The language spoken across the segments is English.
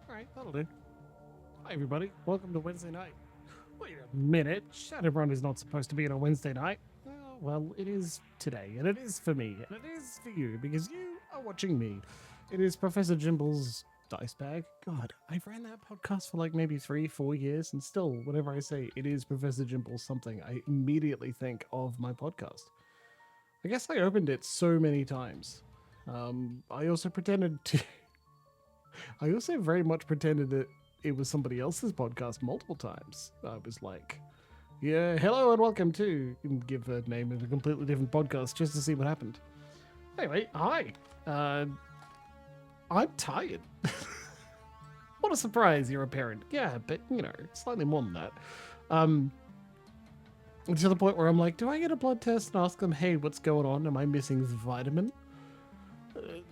Alright, that'll do. Hi everybody, welcome to Wednesday night. Wait a minute, Shadowrun is not supposed to be on a Wednesday night. Well, it is today, and it is for me, and it is for you, because you are watching me. It is Professor Jimble's Dice Bag. God, I've ran that podcast for like maybe 3-4 years, and still, whenever I say it is Professor Jimble's something, I immediately think of my podcast. I guess I opened it so many times. I also pretended to... I also very much pretended that it was somebody else's podcast multiple times. I was like, yeah, hello and welcome to, and give a name of a completely different podcast just to see what happened. Anyway, hi. I'm tired. What a surprise, you're a parent. Yeah, but, you know, slightly more than that. To the point where I'm like, do I get a blood test and ask them, hey, what's going on? Am I missing the vitamin?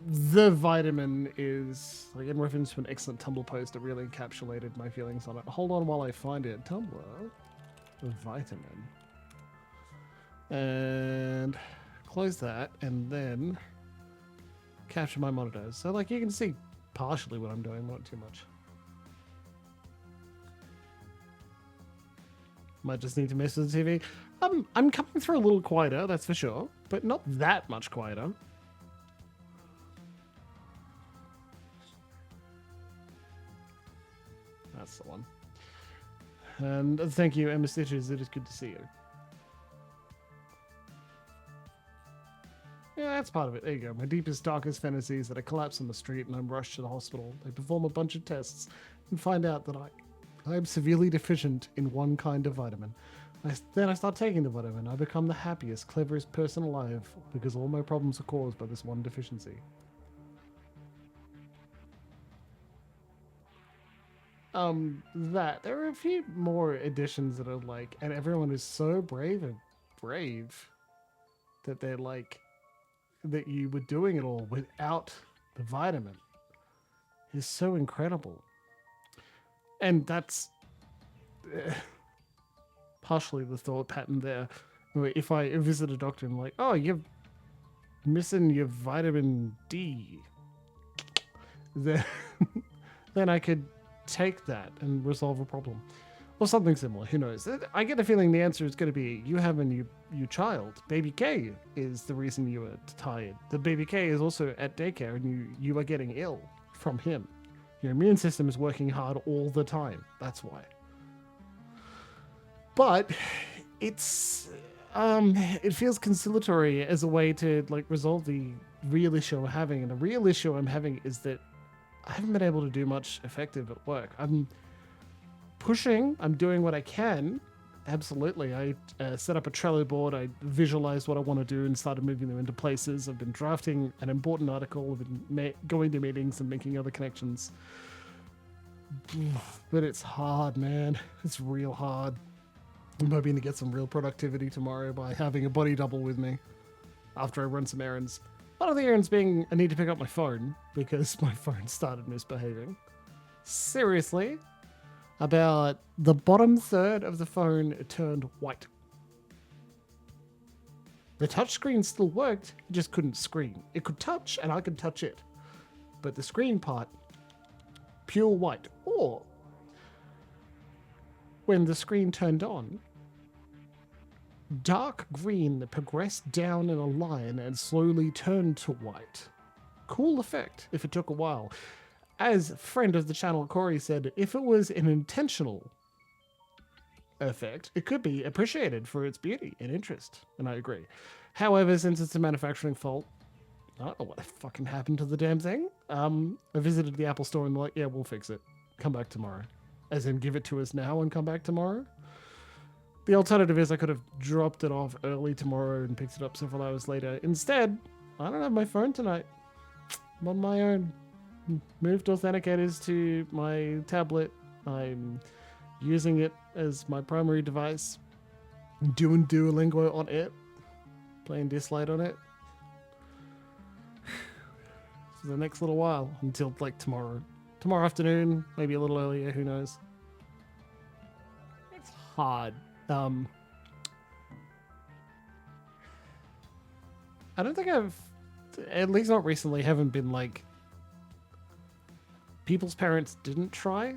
The vitamin is, like, in reference to an excellent Tumblr post that really encapsulated my feelings on it. Hold on while I find it. Tumblr. Vitamin. And close that, and then capture my monitors. So, like, you can see partially what I'm doing, not too much. Might just need to mess with the TV. I'm coming through a little quieter, that's for sure, but not that much quieter. That's the one. And thank you, Emma Stitches. It is good to see you. Yeah, that's part of it. There you go. My deepest, darkest fantasy is that I collapse on the street and I'm rushed to the hospital. They perform a bunch of tests and find out that I am severely deficient in one kind of vitamin. Then I start taking the vitamin. I become the happiest, cleverest person alive because all my problems are caused by this one deficiency. That there are a few more additions that are like, and everyone is so brave that they're like, that you were doing it all without the vitamin is so incredible. And that's partially the thought pattern there. If I visit a doctor and I'm like, oh, you're missing your vitamin D, then I could take that and resolve a problem. Or something similar, who knows? I get a feeling the answer is going to be you have a new child. Baby K is the reason you are tired. The baby K is also at daycare and you are getting ill from him. Your immune system is working hard all the time. That's why. But it's it feels conciliatory as a way to like resolve the real issue I'm having. And the real issue I'm having is that I haven't been able to do much effective at work. I'm pushing. I'm doing what I can. Absolutely. I set up a Trello board. I visualized what I want to do and started moving them into places. I've been drafting an important article. I've been going to meetings and making other connections. But it's hard, man. It's real hard. I'm hoping to get some real productivity tomorrow by having a body double with me after I run some errands. One of the errands being I need to pick up my phone because my phone started misbehaving. Seriously. About the bottom third of the phone turned white. The touchscreen still worked, it just couldn't screen. It could touch and I could touch it. But the screen part, pure white. Or when the screen turned on, dark green progressed down in a line and slowly turned to white. Cool effect if it took a while. As friend of the channel Corey said, if it was an intentional effect, it could be appreciated for its beauty and interest, and I agree. However, since it's a manufacturing fault, I don't know what fucking happened to the damn thing. I visited the Apple store and they're like, yeah, we'll fix it. Come back tomorrow. As in, give it to us now and come back tomorrow. The alternative is I could have dropped it off early tomorrow and picked it up several hours later. Instead, I don't have my phone tonight. I'm on my own. Moved authenticators to my tablet. I'm using it as my primary device. Doing Duolingo on it. Playing Dislight on it. For the next little while until like tomorrow. Tomorrow afternoon, maybe a little earlier, who knows. It's hard. I don't think I've, at least not recently, haven't been like people's parents didn't try.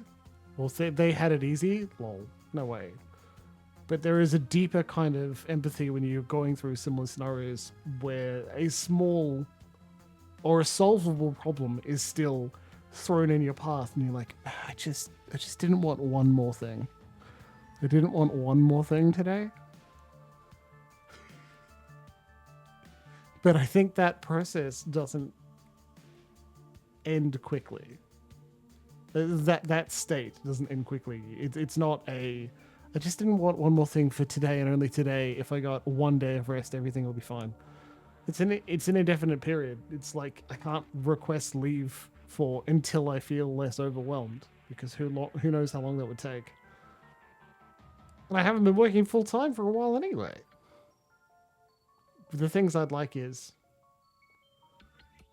Well, they had it easy. Lol, no way. But there is a deeper kind of empathy when you're going through similar scenarios where a small or a solvable problem is still thrown in your path, and you're like, I just didn't want one more thing. I didn't want one more thing today. But I think that process doesn't end quickly. That state doesn't end quickly. It's not a, I just didn't want one more thing for today and only today. If I got one day of rest, everything will be fine. It's an indefinite period. It's like I can't request leave for until I feel less overwhelmed, because who knows how long that would take. And I haven't been working full time for a while anyway. The things I'd like is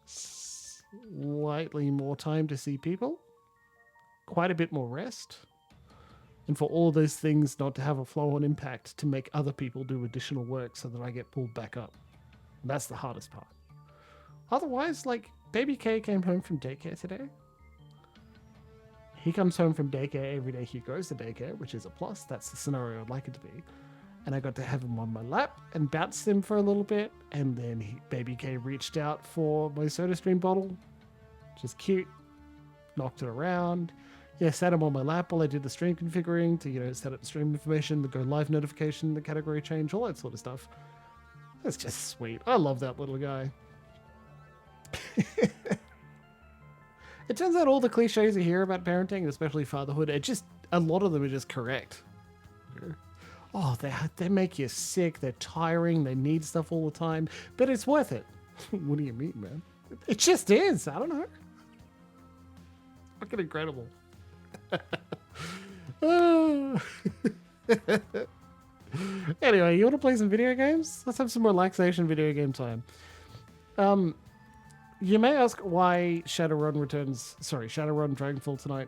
slightly more time to see people, quite a bit more rest, and for all those things not to have a flow-on impact to make other people do additional work so that I get pulled back up. And that's the hardest part. Otherwise, like, baby K came home from daycare today. He comes home from daycare every day he goes to daycare, which is a plus. That's the scenario I'd like it to be. And I got to have him on my lap and bounce him for a little bit. And then baby K reached out for my SodaStream bottle. Just cute. Knocked it around. Yeah, sat him on my lap while I did the stream configuring to, set up the stream information, the go live notification, the category change, all that sort of stuff. That's just sweet. I love that little guy. It turns out all the cliches you hear about parenting, especially fatherhood, a lot of them are just correct. Oh, they make you sick, they're tiring, they need stuff all the time, but it's worth it. What do you mean, man? It just is. I don't know. Fucking incredible. Anyway, you want to play some video games? Let's have some relaxation video game time. You may ask why Shadowrun Dragonfall tonight,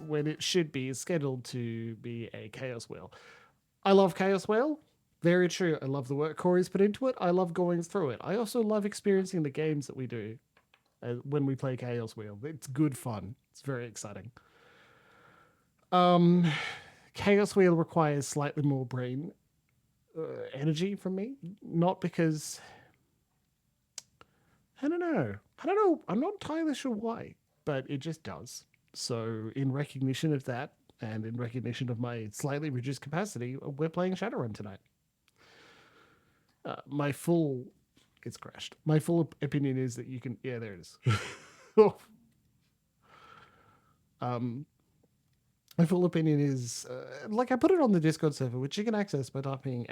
when it should be scheduled to be a Chaos Wheel. I love Chaos Wheel. Very true. I love the work Corey's put into it. I love going through it. I also love experiencing the games that we do when we play Chaos Wheel. It's good fun. It's very exciting. Chaos Wheel requires slightly more brain energy from me. Not because... I don't know. I'm not entirely sure why, but it just does. So in recognition of that, and in recognition of my slightly reduced capacity, we're playing Shadowrun tonight. It's crashed. My full opinion is that you can... Yeah, there it is. My full opinion is, I put it on the Discord server, which you can access by typing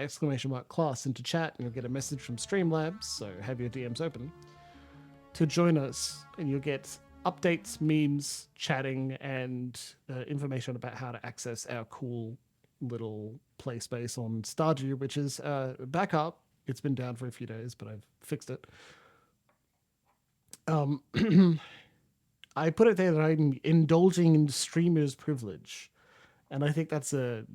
!class into chat, and you'll get a message from Streamlabs, so have your DMs open, to join us, and you'll get updates, memes, chatting, and information about how to access our cool little play space on Stardew, which is back up. It's been down for a few days, but I've fixed it. I put it there that I'm indulging in streamer's privilege. And I think that's a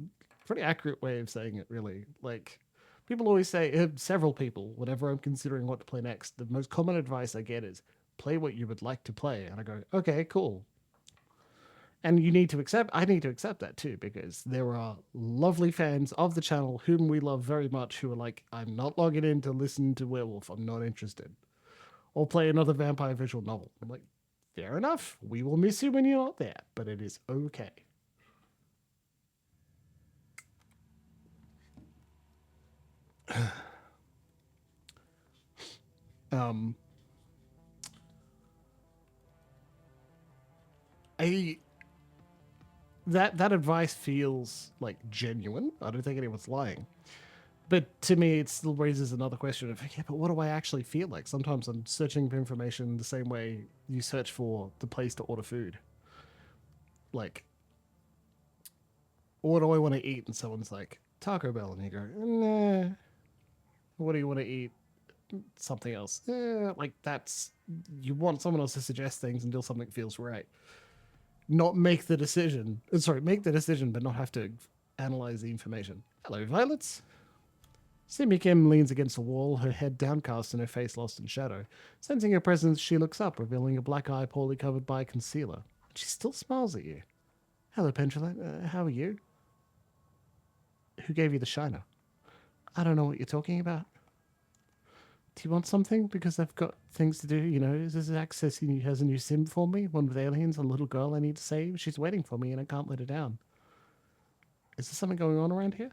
pretty accurate way of saying it, really. Like, people always say, several people, whenever I'm considering what to play next, the most common advice I get is, play what you would like to play. And I go, okay, cool. And I need to accept that too, because there are lovely fans of the channel whom we love very much who are like, I'm not logging in to listen to Werewolf. I'm not interested. Or play another vampire visual novel. I'm like, fair enough. We will miss you when you're not there, but it is okay. That advice feels like genuine. I don't think anyone's lying. But to me, it still raises another question of, yeah, but what do I actually feel like? Sometimes I'm searching for information the same way you search for the place to order food. Like, what do I want to eat? And someone's like, Taco Bell. And you go, nah. What do you want to eat? Something else. You want someone else to suggest things until something feels right. Not make the decision. Make the decision, but not have to analyze the information. Hello, Violets. Simi Kim leans against a wall, her head downcast and her face lost in shadow. Sensing her presence, she looks up, revealing a black eye poorly covered by concealer. She still smiles at you. Hello, Pendulum. How are you? Who gave you the shiner? I don't know what you're talking about. Do you want something? Because I've got things to do, you know. Is this accessing you has a new sim for me? One with aliens, a little girl I need to save. She's waiting for me and I can't let her down. Is there something going on around here?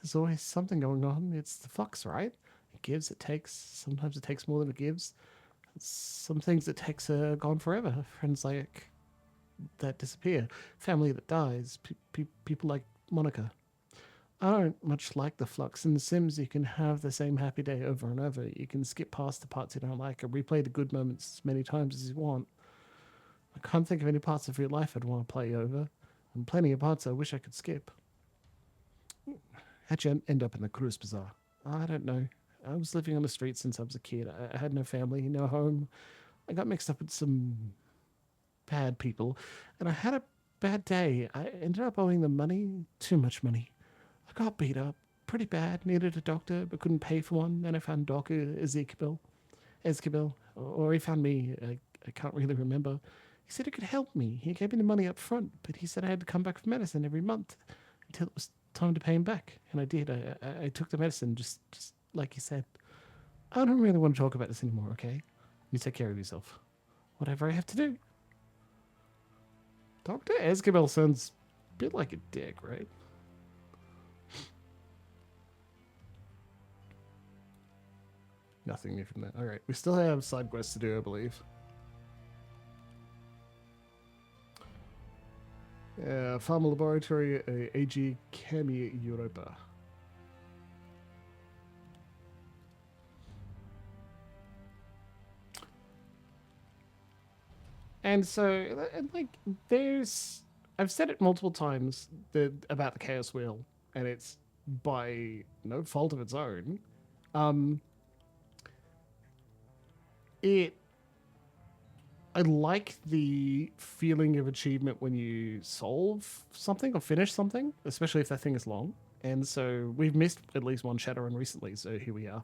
There's always something going on. It's the Flux, right? It gives, it takes. Sometimes it takes more than it gives. Some things it takes are gone forever. Friends like that disappear. Family that dies. People like Monica. I don't much like the Flux. In The Sims, you can have the same happy day over and over. You can skip past the parts you don't like and replay the good moments as many times as you want. I can't think of any parts of your life I'd want to play over, and plenty of parts I wish I could skip. How'd you end up in the cruise bazaar? I don't know. I was living on the street since I was a kid. I had no family, no home. I got mixed up with some bad people, and I had a bad day. I ended up owing them money, too much money. I got beat up pretty bad, needed a doctor, but couldn't pay for one. Then I found Dr. Ezekiel, or he found me. I can't really remember. He said he could help me. He gave me the money up front, but he said I had to come back for medicine every month until it was time to pay him back. And I did. I took the medicine, just like he said. I don't really want to talk about this anymore, okay? You take care of yourself. Whatever I have to do. Dr. Ezekiel sounds a bit like a dick, right? Nothing new from that. Alright, we still have side quests to do, I believe. Pharma Laboratory, AG Cami Europa. And so, like, I've said it multiple times about the Chaos Wheel, and it's by no fault of its own. I like the feeling of achievement when you solve something or finish something, especially if that thing is long. And so we've missed at least one Shadowrun recently, so here we are.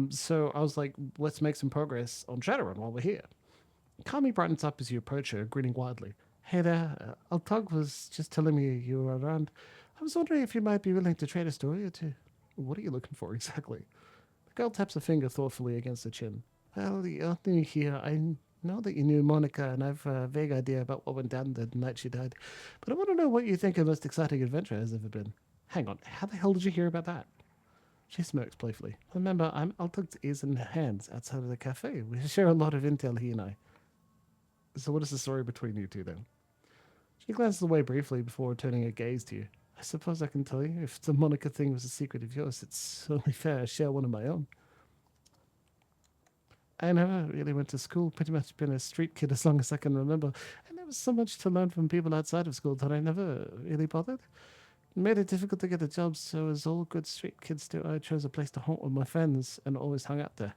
So I was like, let's make some progress on Shadowrun while we're here. Kami brightens up as you approach her, grinning widely. Hey there, Altog was just telling me you were around. I was wondering if you might be willing to trade a story or two. What are you looking for exactly? The girl taps a finger thoughtfully against her chin. Well, you're new here. I know that you knew Monica, and I've a vague idea about what went down the night she died. But I want to know what you think her most exciting adventure has ever been. Hang on, how the hell did you hear about that? She smirks playfully. Remember, I'm Altug's ears and hands outside of the cafe. We share a lot of intel, he and I. So what is the story between you two, then? She glances away briefly before turning her gaze to you. I suppose I can tell you. If the Monica thing was a secret of yours, it's only fair I share one of my own. I never really went to school, pretty much been a street kid as long as I can remember. And there was so much to learn from people outside of school that I never really bothered. It made it difficult to get a job, so as all good street kids do, I chose a place to haunt with my friends and always hung out there.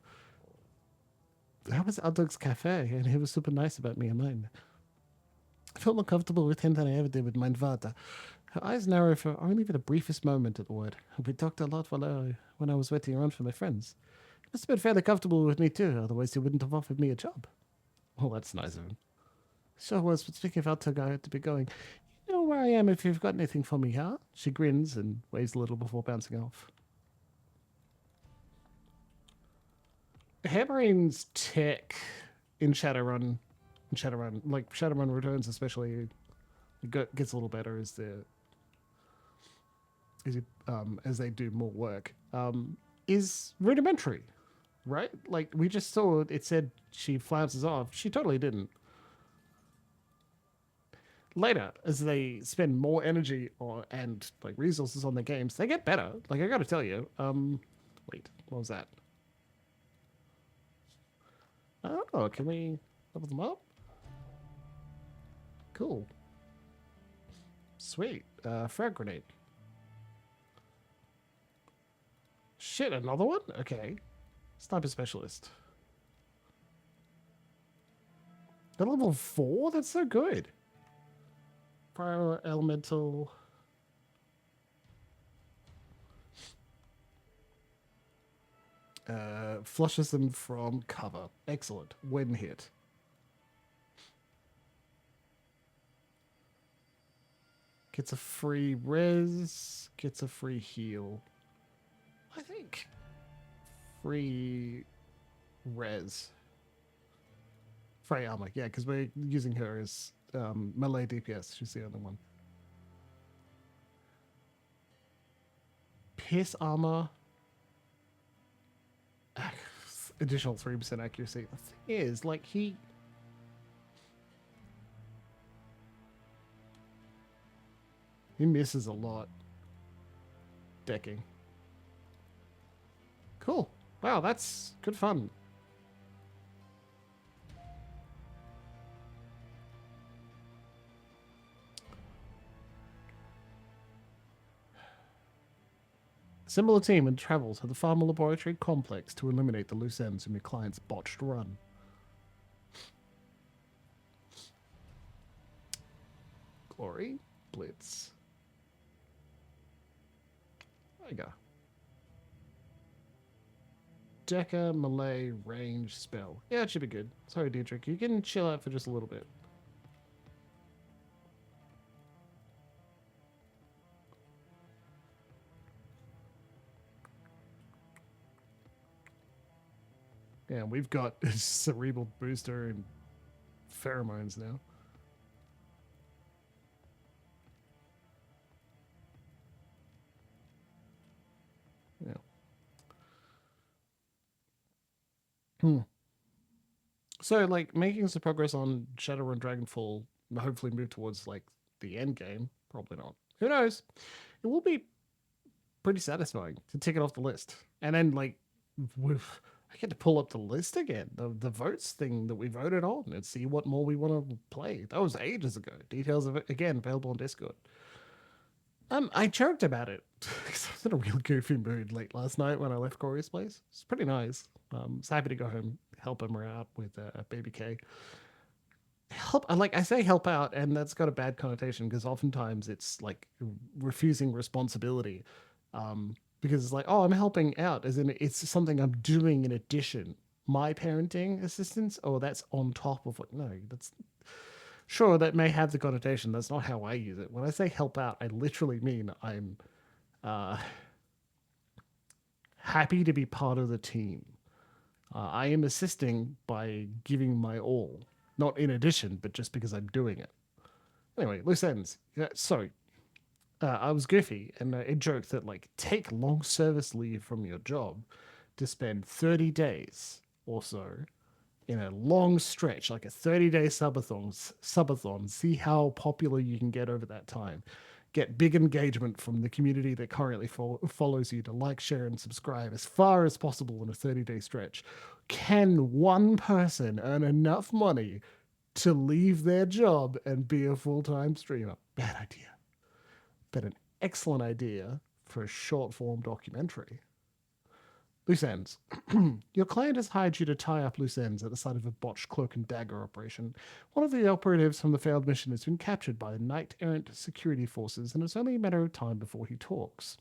That was Aldog's cafe, and he was super nice about me and mine. I felt more comfortable with him than I ever did with mein Vater. Her eyes narrow for only for the briefest moment at the word. We talked a lot when I was waiting around for my friends. He must have been fairly comfortable with me too, otherwise he wouldn't have offered me a job. Well, that's nice of him. Sure was, but speaking of Altog, I had to be going. You know where I am if you've got anything for me, huh? She grins and waves a little before bouncing off. Hammerine's tech in Shadowrun, like Shadowrun Returns especially, it gets a little better as they do more work. Is rudimentary, right? Like we just saw it said she flounces off. She totally didn't. Later, as they spend more energy and like resources on their games, they get better. Like I gotta tell you. Wait, what was that? Oh, can we level them up? Cool. Sweet. Frag grenade. Shit, another one? Okay. Sniper specialist. They're level 4? That's so good. Fire elemental. Flushes them from cover. Excellent. When hit. Gets a free res. Gets a free heal. I think free res. Free armor. Yeah, because we're using her as melee DPS. She's the only one. Pierce armor. Additional 3% accuracy. The thing is, like, he misses a lot. Decking. Cool. Wow, that's good fun. Assemble a team and travel to the Pharma Laboratory complex to eliminate the loose ends from your client's botched run. Glory. Blitz. There you go. Decker, melee, range, spell. Yeah, it should be good. Sorry, Dietrich. You can chill out for just a little bit. Yeah, we've got a cerebral booster and pheromones now. Yeah. So, like, making some progress on Shadowrun Dragonfall, hopefully move towards, like, the end game. Probably not. Who knows? It will be pretty satisfying to tick it off the list. And then, like, I get to pull up the list again, the votes thing that we voted on, and see what more we want to play. That was ages ago. Details of it, again, available on Discord. I joked about it because I was in a real goofy mood late last night when I left Corey's place. It's pretty nice. I was happy to go home, help him out with Baby K. I say help out, and that's got a bad connotation because oftentimes it's like refusing responsibility. Because it's like, oh, I'm helping out, as in it's something I'm doing in addition. My parenting assistance, or that's on top of what? No, that's sure that may have the connotation. That's not how I use it. When I say help out, I literally mean I'm happy to be part of the team. I am assisting by giving my all, not in addition, but just because I'm doing it. Anyway, loose ends. Yeah, sorry, I was goofy and it joked that, like, take long service leave from your job to spend 30 days or so in a long stretch, like a 30-day subathon, see how popular you can get over that time. Get big engagement from the community that currently follows you to like, share, and subscribe as far as possible in a 30-day stretch. Can one person earn enough money to leave their job and be a full-time streamer? Bad idea. But an excellent idea for a short-form documentary. Loose ends. Your client has hired you to tie up loose ends at the site of a botched cloak and dagger operation. One of the operatives from the failed mission has been captured by the knight-errant security forces, and it's only a matter of time before he talks.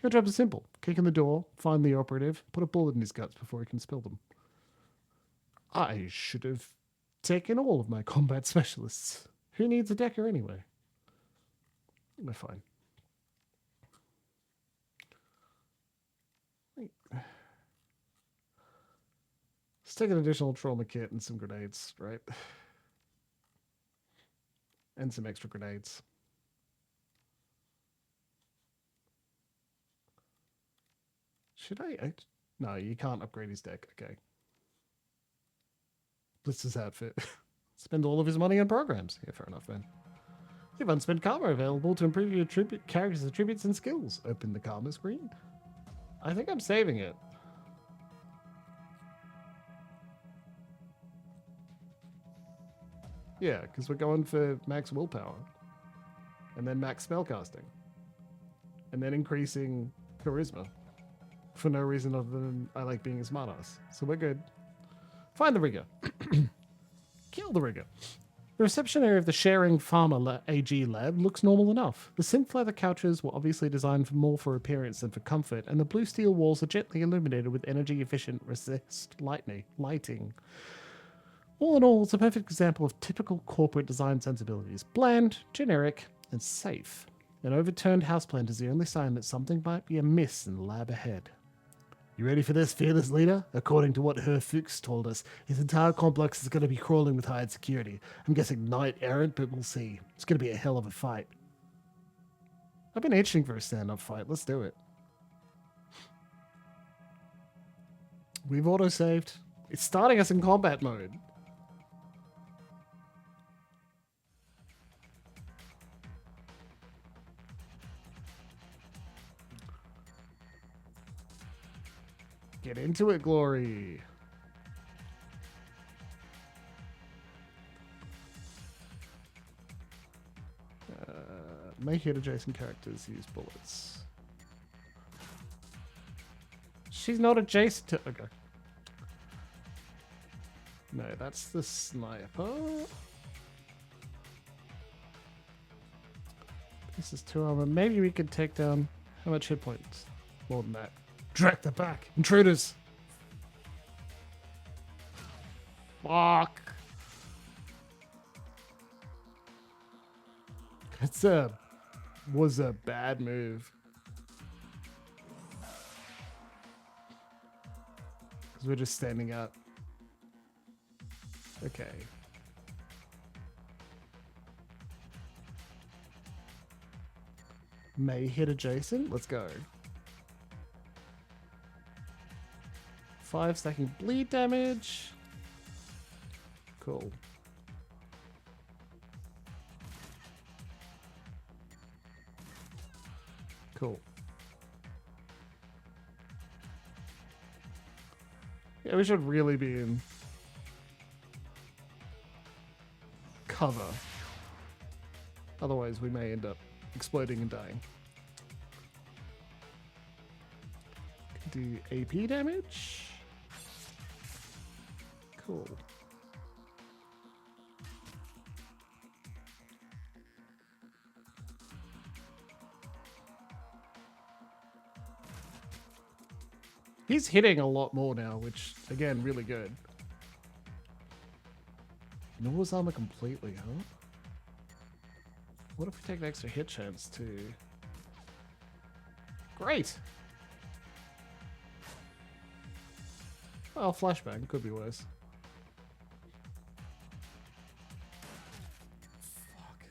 Your job is simple. Kick in the door, find the operative, put a bullet in his guts before he can spill them. I should have taken all of my combat specialists. Who needs a decker anyway? We're fine. Let's take an additional trauma kit and some grenades, right? And some extra grenades. Should I? No, you can't upgrade his deck. Okay. Blitz's outfit. Spend all of his money on programs. Yeah, fair enough, man. You have unspent karma available to improve your character's attributes and skills. Open the karma screen. I think I'm saving it. Yeah, because we're going for max willpower. And then max spellcasting. And then increasing charisma. For no reason other than I like being a smartass. So we're good. Find the rigger. Kill the rigger. The reception area of the Sharing Pharma AG lab looks normal enough. The synth leather couches were obviously designed more for appearance than for comfort, and the blue steel walls are gently illuminated with energy-efficient resist lighting. All in all, it's a perfect example of typical corporate design sensibilities. Bland, generic, and safe. An overturned houseplant is the only sign that something might be amiss in the lab ahead. You ready for this, fearless leader? According to what Herr Fuchs told us, his entire complex is going to be crawling with hired security. I'm guessing knight errant, but we'll see. It's going to be a hell of a fight. I've been itching for a stand-up fight. Let's do it. We've auto-saved. It's starting us in combat mode. Get into it, Glory. May hit adjacent characters use bullets. She's not adjacent to... Okay. No, that's the sniper. This is 2 armor. Maybe we could take down... How much hit points? More than that. Drag the back. Intruders. Fuck. Was a bad move. Because we're just standing up. Okay. May hit adjacent. Let's go. 5 stacking bleed damage. Cool. Cool. Yeah, we should really be in cover. Otherwise, we may end up exploding and dying. Do AP damage. Cool. He's hitting a lot more now, which, again, really good. Ignores armor completely, huh? What if we take an extra hit chance to... Great! Well, flashbang could be worse. Fuck.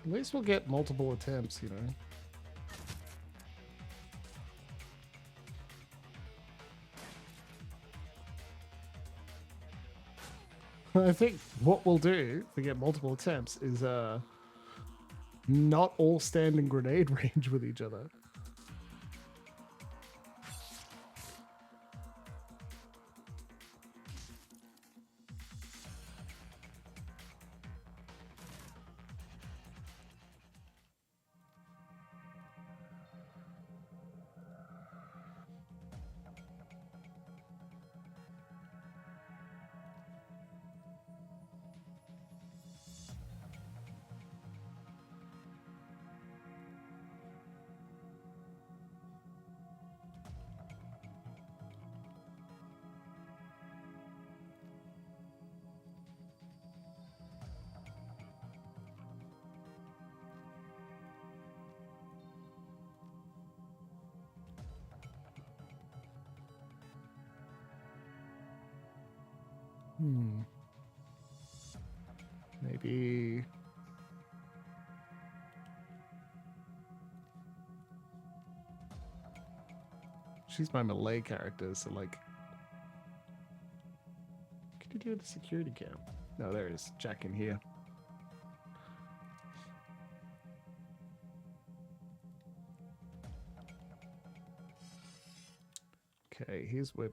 At least we'll get multiple attempts, you know. I think what we'll do if we get multiple attempts is not all stand in grenade range with each other. Maybe... She's my melee character, so like... What could you do with the security cam? No, there it is. Jack in here. Okay, here's where...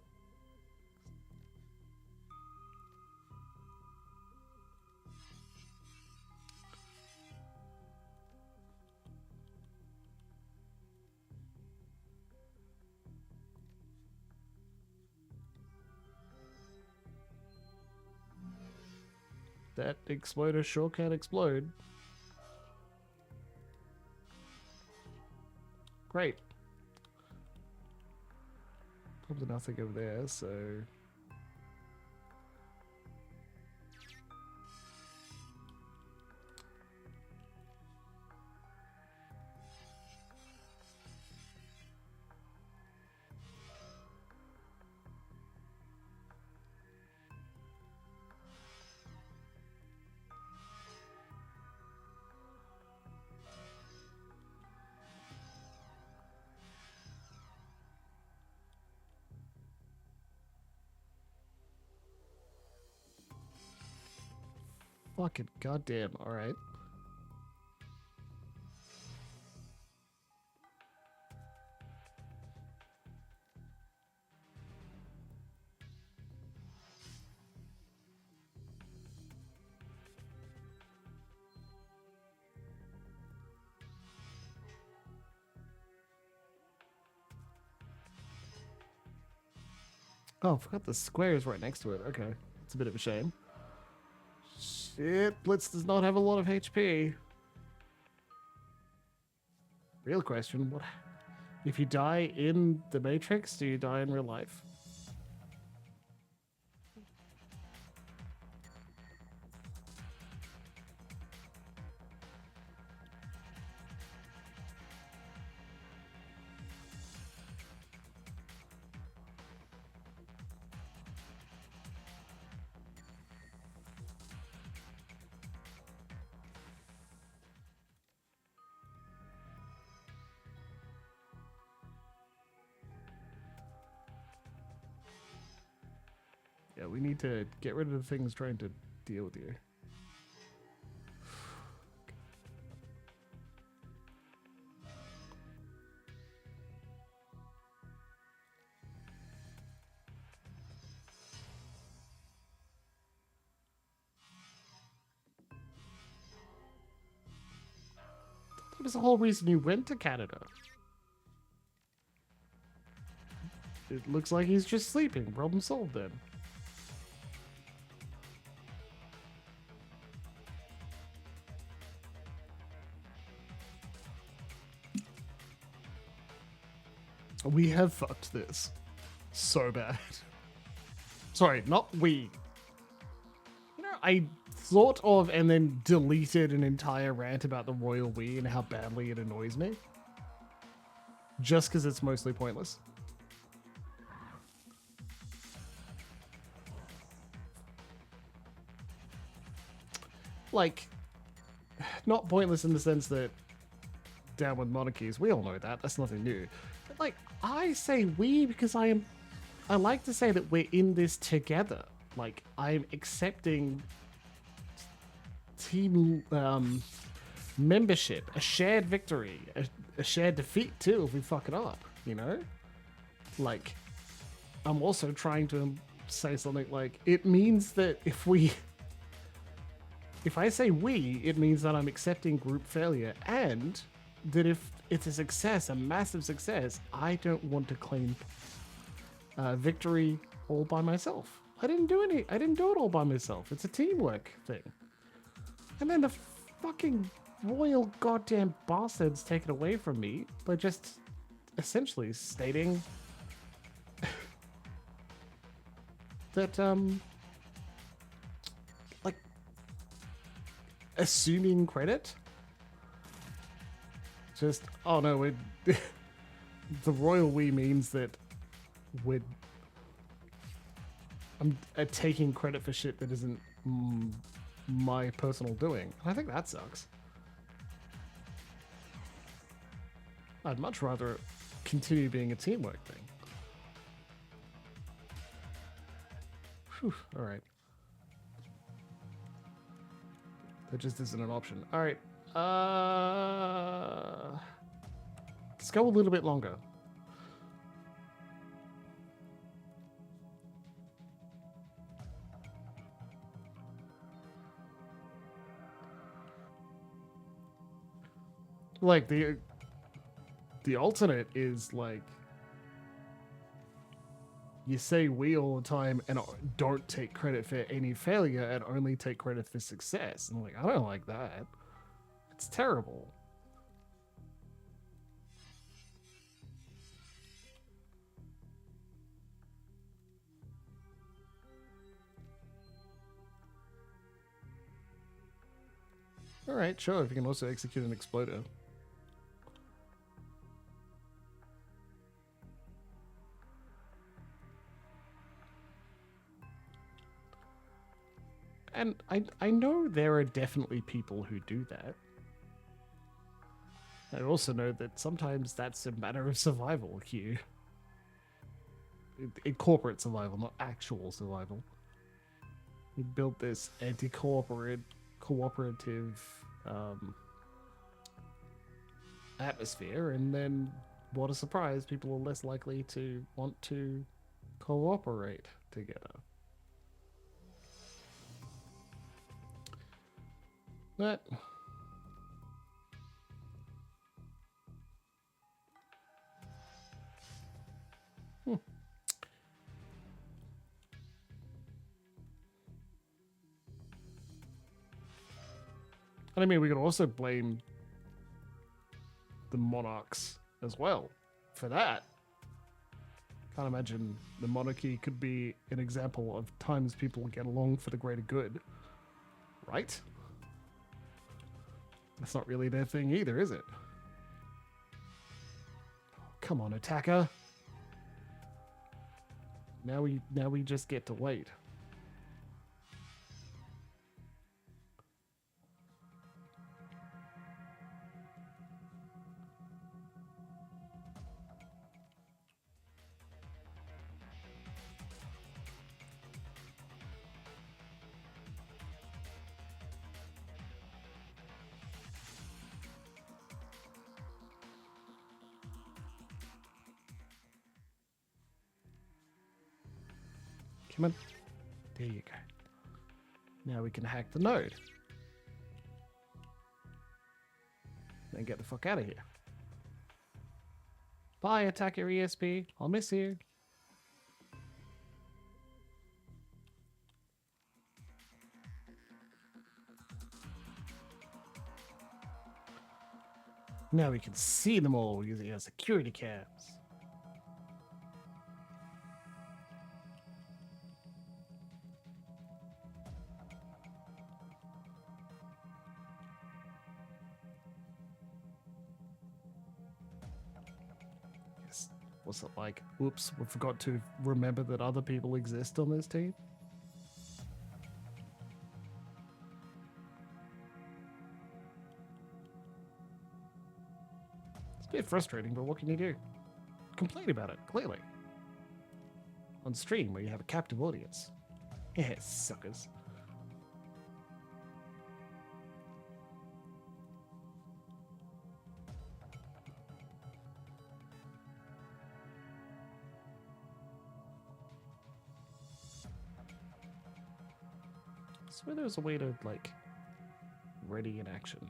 That exploder sure can explode. Great. Probably nothing over there, so... Fucking goddamn, alright. Oh, I forgot the square is right next to it. Okay, it's a bit of a shame. Shit, Blitz does not have a lot of HP. Real question, what if you die in the Matrix, do you die in real life? Yeah, we need to get rid of the things trying to deal with you. That was the whole reason you went to Canada. It looks like he's just sleeping. Problem solved then. We have fucked this so bad. Sorry, not we. You know, I thought of and then deleted an entire rant about the royal we and how badly it annoys me. Just because it's mostly pointless. Like, not pointless in the sense that down with monarchies, we all know that, that's nothing new. But like, I say we because I like to say that we're in this together. Like, I'm accepting team membership, a shared victory, a shared defeat too if we fuck it up, you know? Like, I'm also trying to say something like, it means that if I say we, it means that I'm accepting group failure, and that if it's a success, a massive success, I don't want to claim victory all by myself. I didn't do it all by myself. It's a teamwork thing. And then the fucking royal goddamn bastards take it away from me by just essentially stating that, like, assuming credit. Just, oh no, we're the royal we means that I'm taking credit for shit that isn't my personal doing. I think that sucks. I'd much rather continue being a teamwork thing. Whew, all right. That just isn't an option. All right. Let's go a little bit longer. Like, the alternate is like you say we all the time and don't take credit for any failure and only take credit for success. And like, I don't like that. It's terrible. All right, sure. If you can also execute an exploder. And I know there are definitely people who do that. I also know that sometimes that's a matter of survival here. In corporate survival, not actual survival. We built this cooperative atmosphere, and then what a surprise, people are less likely to want to cooperate together. But and I mean, we could also blame the monarchs as well for that. Can't imagine the monarchy could be an example of times people get along for the greater good, right? That's not really their thing either, is it? Come on, attacker. Now we just get to wait. Come on. There you go. Now we can hack the node. Then get the fuck out of here. Bye, attacker ESP. I'll miss you. Now we can see them all using our security cams. What's it like? Oops, we forgot to remember that other people exist on this team. It's a bit frustrating, but what can you do? Complain about it, clearly. On stream, where you have a captive audience. Yeah, suckers. I swear there was a way to, like, ready in action.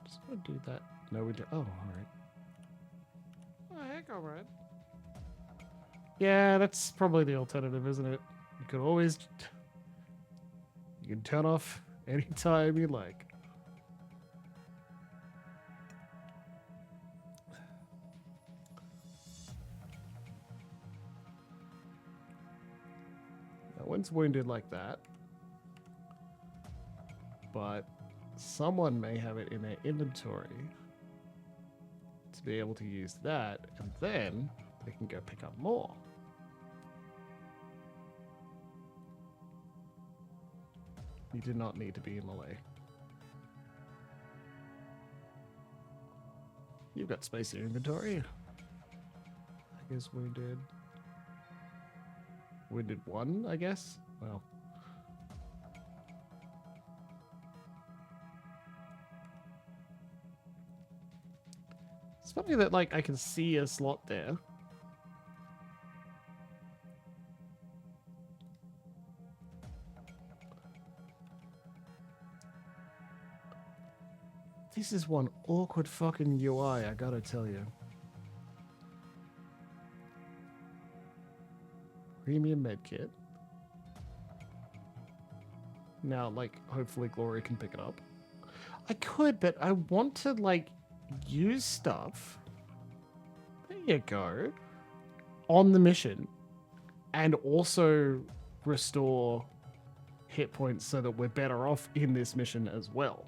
Just want to do that. No, we do. Oh, alright. Oh, heck, alright. Yeah, that's probably the alternative, isn't it? You could always... You can turn off anytime you like. One's wounded like that, but someone may have it in their inventory to be able to use that, and then they can go pick up more. You do not need to be in Malay. You've got space in your inventory. I guess wounded. Wounded one, I guess? Well. It's funny that, like, I can see a slot there. This is one awkward fucking UI, I gotta tell you. Premium medkit. Now, like, hopefully Gloria can pick it up. I could, but I want to, like, use stuff. There you go. On the mission. And also restore hit points so that we're better off in this mission as well.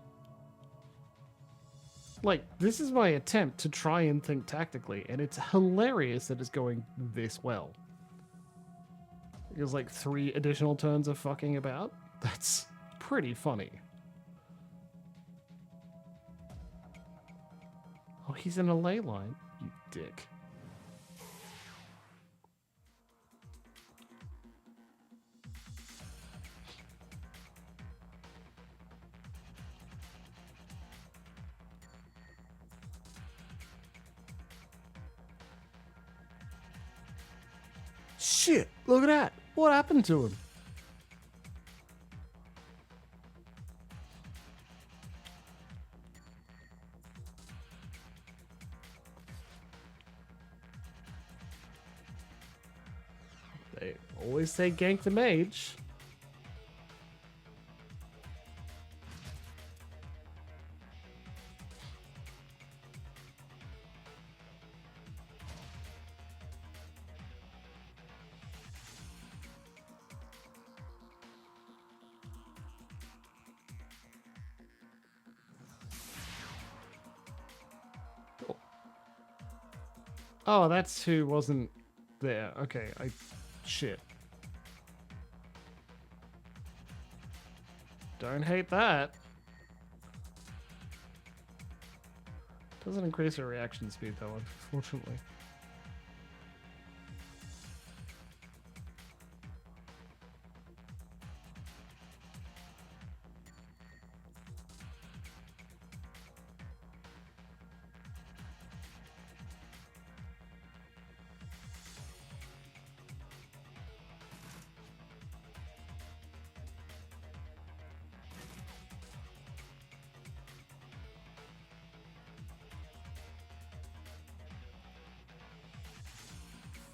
Like, this is my attempt to try and think tactically, and it's hilarious that it's going this well. There's like 3 additional turns of fucking about. That's pretty funny. Oh, he's in a ley line, you dick. Shit, look at that. What happened to him? They always say gank the mage. Oh, that's who wasn't there. Okay, shit. Don't hate that. Doesn't increase your reaction speed though, unfortunately.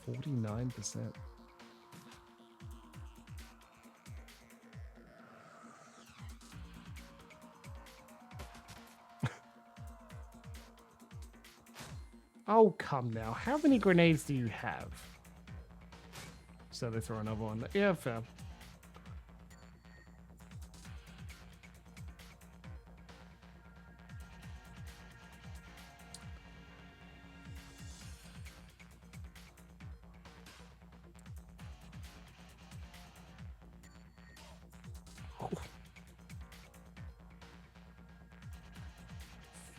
%49%. Oh, come now. How many grenades do you have? So they throw another one. Yeah, fair. Oh.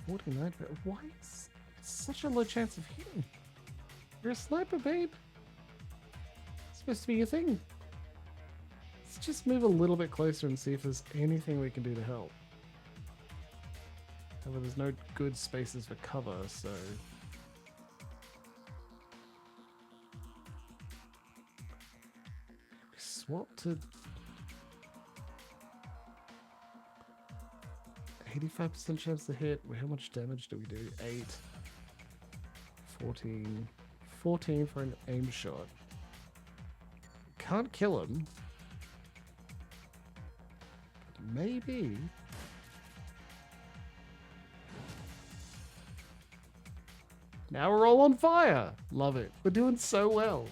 49. Why is such a low chance of hitting? You're a sniper, babe. It's supposed to be your thing. Let's just move a little bit closer and see if there's anything we can do to help. However, there's no good spaces for cover, so... We swap to... 85% chance to hit. How much damage do we do? 8. 14. 14 for an aim shot. Can't kill him. But maybe... Now we're all on fire! Love it. We're doing so well.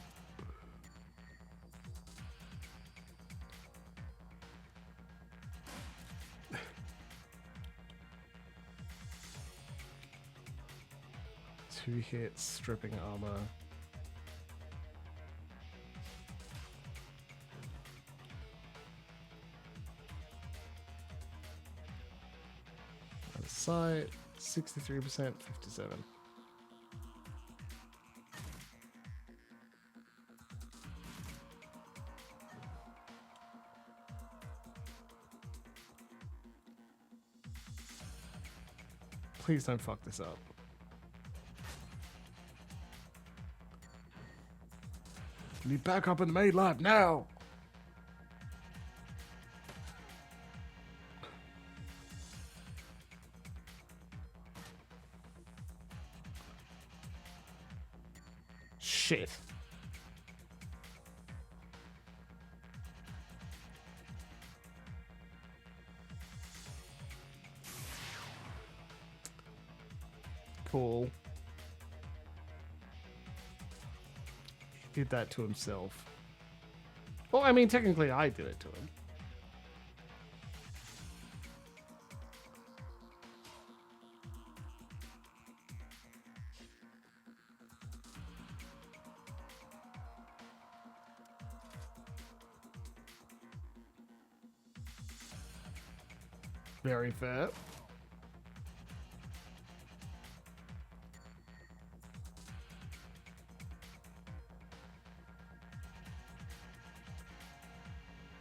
Two hits, stripping armor. Out of sight, 63%, 57. Please don't fuck this up. Need backup in the main lab now. Shit. Cool. He did that to himself. Well, I mean, technically I did it to him. Very fair.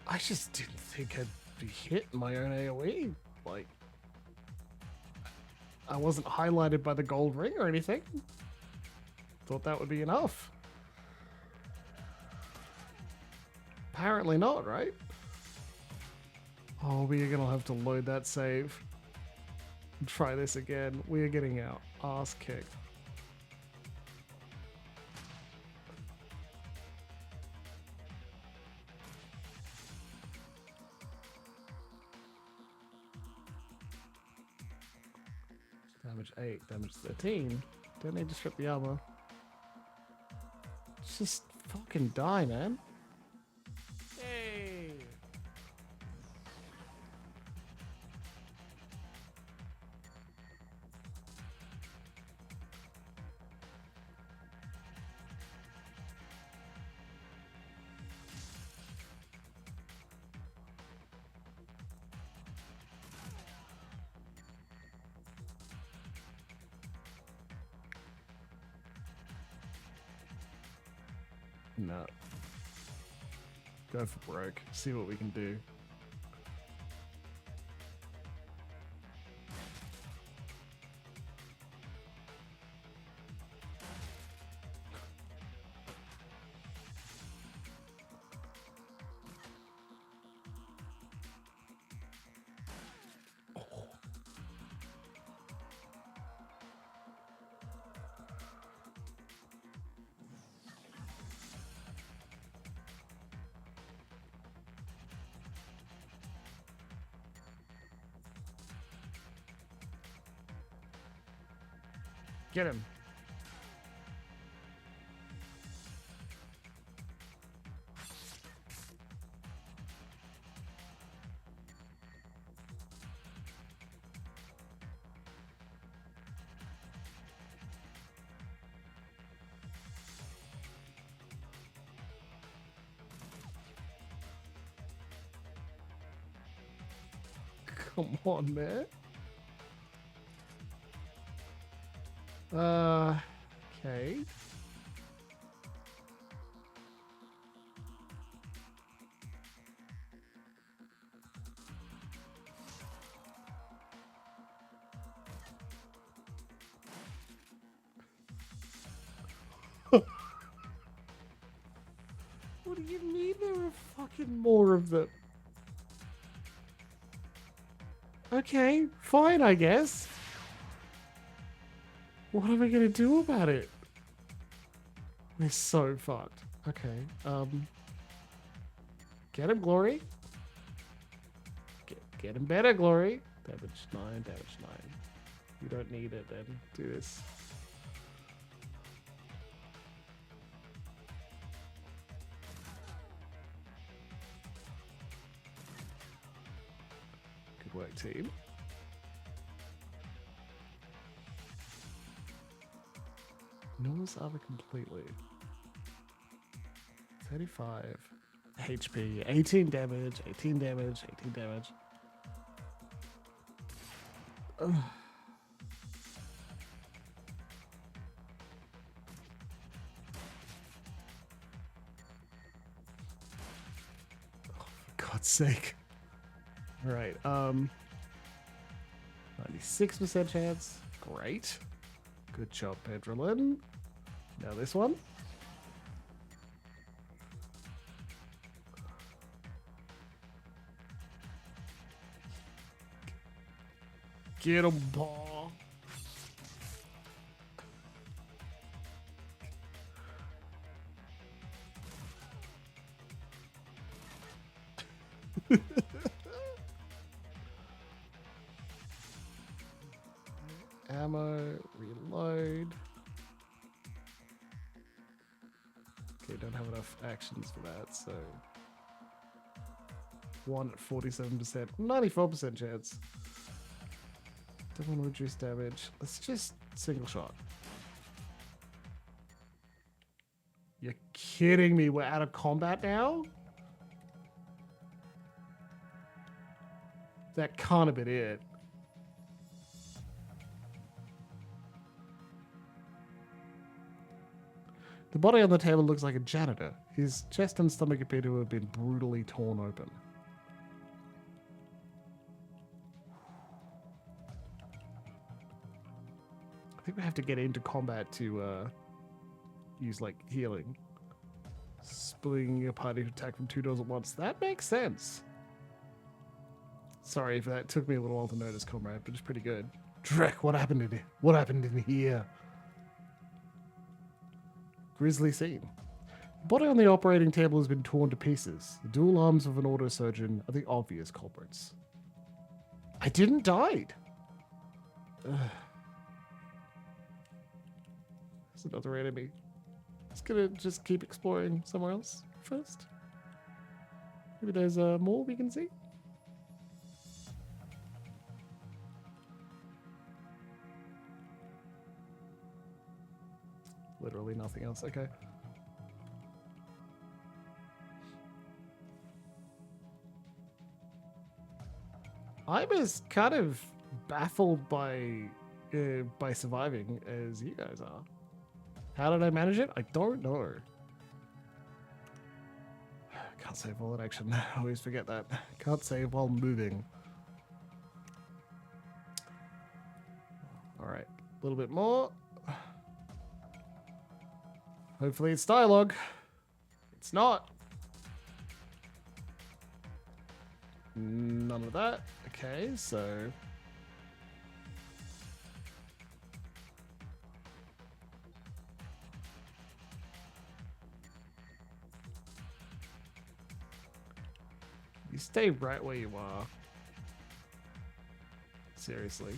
I just didn't think I'd be hitting my own AoE. Like, I wasn't highlighted by the gold ring or anything. Thought that would be enough. Apparently not, right? Oh, we are gonna have to load that save. And try this again. We are getting our ass kicked. Damage 8, damage 13. Don't need to strip the armor. Just fucking die, man. Hey. No. Go for broke. See what we can do. Get him. Come on, man. Okay. What do you mean there are fucking more of them? Okay, fine, I guess. What am I gonna do about it? We're so fucked. Okay, get him, Glory. Get him better, Glory. Damage 9, damage 9. You don't need it then. Do this. Good work, team. Knows other completely. 35 HP, 18 damage, 18 damage, 18 damage. Ugh. Oh, for God's sake. Alright, 96% chance. Great. Good job, Pedrolin. Now this one. Get him, Paul. Ammo. ammo. Reload. Okay, don't have enough actions for that, so... 1 at 47%. 94% chance. Don't want to reduce damage. Let's just single shot. You're kidding me. We're out of combat now? That can't have been it. The body on the table looks like a janitor. His chest and stomach appear to have been brutally torn open. I think we have to get into combat to use like healing. Splitting a party to attack from 2 doors at once. That makes sense. Sorry if that took me a little while to notice, comrade, but it's pretty good. Drek, what happened in here? What happened in here? Grisly scene. The body on the operating table has been torn to pieces. The dual arms of an autosurgeon are the obvious culprits. I didn't die. There's another enemy. Just gonna just keep exploring somewhere else first. Maybe there's more we can see. Literally nothing else. Okay. I was kind of baffled by surviving as you guys are. How did I manage it? I don't know. Can't save while in action. I always forget that. Can't save while moving. All right, a little bit more. Hopefully it's dialogue. It's not. None of that. Okay, so... You stay right where you are. Seriously.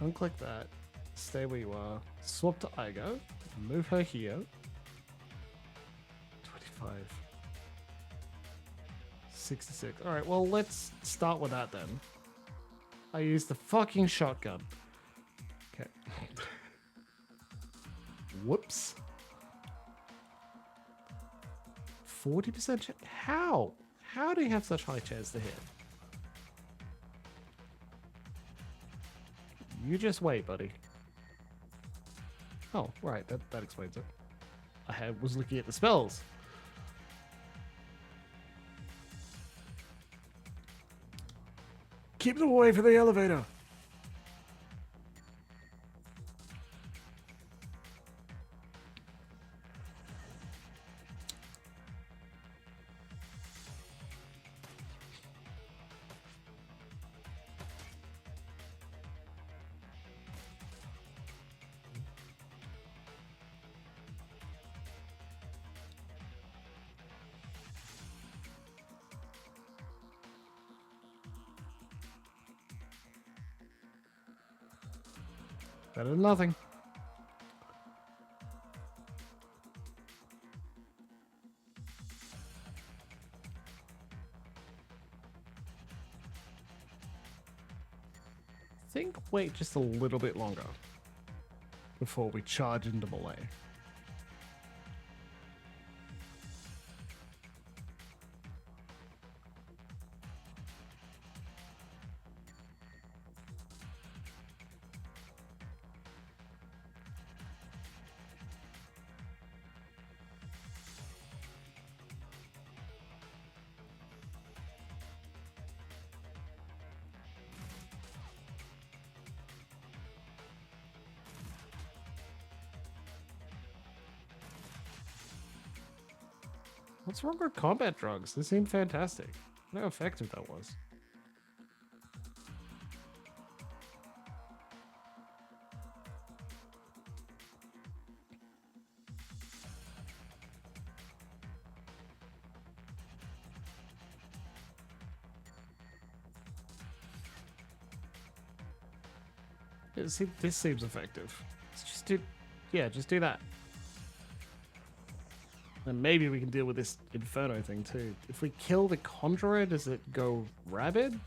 Unclick that. Stay where you are. Swap to Igo. Move her here. 25. 66. Alright, well, let's start with that then. I used the fucking shotgun. Okay. Whoops. 40% chance? How? How do you have such high chance to hit? You just wait, buddy. Oh, right. That explains it. I was looking at the spells. Keep them away from the elevator. Better than nothing. Think wait just a little bit longer before we charge into melee. What's wrong with combat drugs? They seem fantastic. Look how effective that was. Yeah, see, this seems effective. Let's just do, yeah, just do that. And maybe we can deal with this Inferno thing too. If we kill the Conjurer, does it go rabid?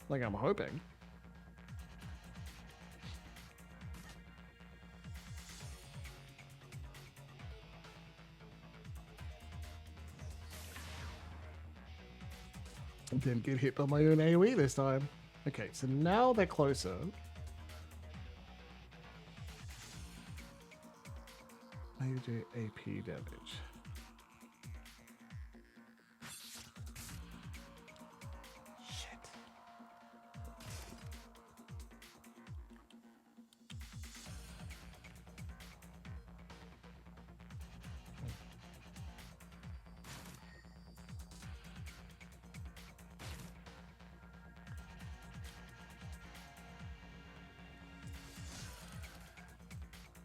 Like I'm hoping. Didn't get hit by my own AoE this time. Okay, so now they're closer. Major AP damage. Shit.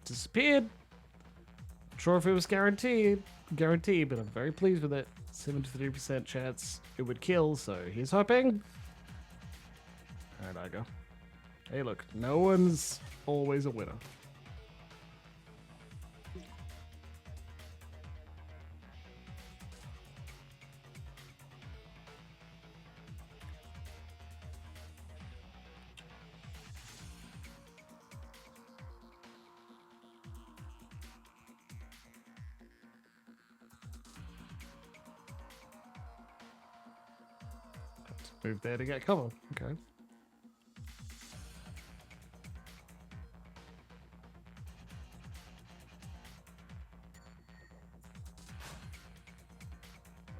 Disappeared. Not sure if it was guaranteed, but I'm very pleased with it. 73% chance it would kill, so he's hoping. Alright, I go. Hey, look, no one's always a winner. Move there to get cover. Okay.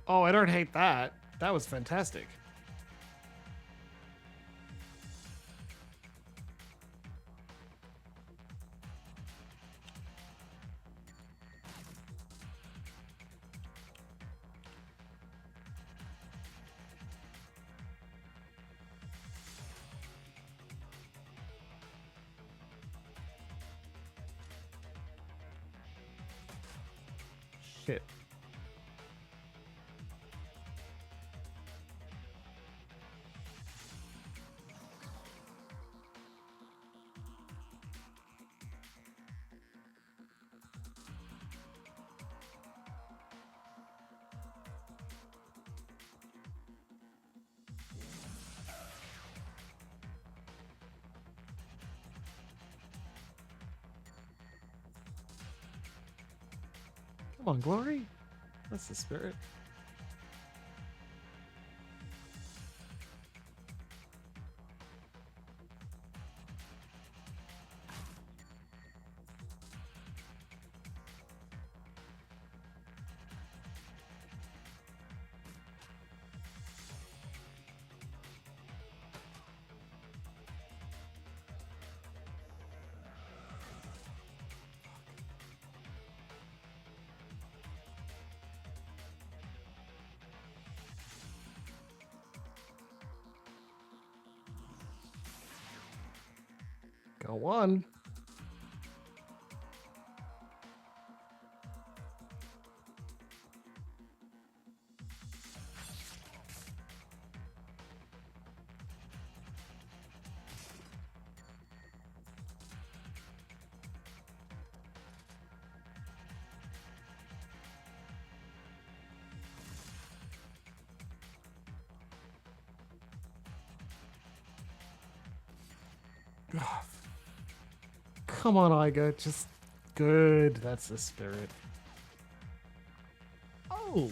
Oh, I don't hate that. That was fantastic. Shit. Come on, Glory. That's the spirit. Go on. Oh, come on, Iga. Just good. That's the spirit. Oh.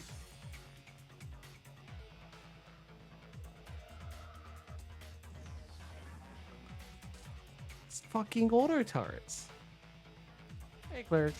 It's fucking auto turrets. Hey, Claire.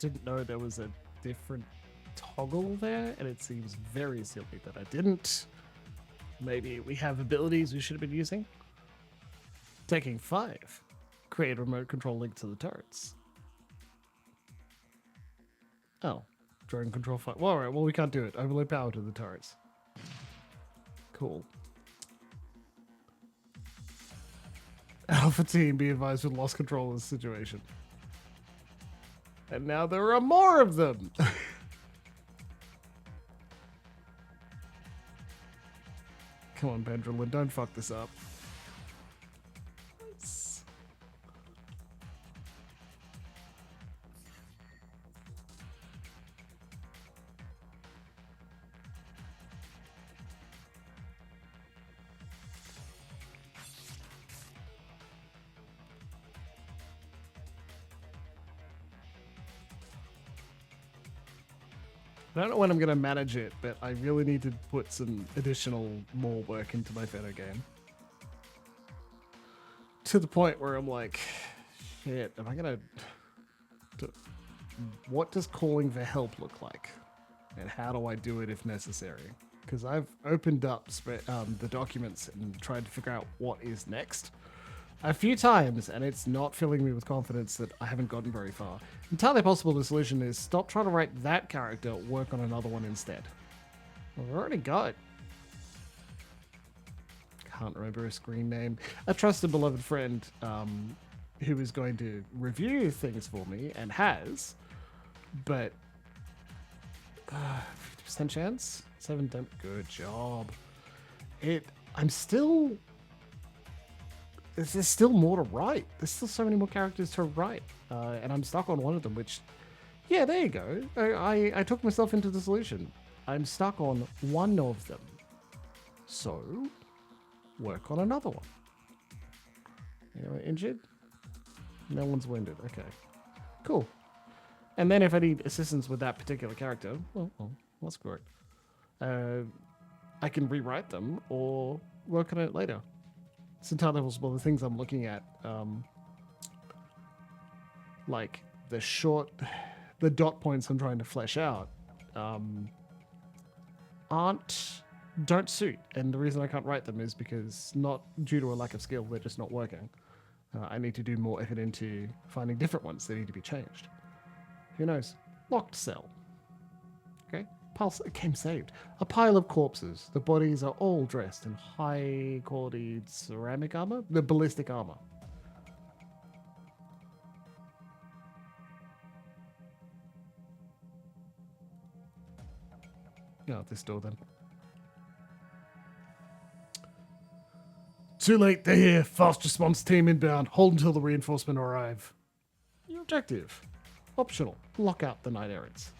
didn't know there was a different toggle there, and it seems very silly that I didn't. Maybe we have abilities we should have been using. Taking 5. Create a remote control link to the turrets. Oh. Drone control 5. Well, alright, well we can't do it. Overload power to the turrets. Cool. Alpha team, be advised, with lost control of the situation. And now there are more of them! Come on, Pendrelin, don't fuck this up. Nice. I don't know when I'm going to manage it, but I really need to put some more work into my Fenno game. To the point where I'm like, shit, am I going to... What does calling for help look like? And how do I do it if necessary? Because I've opened up the documents and tried to figure out what is next a few times, and it's not filling me with confidence that I haven't gotten very far. Entirely possible the solution is stop trying to write that character, work on another one instead. Well, I've already got... Can't remember a screen name. A trusted beloved friend who is going to review things for me, and has, but... 50% chance? 7 10. Good job. I'm still... There's still more to write. There's still so many more characters to write. And I'm stuck on one of them, which... Yeah, there you go. I took myself into the solution. I'm stuck on one of them. So, work on another one. Anyone injured? No one's wounded. Okay. Cool. And then if I need assistance with that particular character, well that's correct. I can rewrite them or work on it later. It's entirely possible the things I'm looking at, like the dot points I'm trying to flesh out, don't suit. And the reason I can't write them is because not due to a lack of skill, they're just not working. I need to do more effort into finding different ones that need to be changed. Who knows? Locked cell. Okay. Pulse game saved. A pile of corpses. The bodies are all dressed in high quality ceramic armor? The ballistic armor. Oh, this door then. Too late, they're here. Fast response team inbound. Hold until the reinforcement arrive. Your objective. Optional. Lock out the night errands.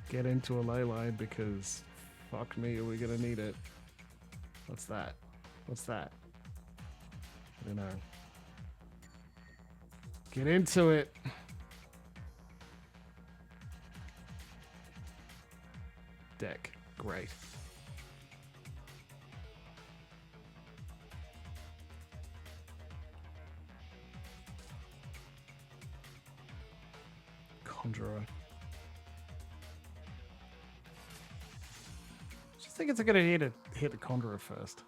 Get into a ley line because fuck me, are we gonna need it? What's that? What's that? I don't know. Get into it. Deck. Great. Conjurer. I think it's a good idea to hit the Conjurer first.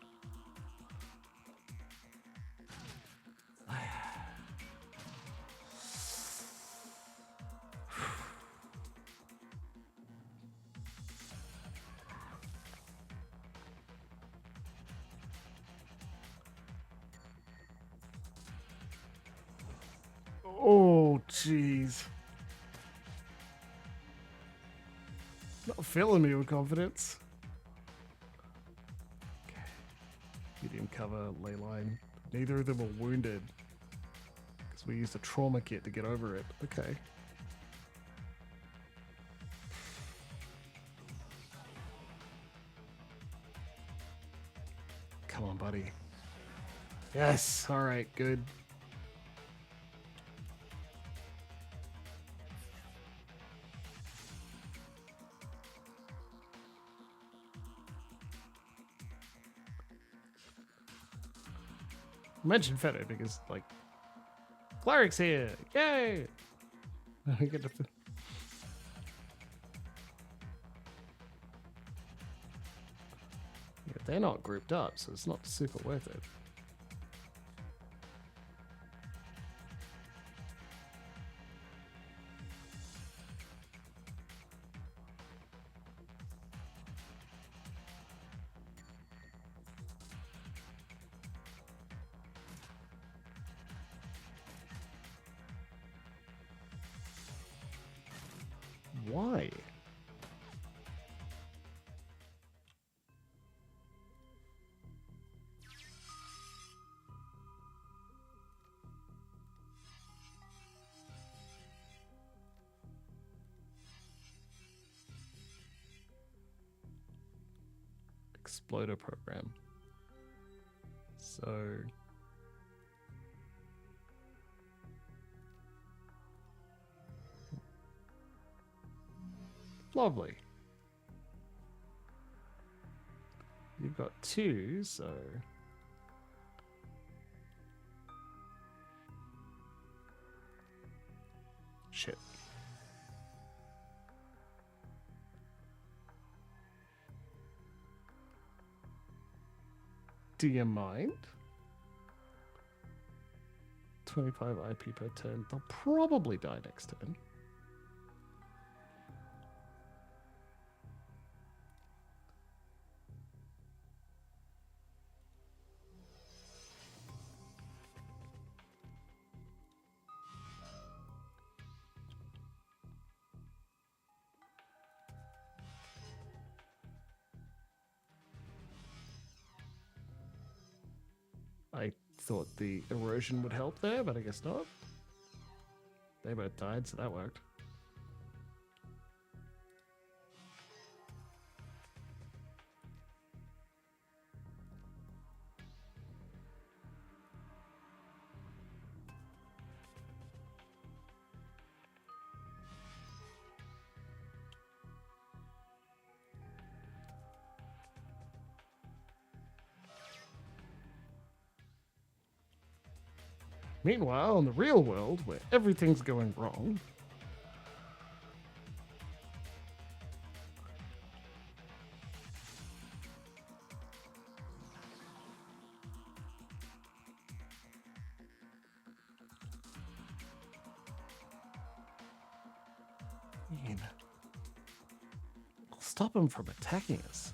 Oh, jeez. Not filling me with confidence. Medium cover, ley line. Neither of them are wounded. Because we used a trauma kit to get over it. Okay. Come on, buddy. Yes! Alright, good. Mention Fetto because, like, cleric's here! Yay! I get to. Yeah, they're not grouped up, so it's not super worth it. Why? Exploder program. So lovely. You've got 2, so shit. Do you mind? 25 IP per turn. They'll probably die next turn. I thought the erosion would help there, but I guess not. They both died, so that worked. Meanwhile, in the real world, where everything's going wrong, man, I'll stop them from attacking us.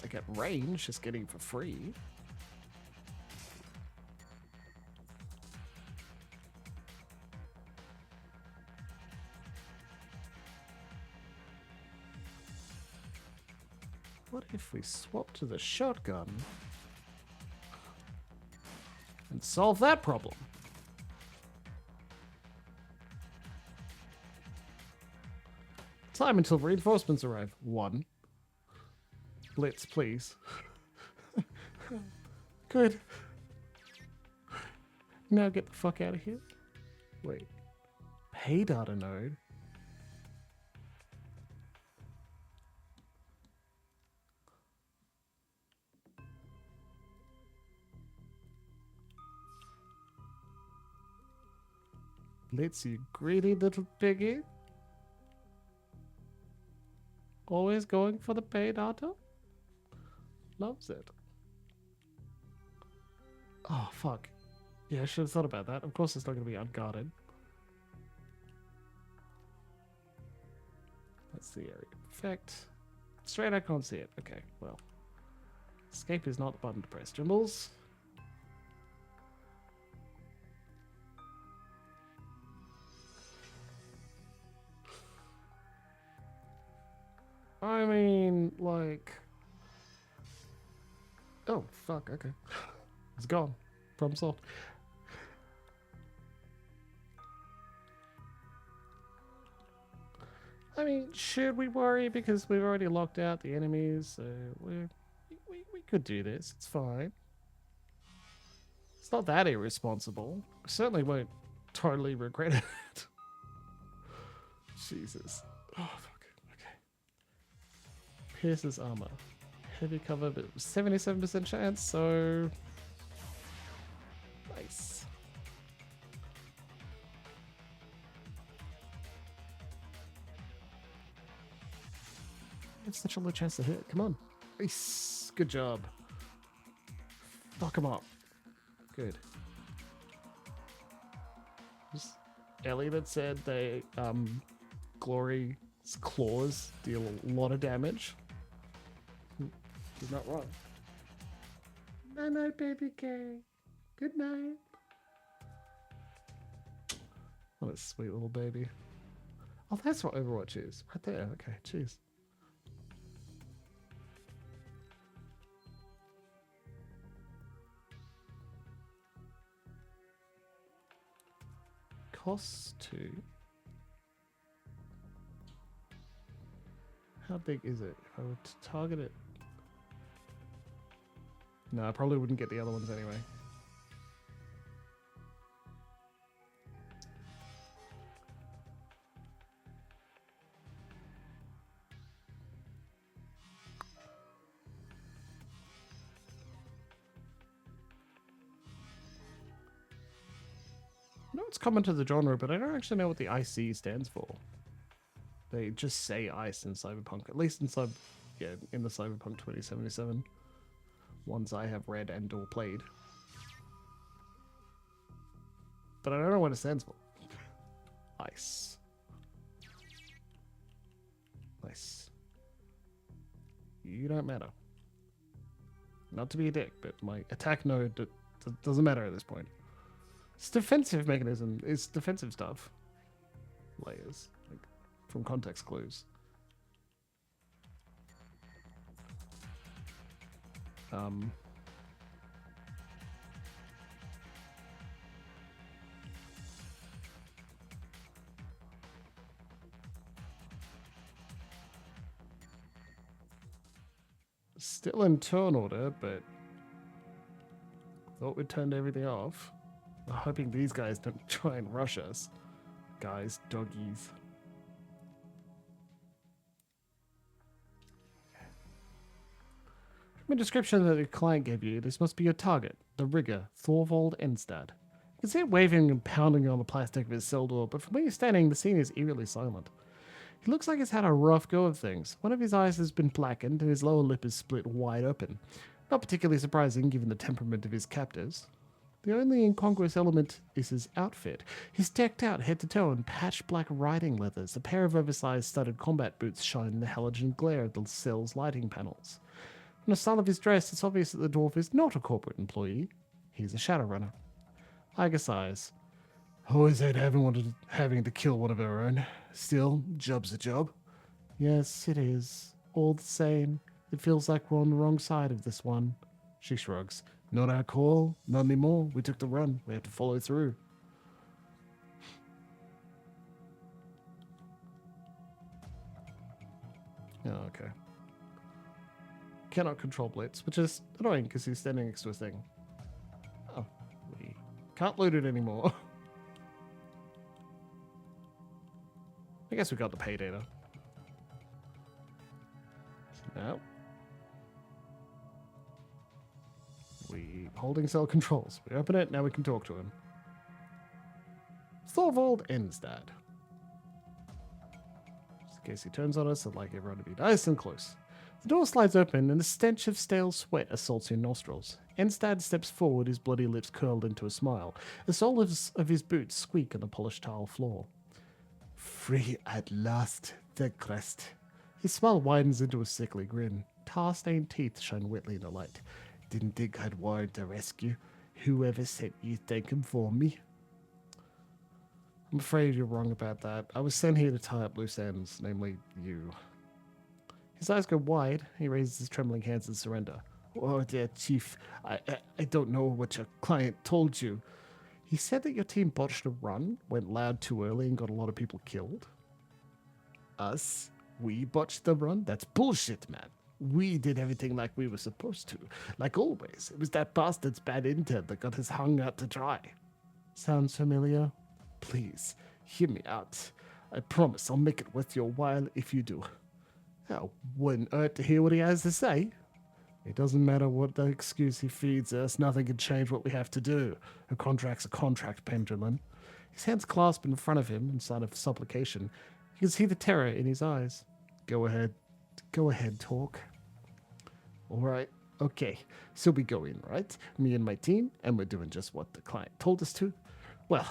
Like at range, just getting for free. What if we swap to the shotgun and solve that problem? Time until reinforcements arrive. 1. Blitz, please. Good. Now get the fuck out of here. Wait. Pay data node? Blitz, you greedy little piggy. Always going for the pay data? Loves it. Oh, fuck. Yeah, I should have thought about that. Of course it's not going to be unguarded. That's the area effect. Straight, I can't see it. Okay, well. Escape is not the button to press. Jimbles. I mean, like... Oh, fuck, okay. It's gone. Problem solved. I mean, should we worry because we've already locked out the enemies? So we could do this. It's fine. It's not that irresponsible. We certainly won't totally regret it. Jesus. Oh, fuck. Okay. Pierce's armor. Heavy cover, but 77% chance, so... Nice. You have such a low chance to hit. Come on. Nice. Good job. Fuck him up. Good. Just Ellie that said they Glory's claws deal a lot of damage. He's not wrong. Night night, baby K. Good night. What a sweet little baby. Oh, that's what Overwatch is. Right there. Okay, cheers. Cost 2. How big is it? If I were to target it... No, I probably wouldn't get the other ones anyway. No, it's common to the genre, but I don't actually know what the IC stands for. They just say ice in Cyberpunk, at least in in the Cyberpunk 2077 ones I have read and or played. But I don't know what it stands for. Ice. Nice. You don't matter. Not to be a dick, but my attack node doesn't matter at this point. It's defensive mechanism. It's defensive stuff. Layers. Like, from context clues. Still in turn order, but thought we'd turned everything off. I'm hoping these guys don't try and rush us. Guys, doggies. From a description that the client gave you, this must be your target, the rigger, Thorvald Enstad. You can see it waving and pounding on the plastic of his cell door, but from where you're standing, the scene is eerily silent. He looks like he's had a rough go of things. One of his eyes has been blackened, and his lower lip is split wide open. Not particularly surprising, given the temperament of his captors. The only incongruous element is his outfit. He's decked out head to toe in patched black riding leathers. A pair of oversized studded combat boots shine in the halogen glare of the cell's lighting panels. From the style of his dress, it's obvious that the dwarf is not a corporate employee. He's a shadowrunner. Iga sighs. Always hate having to kill one of our own. Still, job's a job. Yes, it is. All the same, it feels like we're on the wrong side of this one. She shrugs. Not our call. Not anymore. We took the run. We have to follow through. Oh, okay. Cannot control Blitz, which is annoying because he's standing next to a thing. Oh, we can't loot it anymore. I guess we got the payday though. Now, we holding cell controls. We open it, now we can talk to him. Thorvald Enstad. Just in case he turns on us, I'd like everyone to be nice and close. The door slides open and the stench of stale sweat assaults your nostrils. Enstad steps forward, his bloody lips curled into a smile. The soles of his boots squeak on the polished tile floor. Free at last, the crest. His smile widens into a sickly grin. Tar-stained teeth shine wetly in the light. Didn't think I'd warrant a rescue. Whoever sent you, thank him for me. I'm afraid you're wrong about that. I was sent here to tie up loose ends, namely you. His eyes go wide. He raises his trembling hands in surrender. Oh, dear Chief, I don't know what your client told you. He said that your team botched a run, went loud too early, and got a lot of people killed. Us? We botched the run? That's bullshit, man. We did everything like we were supposed to. Like always. It was that bastard's bad intel that got us hung out to dry. Sounds familiar? Please, hear me out. I promise I'll make it worth your while if you do. Now, wouldn't hurt to hear what he has to say. It doesn't matter what the excuse he feeds us, nothing can change what we have to do. A contract's a contract, Pendulum. His hands clasped in front of him in sign of supplication. You can see the terror in his eyes. Go ahead, talk. All right, okay. So we go in, right? Me and my team, and we're doing just what the client told us to. Well,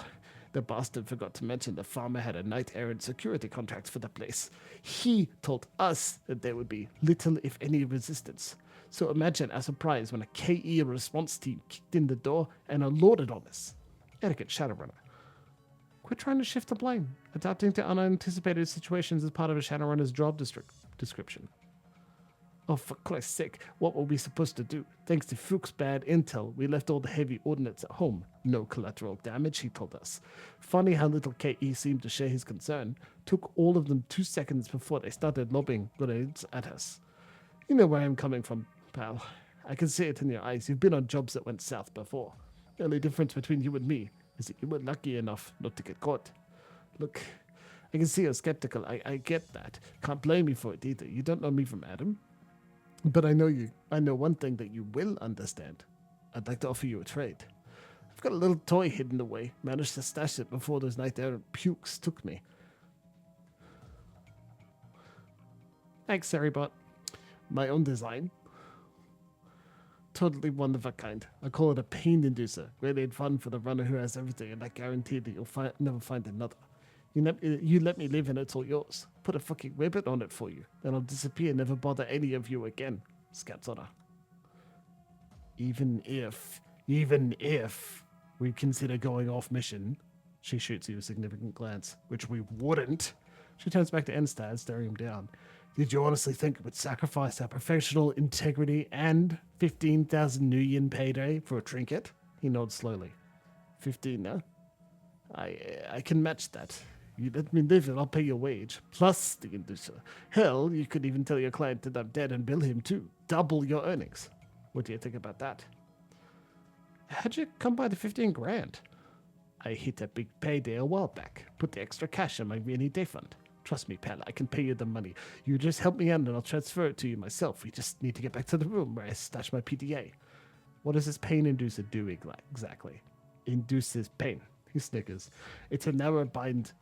the bastard forgot to mention the farmer had a knight-errant security contract for the place. He told us that there would be little, if any, resistance. So imagine our surprise when a KE response team kicked in the door and alerted on us. Etiquette Shadowrunner. Quit trying to shift the blame. Adapting to unanticipated situations is part of a Shadowrunner's job description. Oh, for Christ's sake, what were we supposed to do? Thanks to Fuchs' bad intel, we left all the heavy ordnance at home. No collateral damage, he told us. Funny how little KE seemed to share his concern. Took all of them 2 seconds before they started lobbing grenades at us. You know where I'm coming from, pal. I can see it in your eyes. You've been on jobs that went south before. The only difference between you and me is that you were lucky enough not to get caught. Look, I can see you're skeptical. I get that. Can't blame you for it either. You don't know me from Adam. But I know you. I know one thing that you will understand. I'd like to offer you a trade. I've got a little toy hidden away. Managed to stash it before those knight-errant pukes took me. Thanks, Sarybot. My own design. Totally one of a kind. I call it a pain inducer. Great aid fun for the runner who has everything, and I guarantee that you'll never find another. You let me live and it's all yours. Put a fucking ribbon on it for you. Then I'll disappear and never bother any of you again. Scouts honor. Even if we consider going off mission, she shoots you a significant glance, which we wouldn't. She turns back to Enstad, staring him down. Did you honestly think it would sacrifice our professional integrity and 15,000 new yen payday for a trinket? He nods slowly. 15 now? I can match that. You let me live and I'll pay your wage, plus the inducer. Hell, you could even tell your client that I'm dead and bill him too. Double your earnings. What do you think about that? How'd you come by the 15 grand? I hit a big payday a while back. Put the extra cash in my rainy day fund. Trust me, pal, I can pay you the money. You just help me out and I'll transfer it to you myself. We just need to get back to the room where I stashed my PDA. What does this pain inducer do exactly? Induces pain. He snickers. It's a narrow band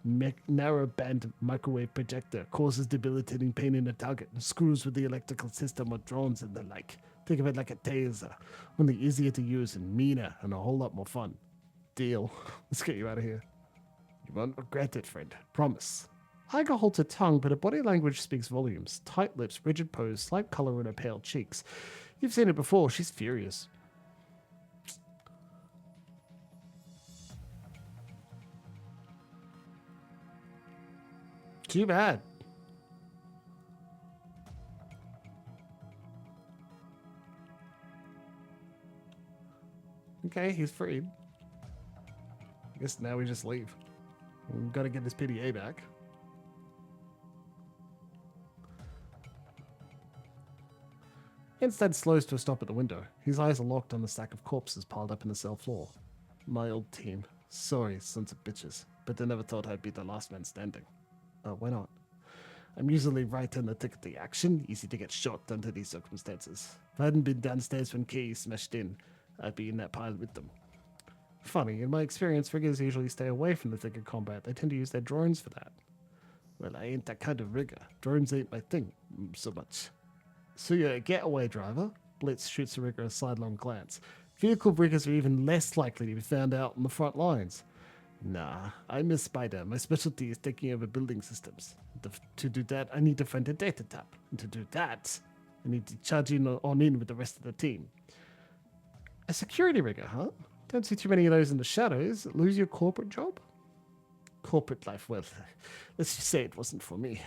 microwave projector. Causes debilitating pain in a target and screws with the electrical system or drones and the like. Think of it like a taser. Only easier to use and meaner and a whole lot more fun. Deal. Let's get you out of here. You won't regret it, friend. Promise. Iga holds her tongue, but her body language speaks volumes. Tight lips, rigid pose, slight color in her pale cheeks. You've seen it before. She's furious. Too bad. Okay, he's freed. I guess now we just leave. We've got to get this PDA back. Instead slows to a stop at the window. His eyes are locked on the stack of corpses piled up in the cell floor. My old team. Sorry, sons of bitches. But I never thought I'd be the last man standing. Why not? I'm usually right in the thick of the action, easy to get shot under these circumstances. If I hadn't been downstairs when Kay smashed in, I'd be in that pile with them. Funny, in my experience, riggers usually stay away from the thick of combat. They tend to use their drones for that. Well, I ain't that kind of rigger. Drones ain't my thing so much. So you're a getaway driver? Blitz shoots the rigger a sidelong glance. Vehicle riggers are even less likely to be found out on the front lines. Nah, I'm a spider. My specialty is taking over building systems. To do that, I need to find a data tap. And to do that, I need to charge in with the rest of the team. A security rigger, huh? Don't see too many of those in the shadows. Lose your corporate job? Corporate life, well, let's just say it wasn't for me.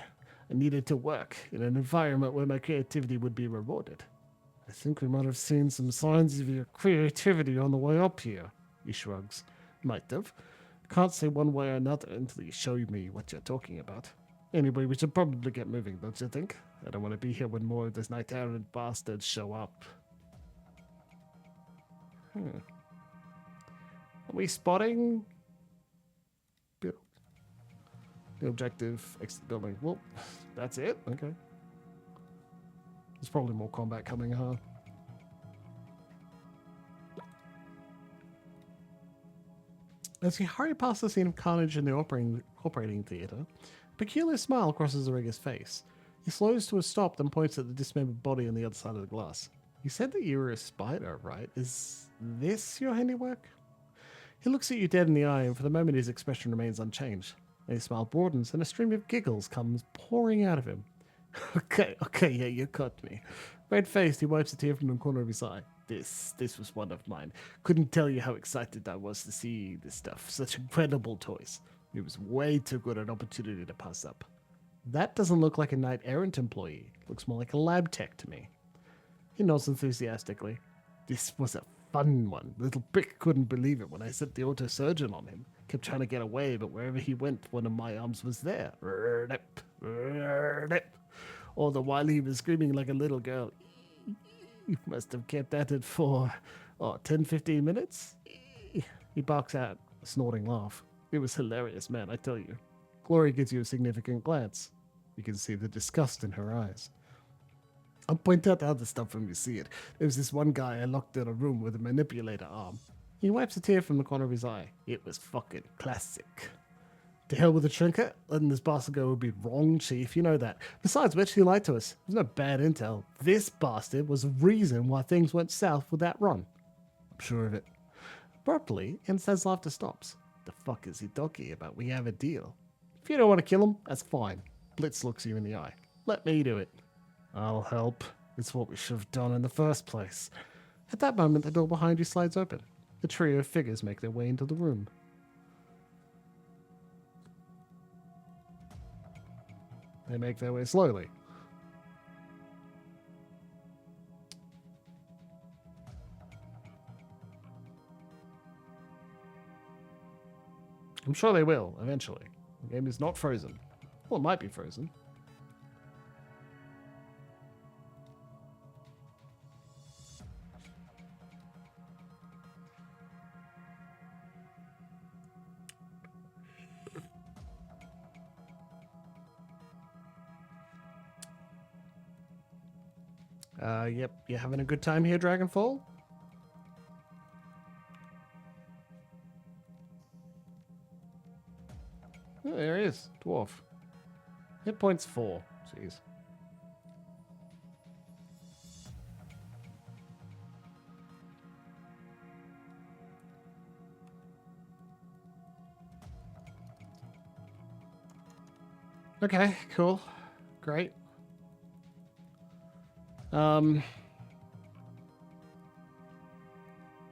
I needed to work in an environment where my creativity would be rewarded. I think we might have seen some signs of your creativity on the way up here, he shrugs. Might have. Can't say one way or another until you show me what you're talking about. Anyway, we should probably get moving, don't you think? I don't want to be here when more of those knight-errant bastards show up. Are we spotting? The objective, exit the building. Well, that's it? Okay. There's probably more combat coming, huh? As you hurry past the scene of carnage in the operating theatre, a peculiar smile crosses the rigger's face. He slows to a stop, then points at the dismembered body on the other side of the glass. You said that you were a spider, right? Is this your handiwork? He looks at you dead in the eye, and for the moment his expression remains unchanged. Then his smile broadens, and a stream of giggles comes pouring out of him. Okay, yeah, you caught me. Red-faced, he wipes a tear from the corner of his eye. This was one of mine. Couldn't tell you how excited I was to see this stuff. Such incredible toys. It was way too good an opportunity to pass up. That doesn't look like a knight-errant employee. Looks more like a lab tech to me. He nods enthusiastically. This was a fun one. Little prick couldn't believe it when I set the auto-surgeon on him. Kept trying to get away, but wherever he went, one of my arms was there. All the while he was screaming like a little girl. You must have kept at it for, 10, 15 minutes? He barks out, a snorting laugh. It was hilarious, man, I tell you. Glory gives you a significant glance. You can see the disgust in her eyes. I'll point out the other stuff when we see it. There was this one guy I locked in a room with a manipulator arm. He wipes a tear from the corner of his eye. It was fucking classic. To hell with the trinket. Letting this bastard go would be wrong, Chief. You know that. Besides which, he lied to us. There's no bad intel. This bastard was the reason why things went south with that run. I'm sure of it. Abruptly, Instead's laughter stops. The fuck is he talking about? We have a deal. If you don't want to kill him, that's fine. Blitz looks you in the eye. Let me do it. I'll help. It's what we should have done in the first place. At that moment, the door behind you slides open. The trio of figures make their way into the room. They make their way slowly. I'm sure they will, eventually. The game is not frozen. Well, it might be frozen. Yep, you having a good time here, Dragonfall? Oh, there he is, dwarf. Hit points 4. Jeez. Okay, cool. Great.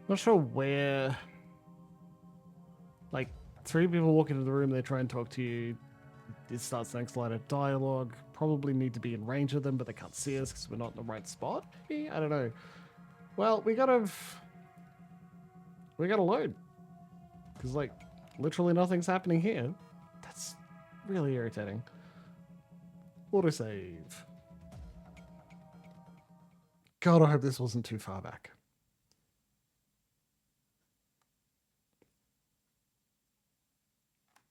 Not sure where. Like, 3 people walk into the room, they try and talk to you. It starts the next line of dialogue. Probably need to be in range of them, but they can't see us because we're not in the right spot. Maybe? I don't know. Well, we gotta load. Because, like, literally nothing's happening here. That's really irritating. Autosave. God, I hope this wasn't too far back.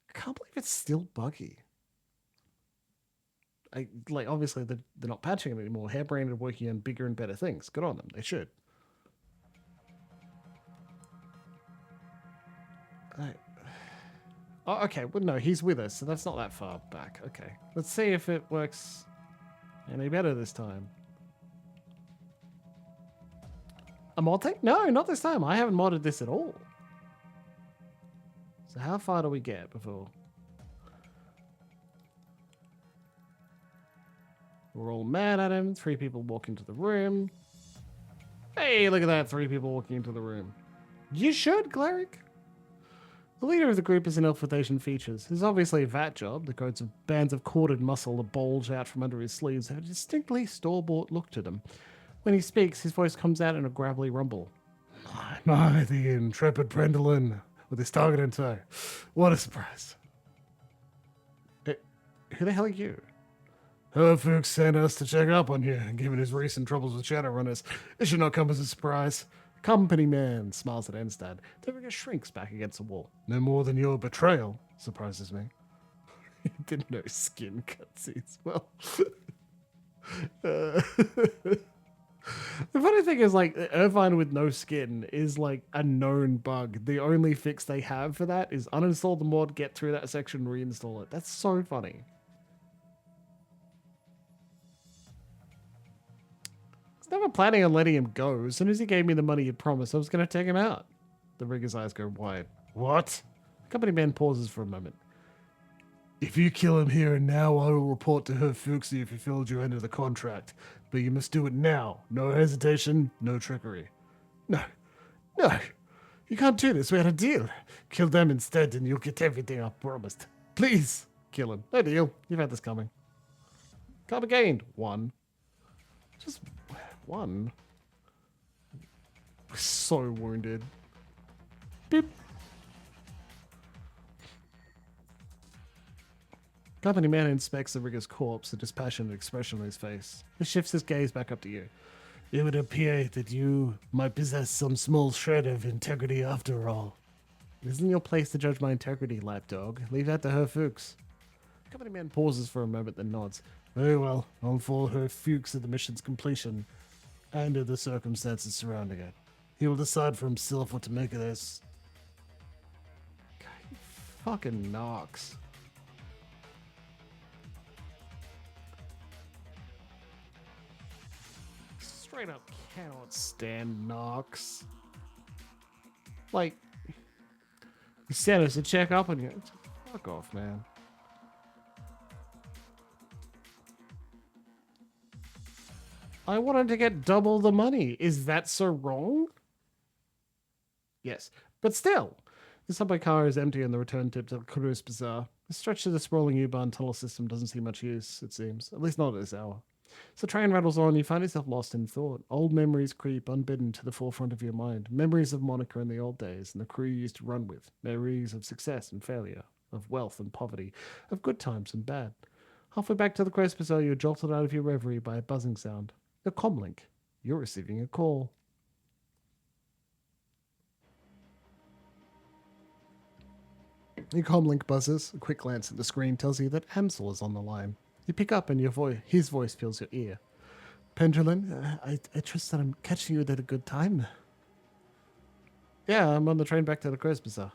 I can't believe it's still buggy. Obviously, they're not patching it anymore. Harebrained and working on bigger and better things. Good on them. They should. Oh, okay. Well, no, he's with us, so that's not that far back. Okay. Let's see if it works any better this time. A mod thing? No, not this time. I haven't modded this at all. So how far do we get before? We're all mad at him. 3 people walk into the room. Hey, look at that. 3 people walking into the room. You should, cleric. The leader of the group is an elf with Asian features. It's obviously a vat job. The coats of bands of corded muscle that bulge out from under his sleeves have a distinctly store-bought look to them. When he speaks, his voice comes out in a gravelly rumble. My, the intrepid Brendolin, with his target in tow. What a surprise. Who the hell are you? Fuchs sent us to check up on you, given his recent troubles with Shadowrunners. It should not come as a surprise. Company man smiles at Enstad. Devika shrinks back against the wall. No more than your betrayal, surprises me. He didn't know skin cutscenes. Well. The funny thing is, like, Irvine with no skin is like a known bug. The only fix they have for that is uninstall the mod, get through that section, reinstall it. That's so funny. I was never planning on letting him go. As soon as he gave me the money he'd promised, I was going to take him out. The rigger's eyes go wide. What? The company man pauses for a moment. If you kill him here and now, I will report to her Fuchsie if you failed your end of the contract. But you must do it now. No hesitation, no trickery. No, no, you can't do this. We had a deal. Kill them instead and you'll get everything I promised. Please, kill him. No deal. You've had this coming. Karma gained. 1. Just 1. So wounded. Beep. Company man inspects the rigger's corpse, a dispassionate expression on his face. He shifts his gaze back up to you. It would appear that you might possess some small shred of integrity after all. It isn't your place to judge my integrity, lapdog. Leave that to her Fuchs. Company man pauses for a moment, then nods. Very well, I'll follow her Fuchs at the mission's completion, and of the circumstances surrounding it. He will decide for himself what to make of this. God, he fucking knocks. Straight up cannot stand Nox. Like, he sent us to check up on you. Fuck off, man. I wanted to get double the money. Is that so wrong? Yes, but still. The subway car is empty and the return trip to Kuru's Bazaar. The stretch to the sprawling U-Bahn tunnel system doesn't see much use, it seems. At least not at this hour. So the train rattles on, you find yourself lost in thought. Old memories creep unbidden to the forefront of your mind. Memories of Monica in the old days and the crew you used to run with. Memories of success and failure, of wealth and poverty, of good times and bad. Halfway back to the Crest Bazaar, you're jolted out of your reverie by a buzzing sound. The comlink. You're receiving a call. Your comlink buzzes. A quick glance at the screen tells you that Amsel is on the line. You pick up and his voice fills your ear. Pendulin, I trust that I'm catching you at a good time. Yeah, I'm on the train back to the Crest Bazaar.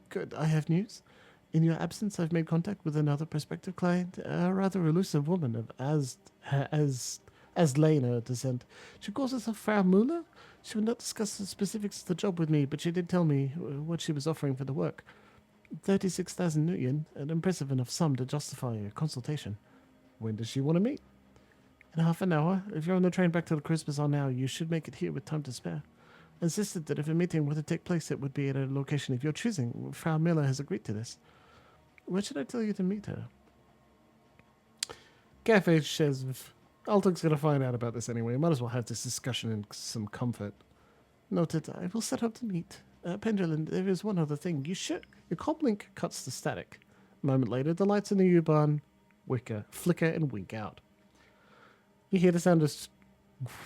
Good, I have news. In your absence, I've made contact with another prospective client, a rather elusive woman of Aslana descent. She calls herself Faramula. She would not discuss the specifics of the job with me, but she did tell me what she was offering for the work. 36,000 Nuyen, an impressive enough sum to justify a consultation. When does she want to meet? In half an hour. If you're on the train back to the Crest Bazaar now, you should make it here with time to spare. I insisted that if a meeting were to take place, it would be at a location of your choosing. Frau Miller has agreed to this. Where should I tell you to meet her? Cafe Chesv. Altuk's going to find out about this anyway. Might as well have this discussion in some comfort. Noted. I will set up to meet. Pendulin, there is one other thing. You should. Your comlink cuts the static. A moment later, the lights in the U-Bahn flicker and wink out. You hear the sound of...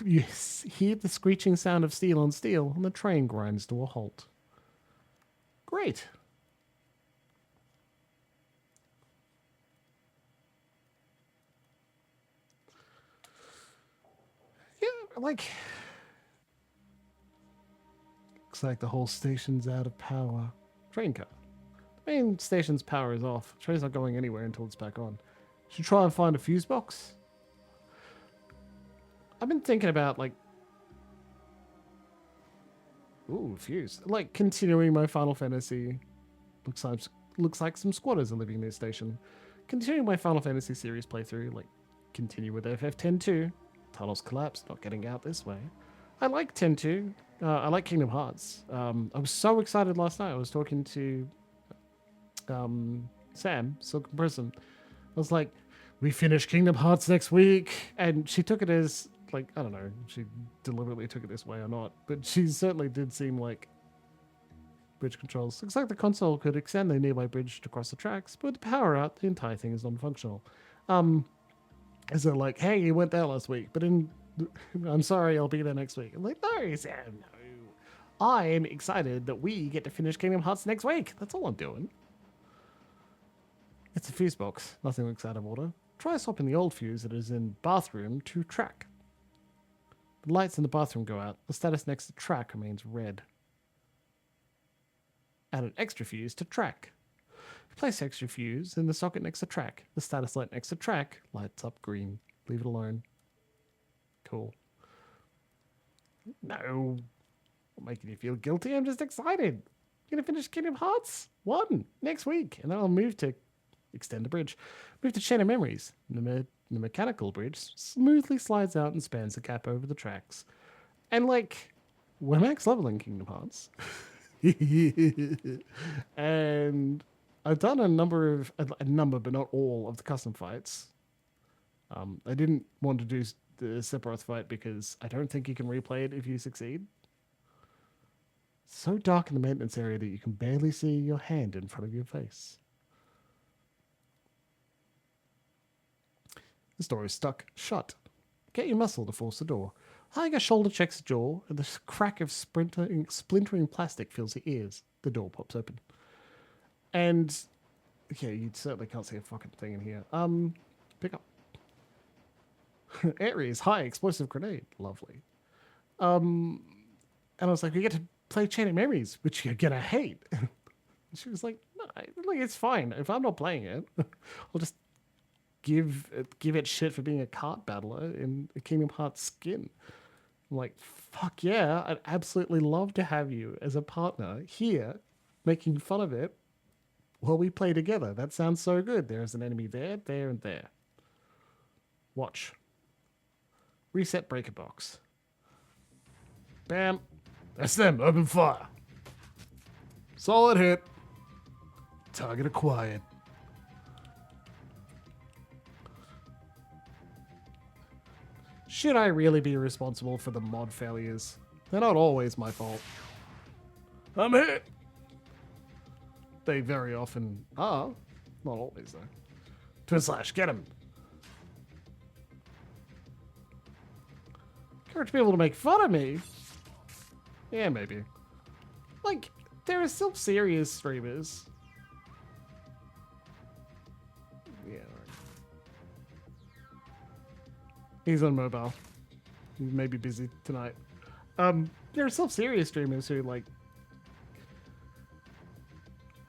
You hear the screeching sound of steel on steel, and the train grinds to a halt. Great. Yeah, like... Looks like the whole station's out of power. Train car. The main station's power is off. The train's not going anywhere until it's back on. Should try and find a fuse box. I've been thinking about, like... Ooh, fuse. Like, continuing my Final Fantasy... Looks like some squatters are living near the station. Continuing my Final Fantasy series playthrough, like, continue with FF10-2. Tunnels collapse, not getting out this way. I like 10-2. I like Kingdom Hearts. I was so excited last night. I was talking to Sam, Silken Prism. I was like, we finish Kingdom Hearts next week. And she took it as, like, I don't know, she deliberately took it this way or not. But she certainly did seem like bridge controls. Looks like the console could extend the nearby bridge to cross the tracks, but with the power out, the entire thing is non-functional. Is it like, hey, you went there last week, but I'm sorry, I'll be there next week. I'm like, no, Sam, no. I'm excited that we get to finish Kingdom Hearts next week. That's all I'm doing. It's a fuse box. Nothing looks out of order. Try swapping the old fuse that is in bathroom to track. The lights in the bathroom go out. The status next to track remains red. Add an extra fuse to track. Place extra fuse in the socket next to track. The status light next to track lights up green. Leave it alone. Cool. No. I'm making you feel guilty. I'm just excited. I'm going to finish Kingdom Hearts 1 next week. And then I'll move to extend the bridge. Move to Chain of Memories. The mechanical bridge smoothly slides out and spans the gap over the tracks. And like, we're max leveling Kingdom Hearts. And I've done a number, but not all of the custom fights. I didn't want to do the Sephiroth fight because I don't think you can replay it if you succeed. It's so dark in the maintenance area that you can barely see your hand in front of your face. The door is stuck shut. Get your muscle to force the door. Hiring a shoulder checks the jaw, and the crack of splintering plastic fills the ears. The door pops open. And, okay, you certainly can't see a fucking thing in here. Pick up. Ares, high explosive grenade. Lovely. And I was like, we get to play Chain of Memories, which you're gonna hate. And she was like, no, like, it's fine. If I'm not playing it, I'll just give it shit for being a cart battler in a Kingdom Hearts skin. I'm like, fuck yeah, I'd absolutely love to have you as a partner here, making fun of it while we play together. That sounds so good. There's an enemy there, there, and there. Watch. Reset breaker box. Bam. That's them. Open fire. Solid hit. Target acquired. Should I really be responsible for the mod failures? They're not always my fault. I'm hit! They very often are. Not always, though. Twin slash, get him! Encourage people to make fun of me? Yeah, maybe. Like, there are still serious streamers. Yeah, right. He's on mobile. He may be busy tonight. There are still serious streamers who, like,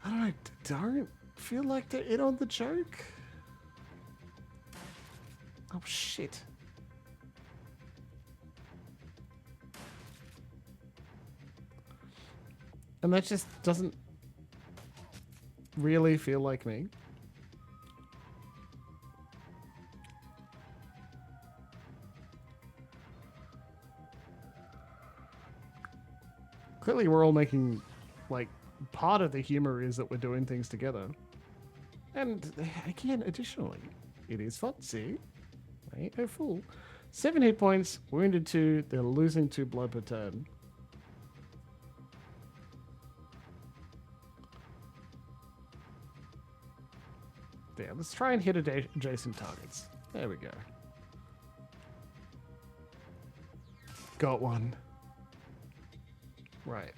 I don't know, don't feel like they're in on the joke. Oh, shit. And that just doesn't really feel like me. Clearly we're all making, like, part of the humor is that we're doing things together. And again, additionally, it is fun. See? I ain't no fool. 7 hit points, wounded 2, they're losing 2 blood per turn. Yeah, let's try and hit adjacent targets. There we go. Got one. Right.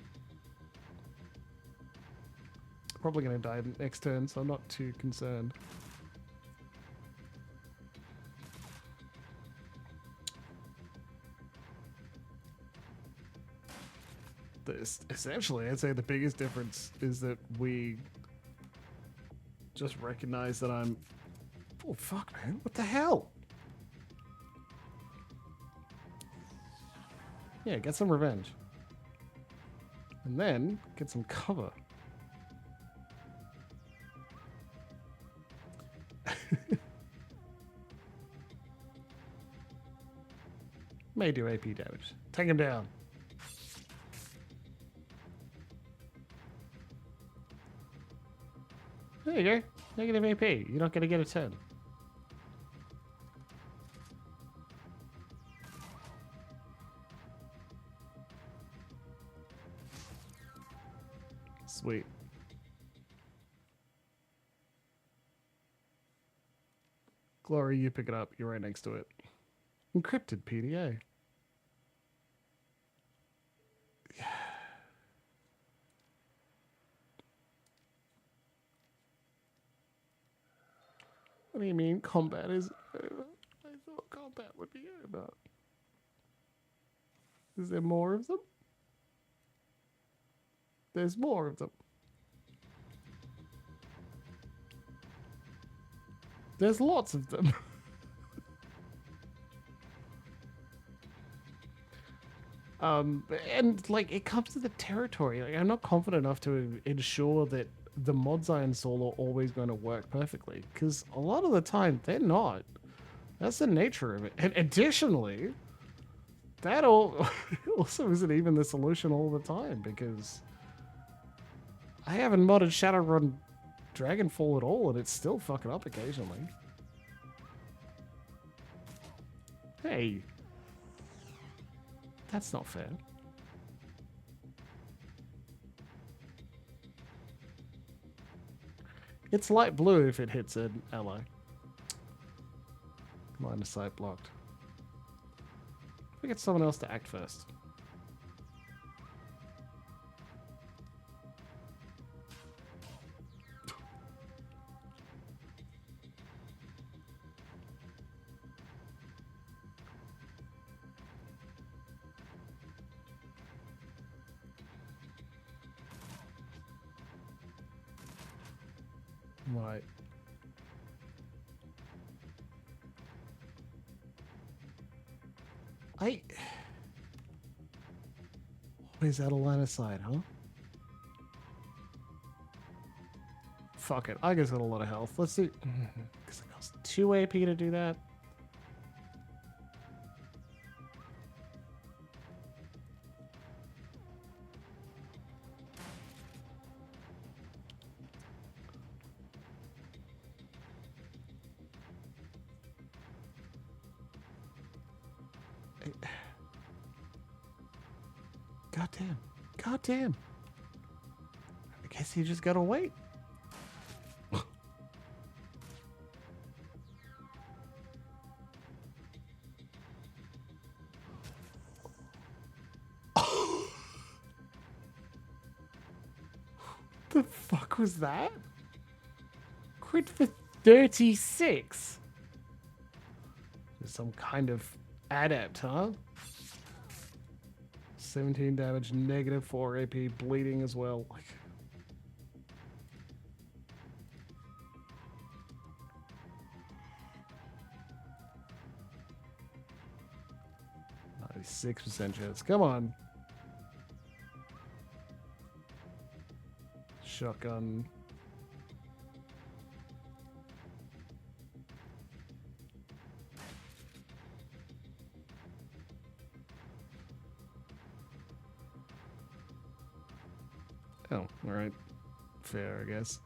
Probably going to die next turn, so I'm not too concerned. Essentially, I'd say the biggest difference is that we just recognize that I'm... Oh, fuck, man. What the hell? Yeah, get some revenge. And then get some cover. May do AP damage. Take him down. There you go. Negative AP. You're not going to get a 10. Sweet. Glory, you pick it up. You're right next to it. Encrypted PDA. Yeah. What do you mean combat is over? I thought combat would be over. Is there more of them? There's more of them. There's lots of them. And like it comes to the territory. Like, I'm not confident enough to ensure that the mods I install are always going to work perfectly, because a lot of the time they're not. That's the nature of it. And additionally, that also isn't even the solution all the time, because I haven't modded Shadowrun Dragonfall at all, and it's still fucking up occasionally. Hey, that's not fair. It's light blue if it hits an ally. Line of sight blocked. We get someone else to act first. Right. Always out of line of sight, huh? Fuck it. I guess got a lot of health. Let's see. Because it costs 2 AP to do that. God damn. God damn. I guess you just gotta wait. The fuck was that? Crit for 36? There's some kind of adept, huh? 17 damage, negative 4 AP, bleeding as well. Nice, 6% chance. Come on. Shotgun. Oh, alright. Fair, I guess.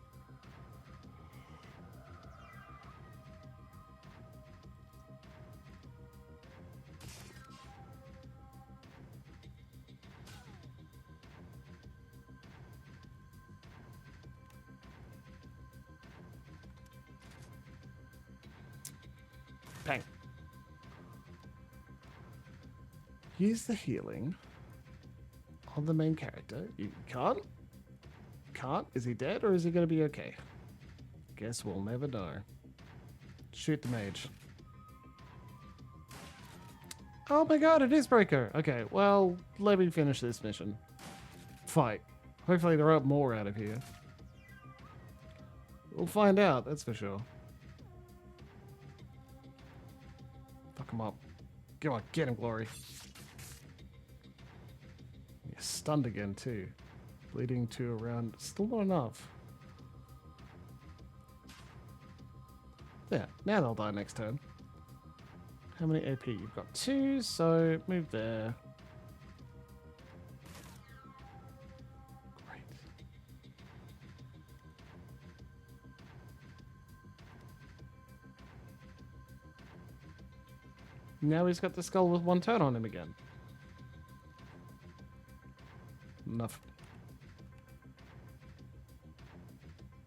Bang. Use the healing on the main character. You can't? Can't? Is he dead or is he going to be okay? Guess we'll never know. Shoot the mage. Oh my god, it is Breaker. Okay, well, let me finish this mission. Fight. Hopefully there are more out of here. We'll find out, that's for sure. Fuck him up. Go on, get him, Glory. You're stunned again, too. Bleeding 2 around. Still not enough. There. Now they'll die next turn. How many AP? You've got 2, so move there. Great. Now he's got the skull with 1 turn on him again. Enough.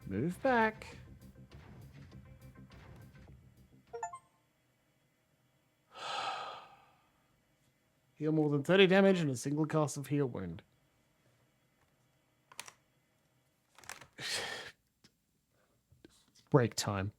Move back. Heal more than 30 damage in a single cast of heal wound. Break time.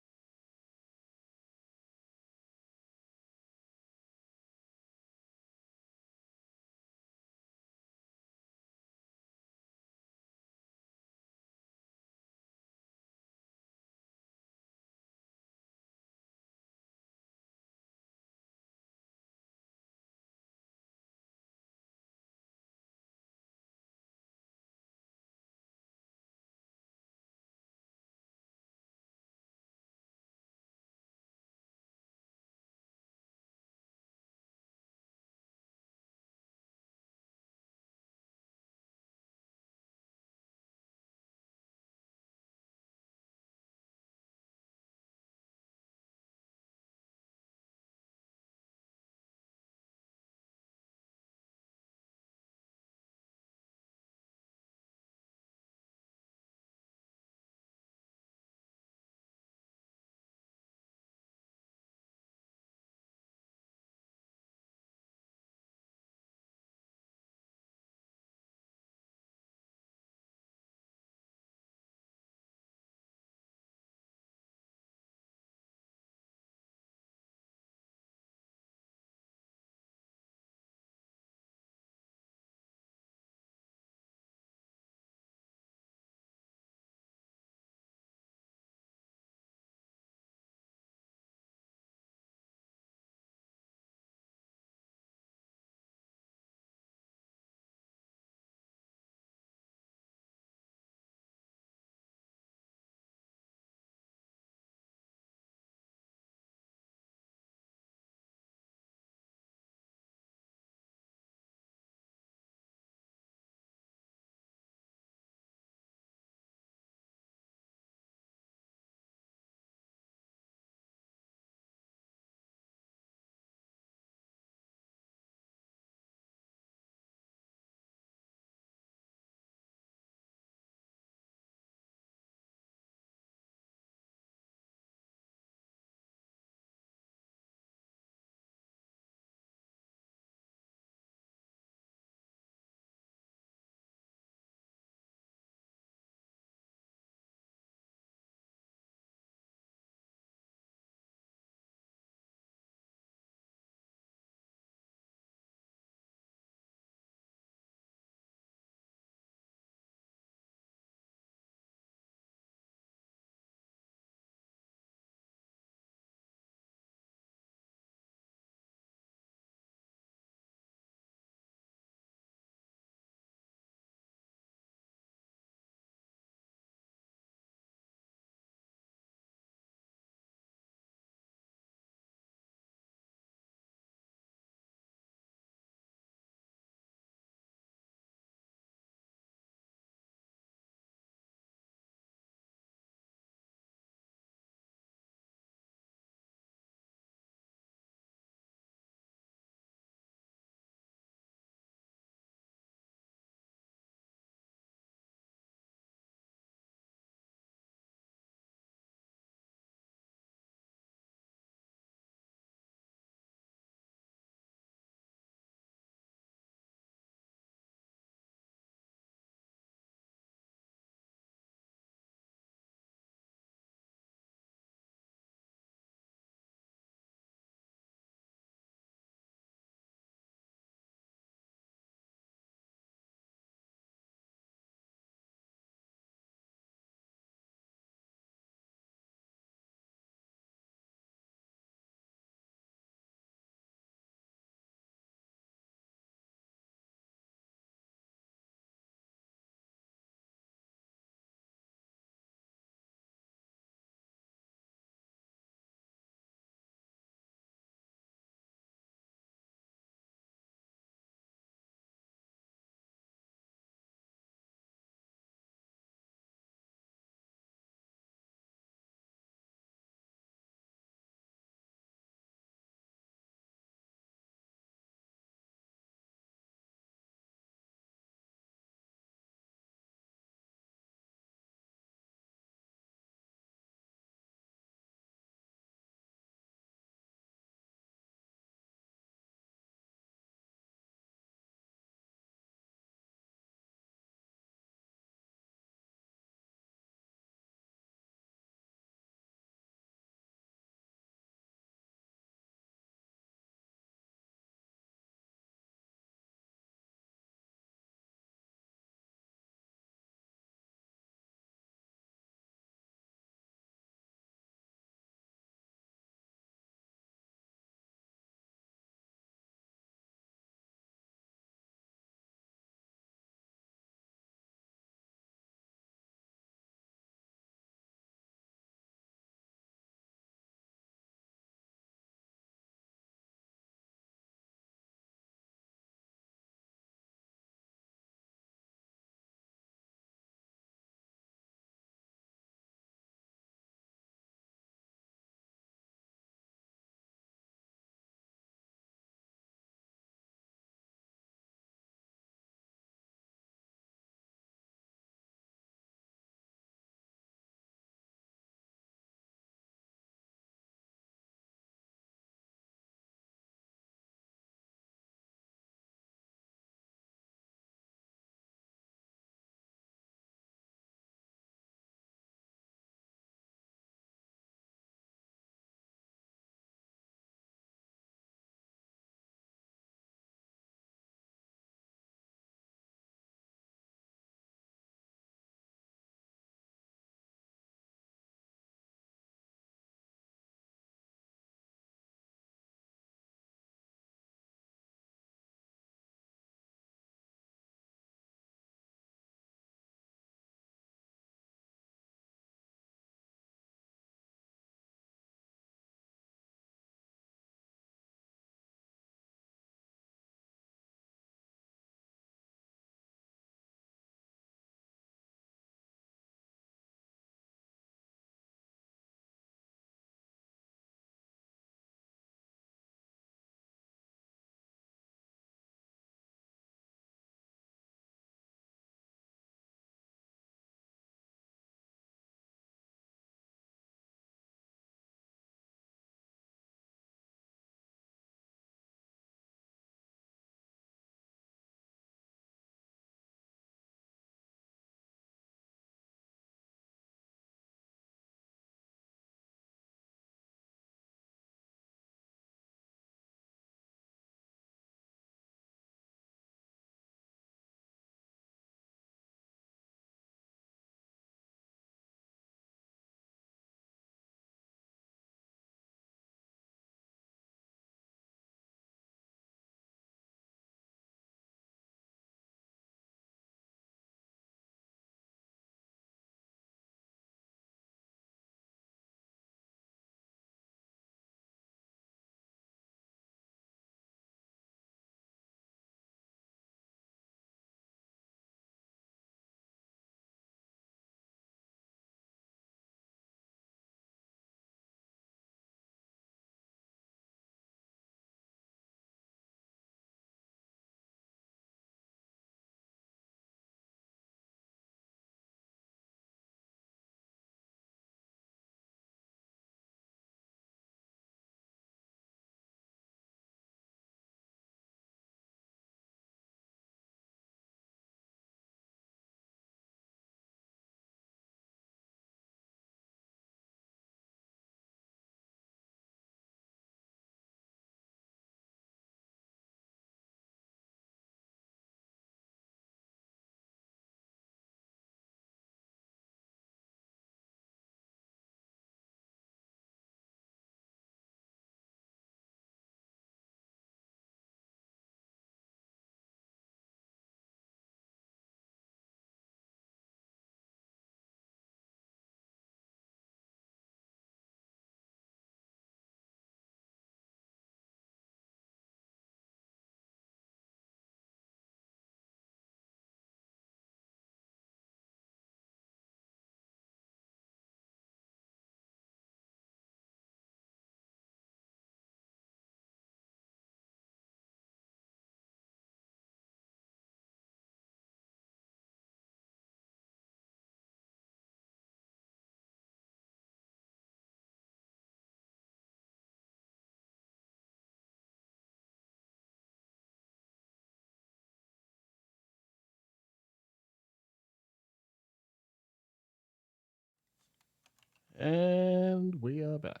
And we are back.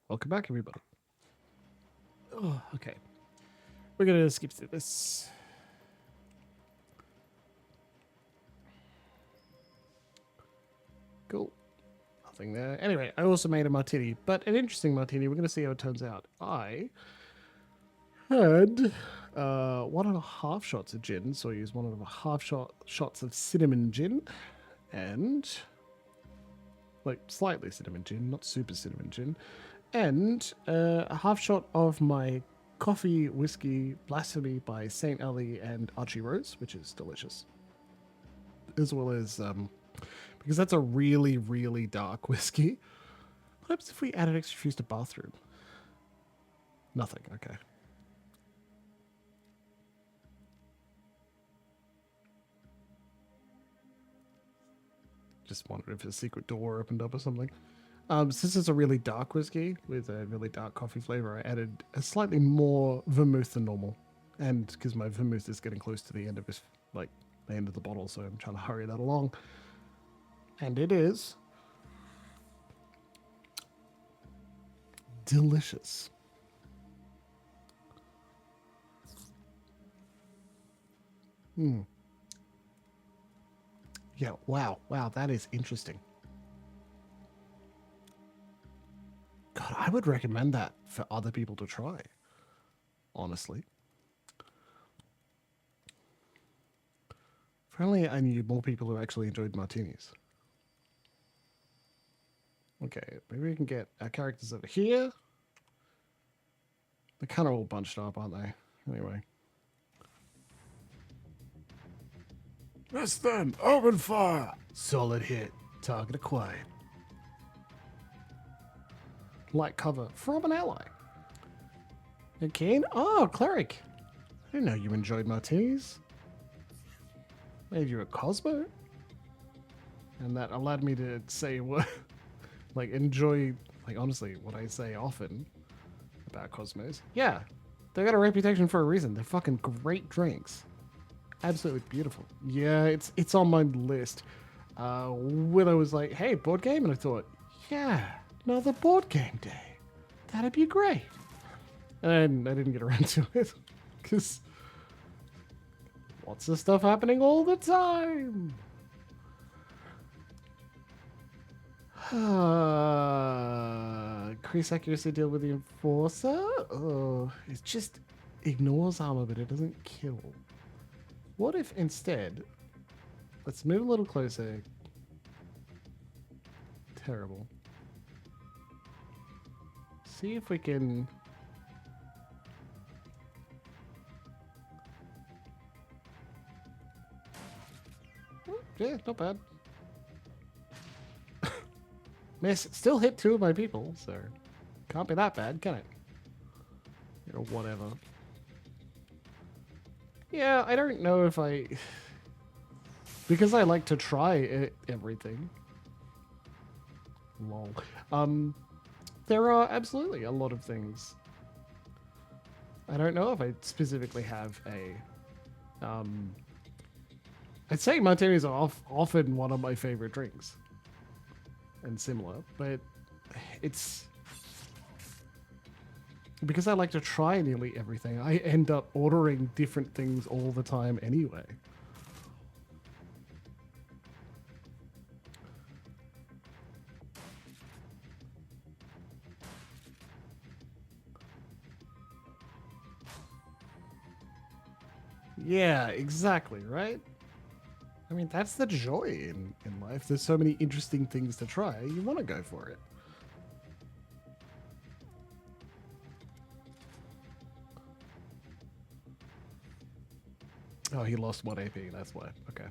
Welcome back, everybody. Oh, okay. We're going to skip through this. Cool. Nothing there. Anyway, I also made a martini, but an interesting martini. We're going to see how it turns out. I had 1.5 shots of gin, so I used 1.5 shots of cinnamon gin, and like slightly cinnamon gin, not super cinnamon gin, and a half shot of my coffee whiskey Blasphemy by St. Ellie and Archie Rose, which is delicious, as well as because that's a really, really dark whiskey. What happens if we add an extra fuse to bathroom? Nothing. Okay. Just wondered if a secret door opened up or something. Since it's a really dark whiskey with a really dark coffee flavor, I added a slightly more vermouth than normal. And because my vermouth is getting close to the end of this, like the end of the bottle, so I'm trying to hurry that along. And it is delicious. Yeah, wow, that is interesting. God, I would recommend that for other people to try, honestly. If only I knew more people who actually enjoyed martinis. Okay, maybe we can get our characters over here. They're kind of all bunched up, aren't they? Anyway. Yes then, open fire! Solid hit. Target acquired. Light cover from an ally. You keen? Oh, cleric. I didn't know you enjoyed martinis. Maybe you're a Cosmo? And that allowed me to say what, like, enjoy, like, honestly, what I say often about Cosmos. Yeah, they got a reputation for a reason. They're fucking great drinks. Absolutely beautiful. Yeah, it's on my list. When I was like, hey, board game? And I thought, yeah, another board game day. That'd be great. And I didn't get around to it because lots of stuff happening all the time. Increase accuracy deal with the enforcer. Oh, it just ignores armor, but it doesn't kill. What if instead, let's move a little closer. Terrible. See if we can. Yeah, not bad. Miss, still hit 2 of my people, so can't be that bad, can it? Or whatever. Yeah, I don't know if I... Because I like to try everything. Lol. There are absolutely a lot of things. I don't know if I specifically have a... I'd say martinis are often one of my favorite drinks. And similar, but it's... Because I like to try nearly everything, I end up ordering different things all the time anyway. Yeah, exactly, right? I mean, that's the joy in life. There's so many interesting things to try. You want to go for it. Oh, he lost 1 AP, that's why. Okay.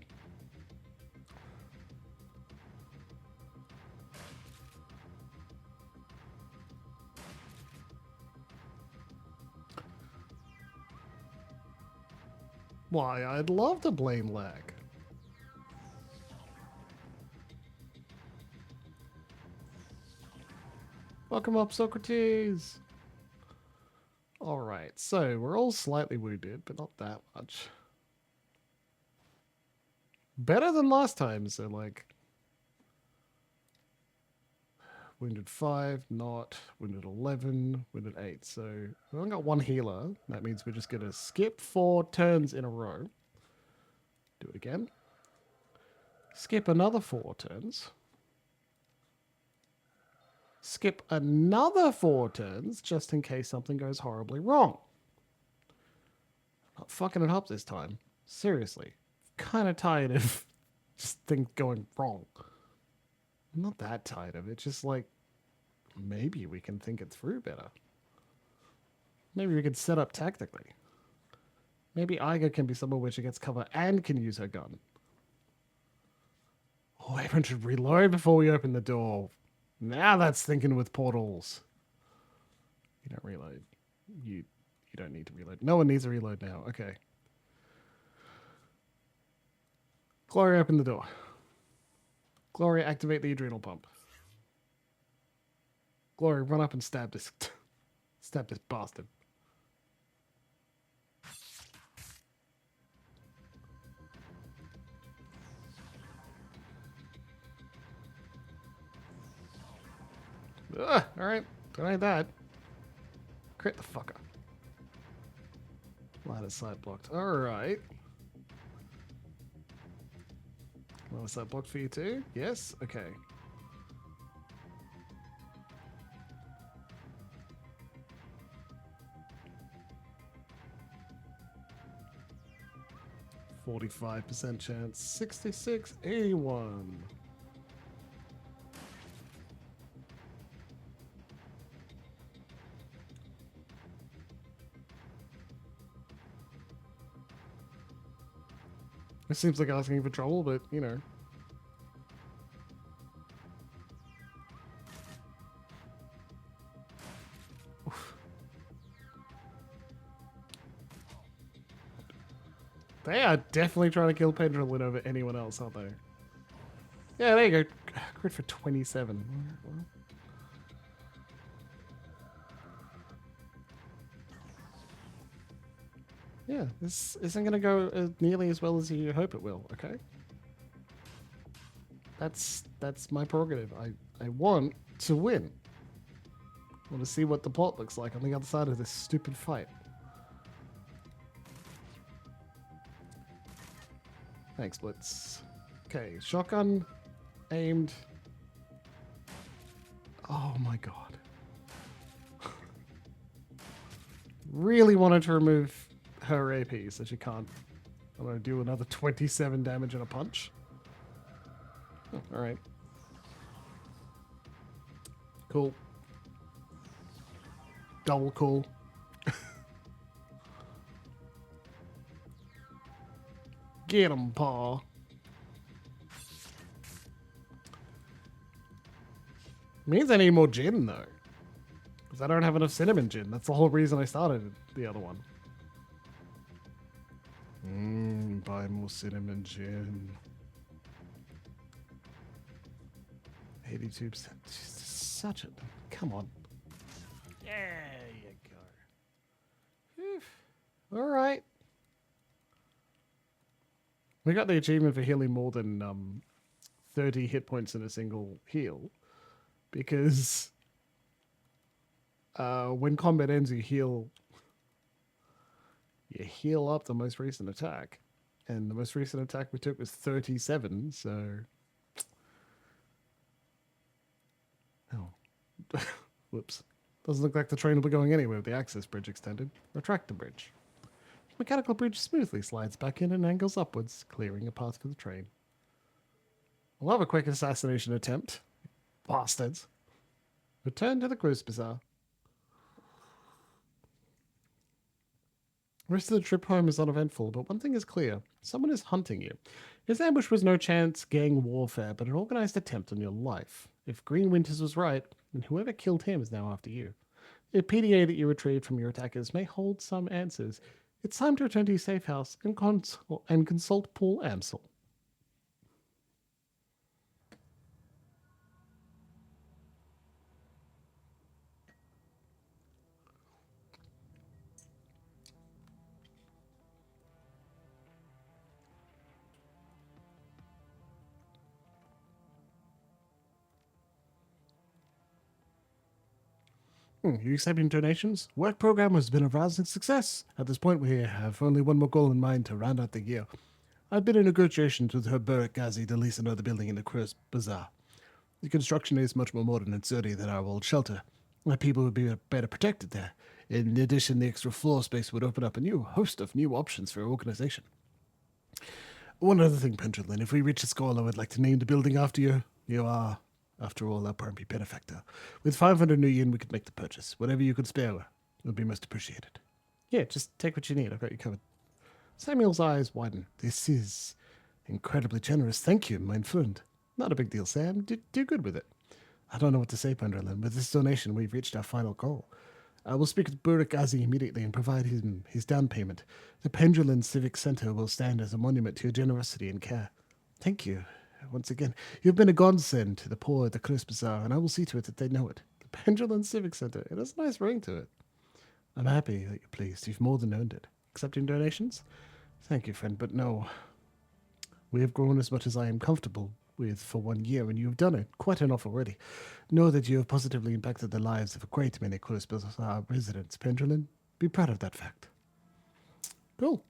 Why, I'd love to blame lag. Welcome up, Socrates. Alright, so we're all slightly wounded, but not that much. Better than last time, so like... Wounded 5, not. Wounded 11, wounded 8. So we only got one healer. That means we're just going to skip 4 turns in a row. Do it again. Skip another 4 turns. Skip another 4 turns just in case something goes horribly wrong. Not fucking it up this time. Seriously. Kind of tired of just things going wrong. I'm not that tired of it. Just like, maybe we can think it through better. Maybe we could set up tactically. Maybe Iga can be somewhere where she gets cover and can use her gun. Oh, everyone should reload before we open the door. Now that's thinking with portals. You don't reload. You don't need to reload. No one needs to reload now. Okay. Gloria, open the door. Gloria, activate the adrenal pump. Gloria, run up and stab this bastard. Ugh, alright. Don't like that. Crit the fucker. Line of sight blocked. Alright. Line of sight blocked for you too? Yes? Okay. %, chance. 66, 81. It seems like asking for trouble, but, you know. Oof. They are definitely trying to kill Pendrelin over anyone else, aren't they? Yeah, there you go. Crit for 27. Yeah, this isn't going to go nearly as well as you hope it will, okay? That's my prerogative. I want to win. I want to see what the plot looks like on the other side of this stupid fight. Thanks, Blitz. Okay, shotgun aimed. Oh my god. Really wanted to remove her AP so she can't. I'm going to do another 27 damage in a punch. Oh, alright. Cool. Double cool. Get him, paw. Means I need more gin, though. Because I don't have enough cinnamon gin. That's the whole reason I started the other one. Buy more cinnamon gin. 82%. Such a... Come on. There you go. Alright. We got the achievement for healing more than 30 hit points in a single heal. Because when combat ends, you heal up the most recent attack. And the most recent attack we took was 37, so... Oh. Whoops. Doesn't look like the train will be going anywhere with the access bridge extended. Retract the bridge. The mechanical bridge smoothly slides back in and angles upwards, clearing a path for the train. I'll have a quick assassination attempt. Bastards. Return to the Cruise Bazaar. The rest of the trip home is uneventful, but one thing is clear. Someone is hunting you. His ambush was no chance gang warfare, but an organized attempt on your life. If Green Winters was right, then whoever killed him is now after you. The PDA that you retrieved from your attackers may hold some answers. It's time to return to your safe house and consult Paul Amsel. You accepting donations? Work program has been a rousing success. At this point, we have only one more goal in mind to round out the year. I've been in negotiations with her Burek Ghazi to lease another building in the Kurz Bazaar. The construction is much more modern and sturdy than our old shelter. My people would be better protected there. In addition, the extra floor space would open up a new host of new options for our organization. One other thing, Pendulin, if we reach this goal, I would like to name the building after you. You are, after all, our primary benefactor. With 500 new yen, we could make the purchase. Whatever you could spare would be most appreciated. Yeah, just take what you need. I've got you covered. Samuel's eyes widen. This is incredibly generous. Thank you, my friend. Not a big deal, Sam. Do good with it. I don't know what to say, Penderlin. With this donation, we've reached our final goal. I will speak with Burek Ghazi immediately and provide him his down payment. The Pendulin Civic Center will stand as a monument to your generosity and care. Thank you. Once again, you've been a godsend to the poor at the Chris Bazaar, and I will see to it that they know it. The Pendulin Civic Center. It has a nice ring to it. I'm happy that you're pleased. You've more than earned it. Accepting donations? Thank you, friend, but no. We have grown as much as I am comfortable with for 1 year, and you have done it quite enough already. Know that you have positively impacted the lives of a great many Chris Bazaar residents, Pendulin. Be proud of that fact. Cool.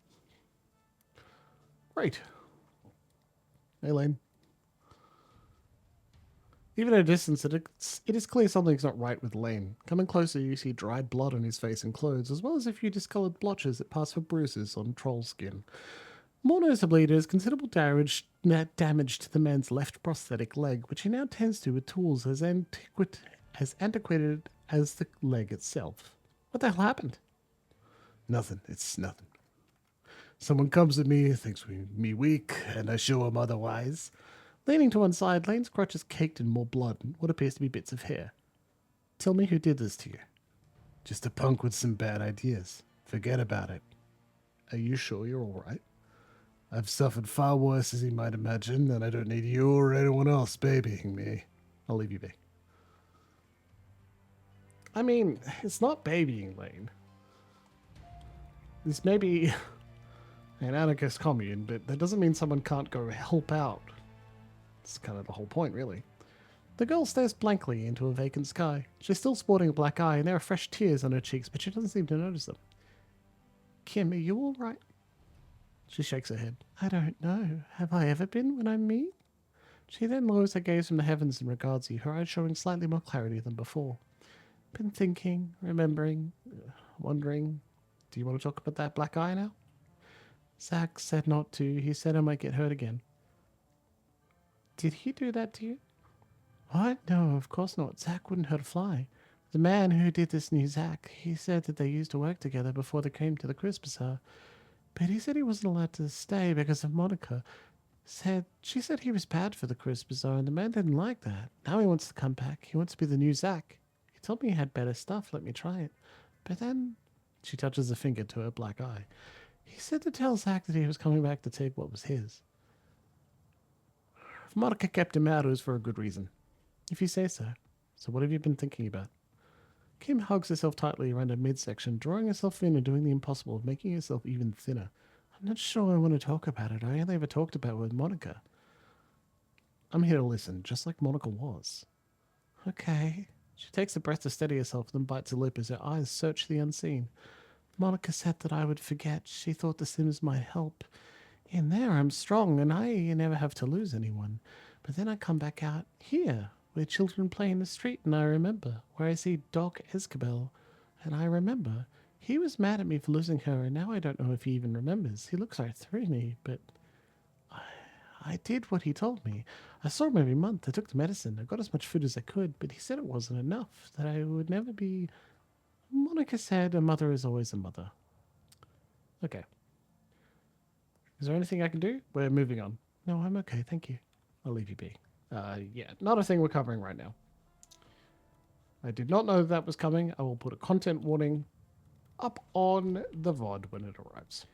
Great. Hey, Lane. Even at a distance, it is clear something's not right with Lane. Coming closer, you see dried blood on his face and clothes, as well as a few discoloured blotches that pass for bruises on troll skin. More noticeably, there is considerable damage to the man's left prosthetic leg, which he now tends to with tools as antiquated as the leg itself. What the hell happened? Nothing. It's nothing. Someone comes at me, thinks me weak, and I show him otherwise. Leaning to one side, Lane's crotch is caked in more blood and what appears to be bits of hair. Tell me who did this to you. Just a punk with some bad ideas. Forget about it. Are you sure you're all right? I've suffered far worse, as you might imagine, and I don't need you or anyone else babying me. I'll leave you be. I mean, it's not babying, Lane. This may be an anarchist commune, but that doesn't mean someone can't go help out. It's kind of the whole point, really. The girl stares blankly into a vacant sky. She's still sporting a black eye, and there are fresh tears on her cheeks, but she doesn't seem to notice them. Kim, are you all right? She shakes her head. I don't know. Have I ever been when I'm me? She then lowers her gaze from the heavens and regards you, her eyes showing slightly more clarity than before. Been thinking, remembering, wondering. Do you want to talk about that black eye now? Zach said not to. He said I might get hurt again. Did he do that to you? What? No, of course not. Zach wouldn't hurt a fly. The man who did this knew Zach. He said that they used to work together before they came to the Chris Bazaar. But he said he wasn't allowed to stay because of Monica. She said he was bad for the Chris Bazaar, and the man didn't like that. Now he wants to come back. He wants to be the new Zach. He told me he had better stuff. Let me try it. But then she touches a finger to her black eye. He said to tell Zach that he was coming back to take what was his. If Monica kept him out, it was for a good reason. If you say so. So what have you been thinking about? Kim hugs herself tightly around her midsection, drawing herself in and doing the impossible of making herself even thinner. I'm not sure I want to talk about it. I only ever talked about it with Monica. I'm here to listen, just like Monica was. Okay. She takes a breath to steady herself, then bites her lip as her eyes search the unseen. Monica said that I would forget. She thought the Sims might help. In there, I'm strong, and I never have to lose anyone. But then I come back out here, where children play in the street, and I remember, where I see Doc Escabel, and I remember. He was mad at me for losing her, and now I don't know if he even remembers. He looks right through me, but I did what he told me. I saw him every month. I took the medicine. I got as much food as I could, but he said it wasn't enough, that I would never be... Monica said a mother is always a mother. Okay. Is there anything I can do? We're moving on. No, I'm okay, thank you. I'll leave you be. Yeah, not a thing we're covering right now. I did not know that was coming. I will put a content warning up on the VOD when it arrives.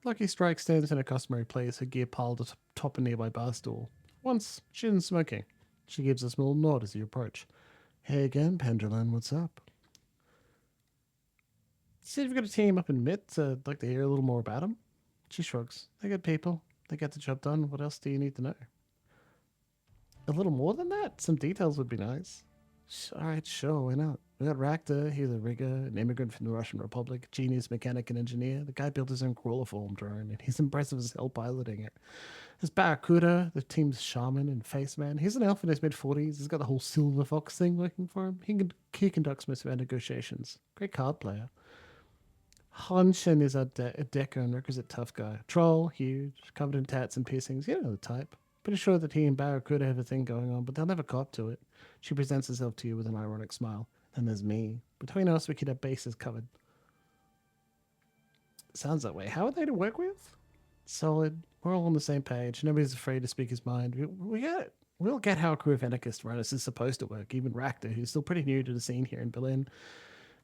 Lucky Strike stands in a customary place, her gear piled atop a nearby bar stool. Once, she isn't smoking. She gives a small nod as you approach. Hey again, Pendulin, what's up? See if you've got a team up in Mitt. I'd like to hear a little more about them. She shrugs. They good people. They get the job done. What else do you need to know? A little more than that? Some details would be nice. All right, sure, why not? We got Rakta, he's a rigger, an immigrant from the Russian Republic, genius mechanic and engineer. The guy built his own crawler form drone, and he's impressive as hell piloting it. There's Barracuda, the team's shaman and face man. He's an elf in his mid-40s. He's got the whole silver fox thing working for him. He conducts most of our negotiations. Great card player. Hanshin is a decker and requisite tough guy. Troll, huge, covered in tats and piercings. You know the type. Pretty sure that he and Barracuda have a thing going on, but they'll never cop to it. She presents herself to you with an ironic smile. Then there's me. Between us, we could have bases covered. Sounds that way. How are they to work with? Solid. We're all on the same page. Nobody's afraid to speak his mind. We get it. We'll get how a crew of anarchist runners is supposed to work. Even Rakta, who's still pretty new to the scene here in Berlin,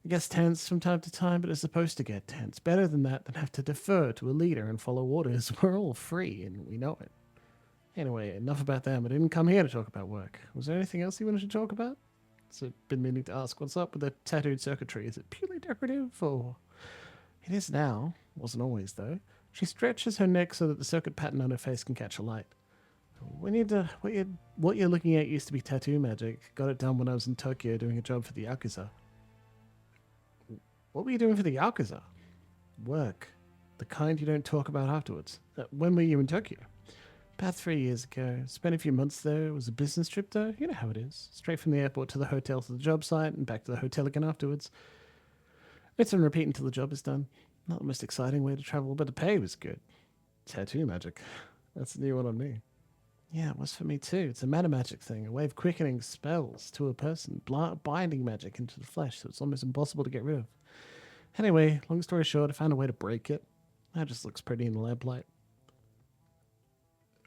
it gets tense from time to time, but it's supposed to get tense. Better than that than have to defer to a leader and follow orders. We're all free, and we know it. Anyway, enough about them. I didn't come here to talk about work. Was there anything else you wanted to talk about? So been meaning to ask, what's up with the tattooed circuitry? Is it purely decorative, or... It is now. Wasn't always, though. She stretches her neck so that the circuit pattern on her face can catch a light. We need to... What you're looking at used to be tattoo magic. Got it done when I was in Tokyo doing a job for the Yakuza. What were you doing for the Yakuza? Work. The kind you don't talk about afterwards. When were you in Tokyo? About 3 years ago. Spent a few months there. It was a business trip, though. You know how it is. Straight from the airport to the hotel to the job site and back to the hotel again afterwards. Rinse and repeat until the job is done. Not the most exciting way to travel, but the pay was good. Tattoo magic. That's a new one on me. Yeah, it was for me too. It's a meta magic thing, a way of quickening spells to a person, binding magic into the flesh, so it's almost impossible to get rid of. Anyway, long story short, I found a way to break it. That just looks pretty in the lamplight.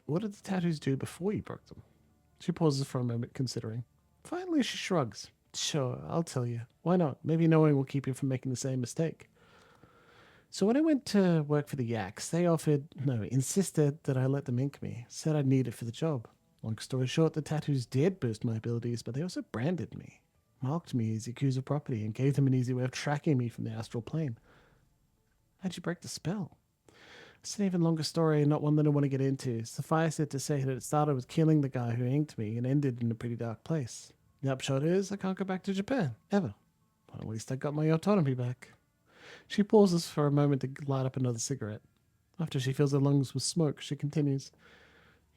What did the tattoos do before you broke them? She pauses for a moment, considering. Finally, she shrugs. Sure, I'll tell you. Why not? Maybe knowing will keep you from making the same mistake. So when I went to work for the Yaks, they insisted that I let them ink me. Said I'd need it for the job. Long story short, the tattoos did boost my abilities, but they also branded me. Marked me as Yakuza property and gave them an easy way of tracking me from the astral plane. How'd you break the spell? It's an even longer story and not one that I want to get into. Suffice it to say that it started with killing the guy who inked me and ended in a pretty dark place. The upshot is I can't go back to Japan, ever. Well, at least I got my autonomy back. She pauses for a moment to light up another cigarette. After she fills her lungs with smoke, she continues.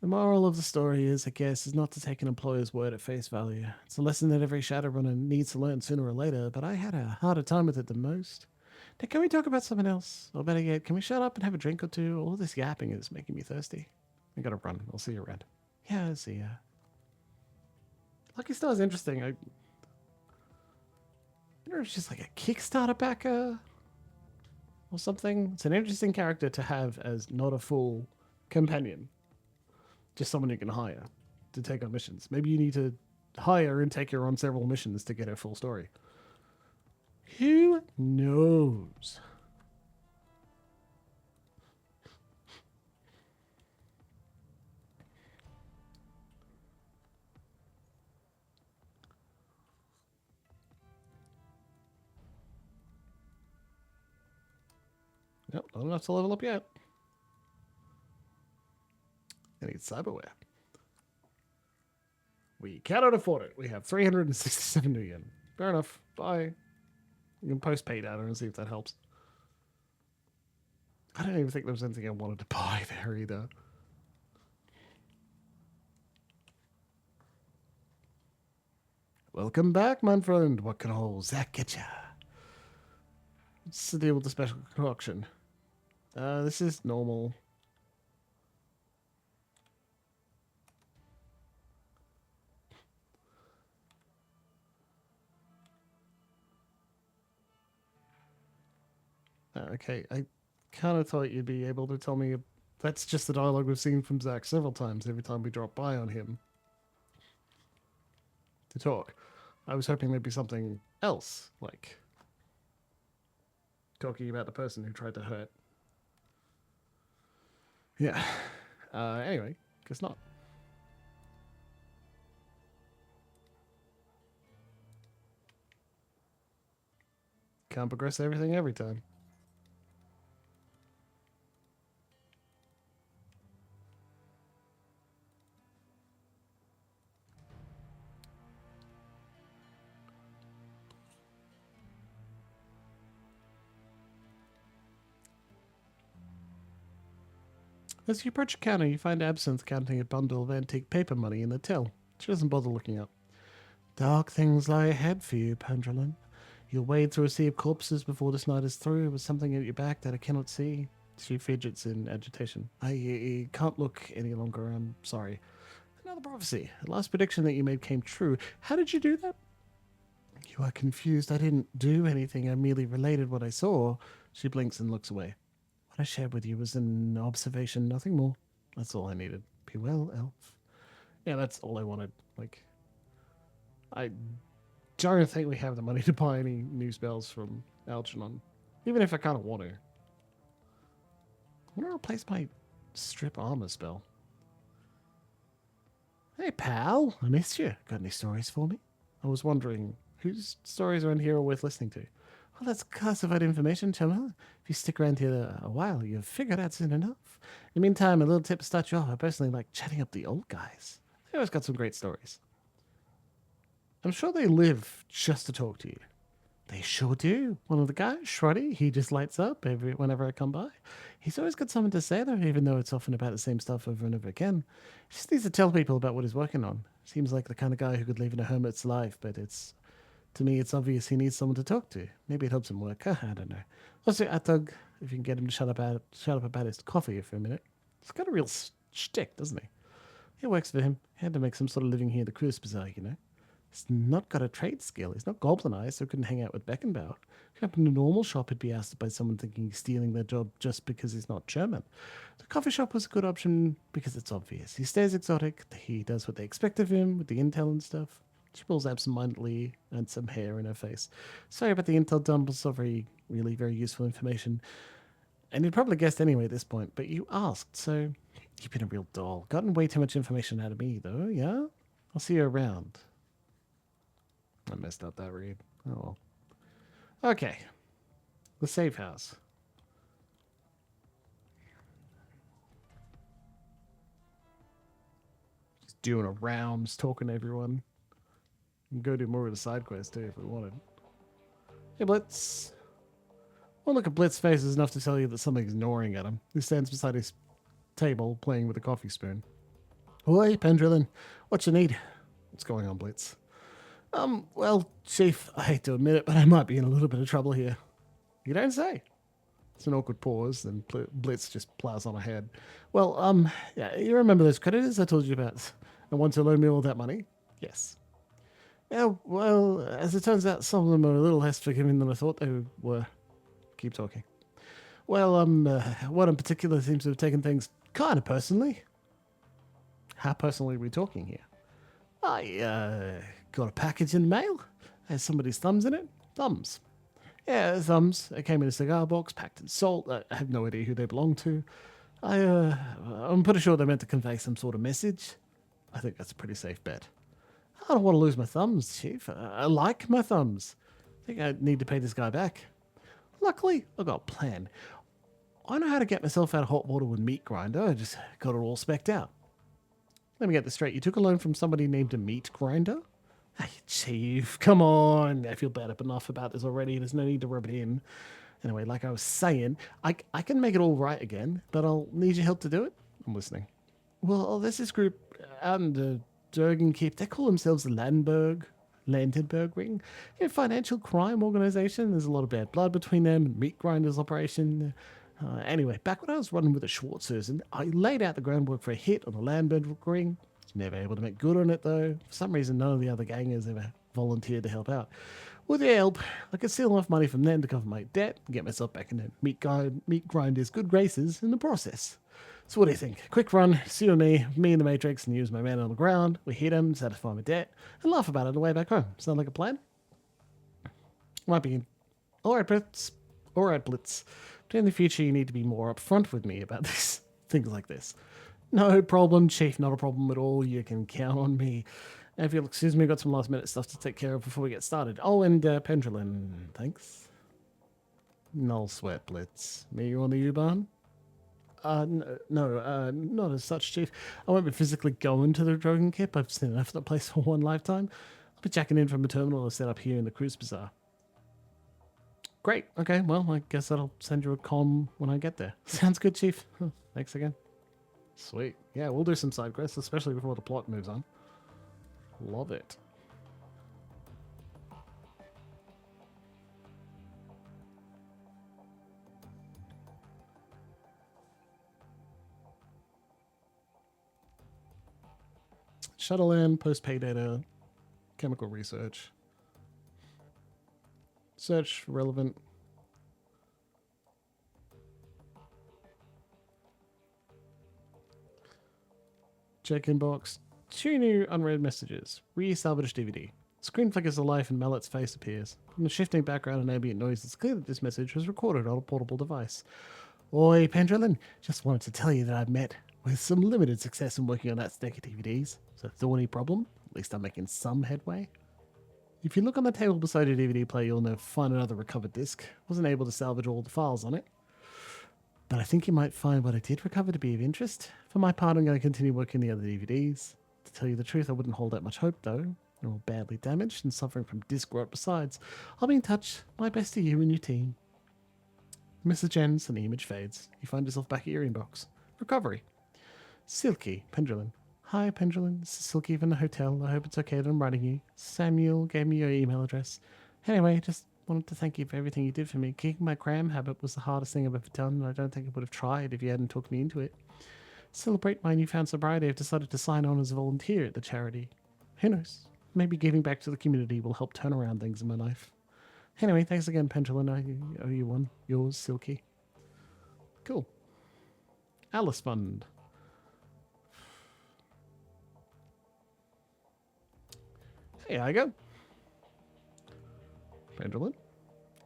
The moral of the story is, I guess, is not to take an employer's word at face value. It's a lesson that every Shadowrunner needs to learn sooner or later, but I had a harder time with it than most. Now, can we talk about something else? Or better yet, can we shut up and have a drink or two? All this yapping is making me thirsty. I gotta run. I'll see you around. Yeah, I'll see ya. Lucky Star is interesting. I wonder if she's like a Kickstarter backer or something. It's an interesting character to have as not a full companion. Just someone you can hire to take on missions. Maybe you need to hire and take her on several missions to get her full story. Who knows? Yep, not enough to level up yet. I need cyberware. We cannot afford it. We have 367 million. Fair enough. Bye. You can post pay data and see if that helps. I don't even think there was anything I wanted to buy there either. Welcome back, my friend. What can old Zach get ya? What's the deal with the special concoction? This is normal. Okay, I kind of thought you'd be able to tell me. That's just the dialogue we've seen from Zach several times every time we drop by on him to talk. I was hoping there'd be something else, like talking about the person who tried to hurt. Yeah. Anyway, guess not. can't progress everything every time. As you approach a counter, you find Absinthe counting a bundle of antique paper money in the till. She doesn't bother looking up. Dark things lie ahead for you, Pendulum. You'll wade through a sea of corpses before this night is through, with something at your back that I cannot see. She fidgets in agitation. I can't look any longer, I'm sorry. Another prophecy. The last prediction that you made came true. How did you do that? You are confused. I didn't do anything. I merely related what I saw. She blinks and looks away. What I shared with you was an observation, nothing more. That's all I needed. Be well, Elf. Yeah, that's all I wanted. Like, I don't think we have the money to buy any new spells from Algernon. Even if I kind of want to. I want to replace my strip armor spell. Hey, pal. I missed you. Got any stories for me? I was wondering, whose stories around here are worth listening to? Well, that's classified information, Chummer. If you stick around here a while, you'll figure out soon enough. In the meantime, a little tip to start you off. I personally like chatting up the old guys. They always got some great stories. I'm sure they live just to talk to you. They sure do. One of the guys, Shruddy, he just lights up whenever I come by. He's always got something to say, though, even though it's often about the same stuff over and over again. He just needs to tell people about what he's working on. Seems like the kind of guy who could live in a hermit's life, but to me, it's obvious he needs someone to talk to. Maybe it helps him work. I don't know. Also, Atug, if you can get him to shut up about his coffee for a minute. He's got a real shtick, doesn't he? It works for him. He had to make some sort of living here in the Cruise Bazaar, you know. He's not got a trade skill. He's not goblinized, so couldn't hang out with Beckenbauer. If he happened in a normal shop, he'd be asked by someone thinking he's stealing their job just because he's not German. The coffee shop was a good option because it's obvious. He stays exotic. He does what they expect of him with the intel and stuff. She pulls absentmindedly and some hair in her face. Sorry about the intel dump. It's not really very useful information. And you'd probably guessed anyway at this point, but you asked, so you've been a real doll. Gotten way too much information out of me, though, yeah? I'll see you around. I messed up that read. Oh well. Okay. The safe house. Just doing a rounds, talking to everyone. We can go do more of the side quest too if we wanted. Hey Blitz. One look at Blitz's face is enough to tell you that something's gnawing at him. He stands beside his table playing with a coffee spoon. Oi, Pendrillin. What you need? What's going on, Blitz? Well, Chief, I hate to admit it, but I might be in a little bit of trouble here. You don't say. It's an awkward pause, then Blitz just plows on ahead. Well, yeah, you remember those creditors I told you about? And want to loan me all that money? Yes. Yeah, well, as it turns out, some of them are a little less forgiving than I thought they were. Keep talking. Well, one in particular seems to have taken things kind of personally. How personally are we talking here? I got a package in the mail. Has somebody's thumbs in it. Thumbs. Yeah, thumbs. It came in a cigar box, packed in salt. I have no idea who they belong to. I'm pretty sure they're meant to convey some sort of message. I think that's a pretty safe bet. I don't want to lose my thumbs, Chief. I like my thumbs. I think I need to pay this guy back. Luckily, I've got a plan. I know how to get myself out of hot water with meat grinder. I just got it all specced out. Let me get this straight. You took a loan from somebody named a meat grinder? Hey, Chief, come on. I feel bad enough about this already. There's no need to rub it in. Anyway, like I was saying, I can make it all right again, but I'll need your help to do it. I'm listening. Well, there's this group out in the Durgan Keep. They call themselves the Landenberg Ring. Financial crime organization. There's a lot of bad blood between them and meat grinders operation. Anyway, back when I was running with the Schwartzers, and I laid out the groundwork for a hit on the Landberg Ring. Never able to make good on it, though. For some reason, none of the other gangers ever volunteered to help out. With their help, I could steal enough money from them to cover my debt and get myself back in the meat grinder's good graces in the process. So what do you think? Quick run, see with me and the Matrix, and use my man on the ground. We hit him, satisfy my debt, and laugh about it on the way back home. Sound like a plan? Might be. All right, Blitz. But in the future, you need to be more upfront with me about this. Things like this. No problem, Chief. Not a problem at all. You can count on me. And if you'll excuse me, I've got some last minute stuff to take care of before we get started. Oh, and Pendulum, thanks. Null sweat blitz. Me on the U-Bahn? No, not as such, Chief. I won't be physically going to the Drogon Kip. I've seen enough of the place for one lifetime. I'll be jacking in from a terminal set up here in the Cruise Bazaar. Great. Okay, well, I guess I'll send you a comm when I get there. Sounds good, Chief. Thanks again. Sweet. Yeah, we'll do some side quests, especially before the plot moves on. Love it. Shadowrun, post-pay data, chemical research. Search relevant. Check inbox. 2 new unread messages. Re-salvaged DVD. Screen flickers to life and Mallet's face appears. From the shifting background and ambient noise, it's clear that this message was recorded on a portable device. Oi, Pendrelin. Just wanted to tell you that I've met with some limited success in working on that stack of DVDs. It's a thorny problem. At least I'm making some headway. If you look on the table beside your DVD player, you'll now find another recovered disc. Wasn't able to salvage all the files on it, but I think you might find what I did recover to be of interest. For my part, I'm going to continue working the other DVDs. To tell you the truth, I wouldn't hold out much hope, though. They're all badly damaged and suffering from disc rot besides. I'll be in touch. My best to you and your team. The message ends and the image fades. You find yourself back at your inbox. Recovery. Silky, Pendrelin. Hi, Pendrelin. This is Silky from the hotel. I hope it's okay that I'm writing you. Samuel gave me your email address. Anyway, just wanted to thank you for everything you did for me. Kicking my cram habit was the hardest thing I've ever done, and I don't think I would have tried if you hadn't talked me into it. To celebrate my newfound sobriety, I've decided to sign on as a volunteer at the charity. Who knows? Maybe giving back to the community will help turn around things in my life. Anyway, thanks again, Pendrelin. I owe you one. Yours, Silky. Cool. Alice Fund. Hey, I go. Pendrelin,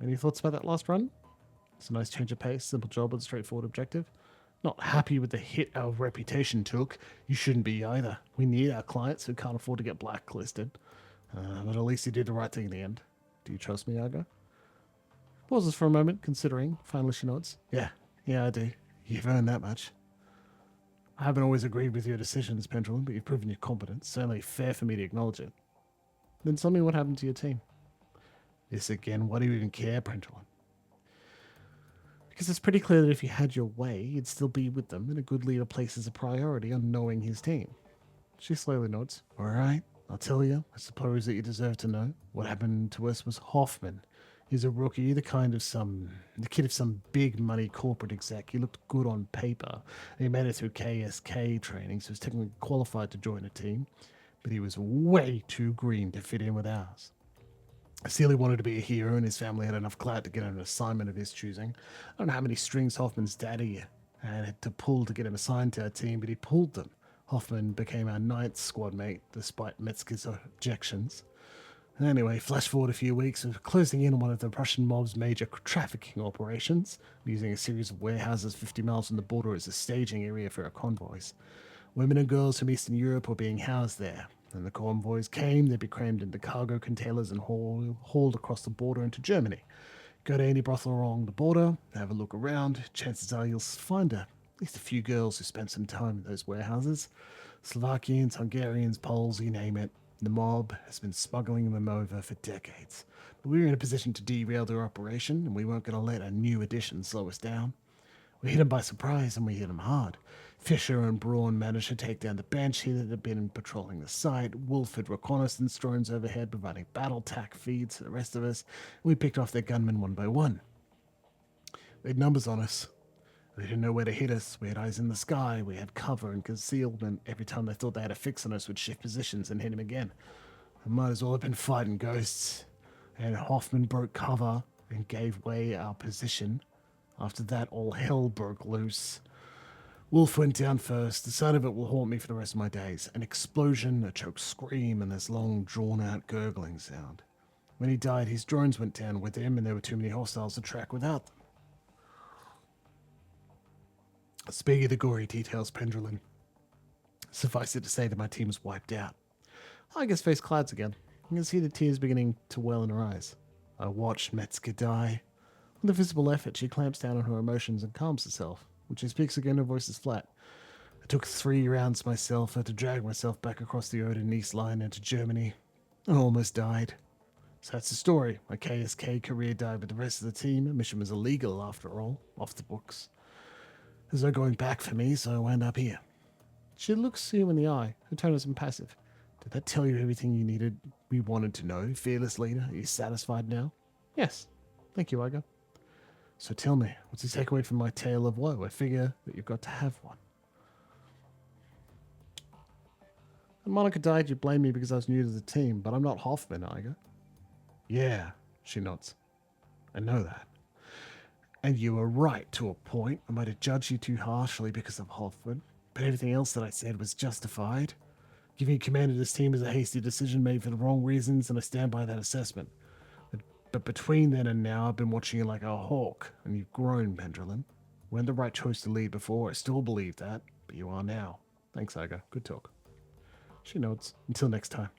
any thoughts about that last run? It's a nice change of pace, simple job with a straightforward objective. Not happy with the hit our reputation took. You shouldn't be either. We need our clients who can't afford to get blacklisted. But at least you did the right thing in the end. Do you trust me, Argo? Pauses for a moment, considering. Finally she nods. Yeah, I do. You've earned that much. I haven't always agreed with your decisions, Pendrelin, but you've proven your competence. Certainly fair for me to acknowledge it. Then tell me what happened to your team. This again, why do you even care, Pendrelin? Because it's pretty clear that if you had your way, you'd still be with them, and a good leader places a priority on knowing his team. She slowly nods. All right, I'll tell you. I suppose that you deserve to know. What happened to us was Hoffman. He's a rookie, the kid of some big money corporate exec. He looked good on paper. He made it through KSK training, so he was technically qualified to join a team. But he was way too green to fit in with ours. Sealy wanted to be a hero, and his family had enough clout to get an assignment of his choosing. I don't know how many strings Hoffman's daddy had to pull to get him assigned to our team, but he pulled them. Hoffman became our 9th squad mate, despite Metzger's objections. Anyway, flash forward a few weeks, we're closing in on one of the Russian mob's major trafficking operations, using a series of warehouses 50 miles from the border as a staging area for our convoys. Women and girls from Eastern Europe were being housed there. When the convoys came, they'd be crammed into cargo containers and hauled across the border into Germany. Go to any brothel along the border, have a look around. Chances are you'll find at least a few girls who spent some time in those warehouses. Slovakians, Hungarians, Poles, you name it. The mob has been smuggling them over for decades. But we were in a position to derail their operation, and we weren't going to let a new addition slow us down. We hit them by surprise, and we hit them hard. Fisher and Braun managed to take down the Banshee that had been patrolling the site. Wolf had reconnaissance drones overhead, providing battle tack feeds to the rest of us. We picked off their gunmen one by one. They had numbers on us. They didn't know where to hit us. We had eyes in the sky. We had cover and concealment. Every time they thought they had a fix on us, we'd shift positions and hit him again. I might as well have been fighting ghosts. And Hoffman broke cover and gave away our position. After that, all hell broke loose. Wolf went down first. The sight of it will haunt me for the rest of my days. An explosion, a choked scream, and this long, drawn-out gurgling sound. When he died, his drones went down with him, and there were too many hostiles to track without them. Speaking of the gory details, Pendrelin, suffice it to say that my team was wiped out. I guess face clouds again. You can see the tears beginning to well in her eyes. I watched Metzger die. With a visible effort, she clamps down on her emotions and calms herself. When she speaks again, her voice is flat. I took 3 rounds myself. I had to drag myself back across the Oder-Neisse line into Germany. I almost died. So that's the story. My KSK career died with the rest of the team. The mission was illegal, after all. Off the books. There's no going back for me, so I wound up here. She looks you in the eye. Her tone is impassive. Did that tell you everything we wanted to know, fearless leader? Are you satisfied now? Yes. Thank you, Igo. So tell me, what's the takeaway from my tale of woe? I figure that you've got to have one. When Monica died, you blamed me because I was new to the team, but I'm not Hoffman, Igo. Yeah, she nods. I know that. And you were right to a point. I might have judged you too harshly because of Hoffman, but everything else that I said was justified. Giving you command of this team is a hasty decision made for the wrong reasons, and I stand by that assessment. But between then and now, I've been watching you like a hawk, and you've grown, Pendulum. You weren't the right choice to lead before. I still believe that, but you are now. Thanks, Igo. Good talk. She nods. Until next time.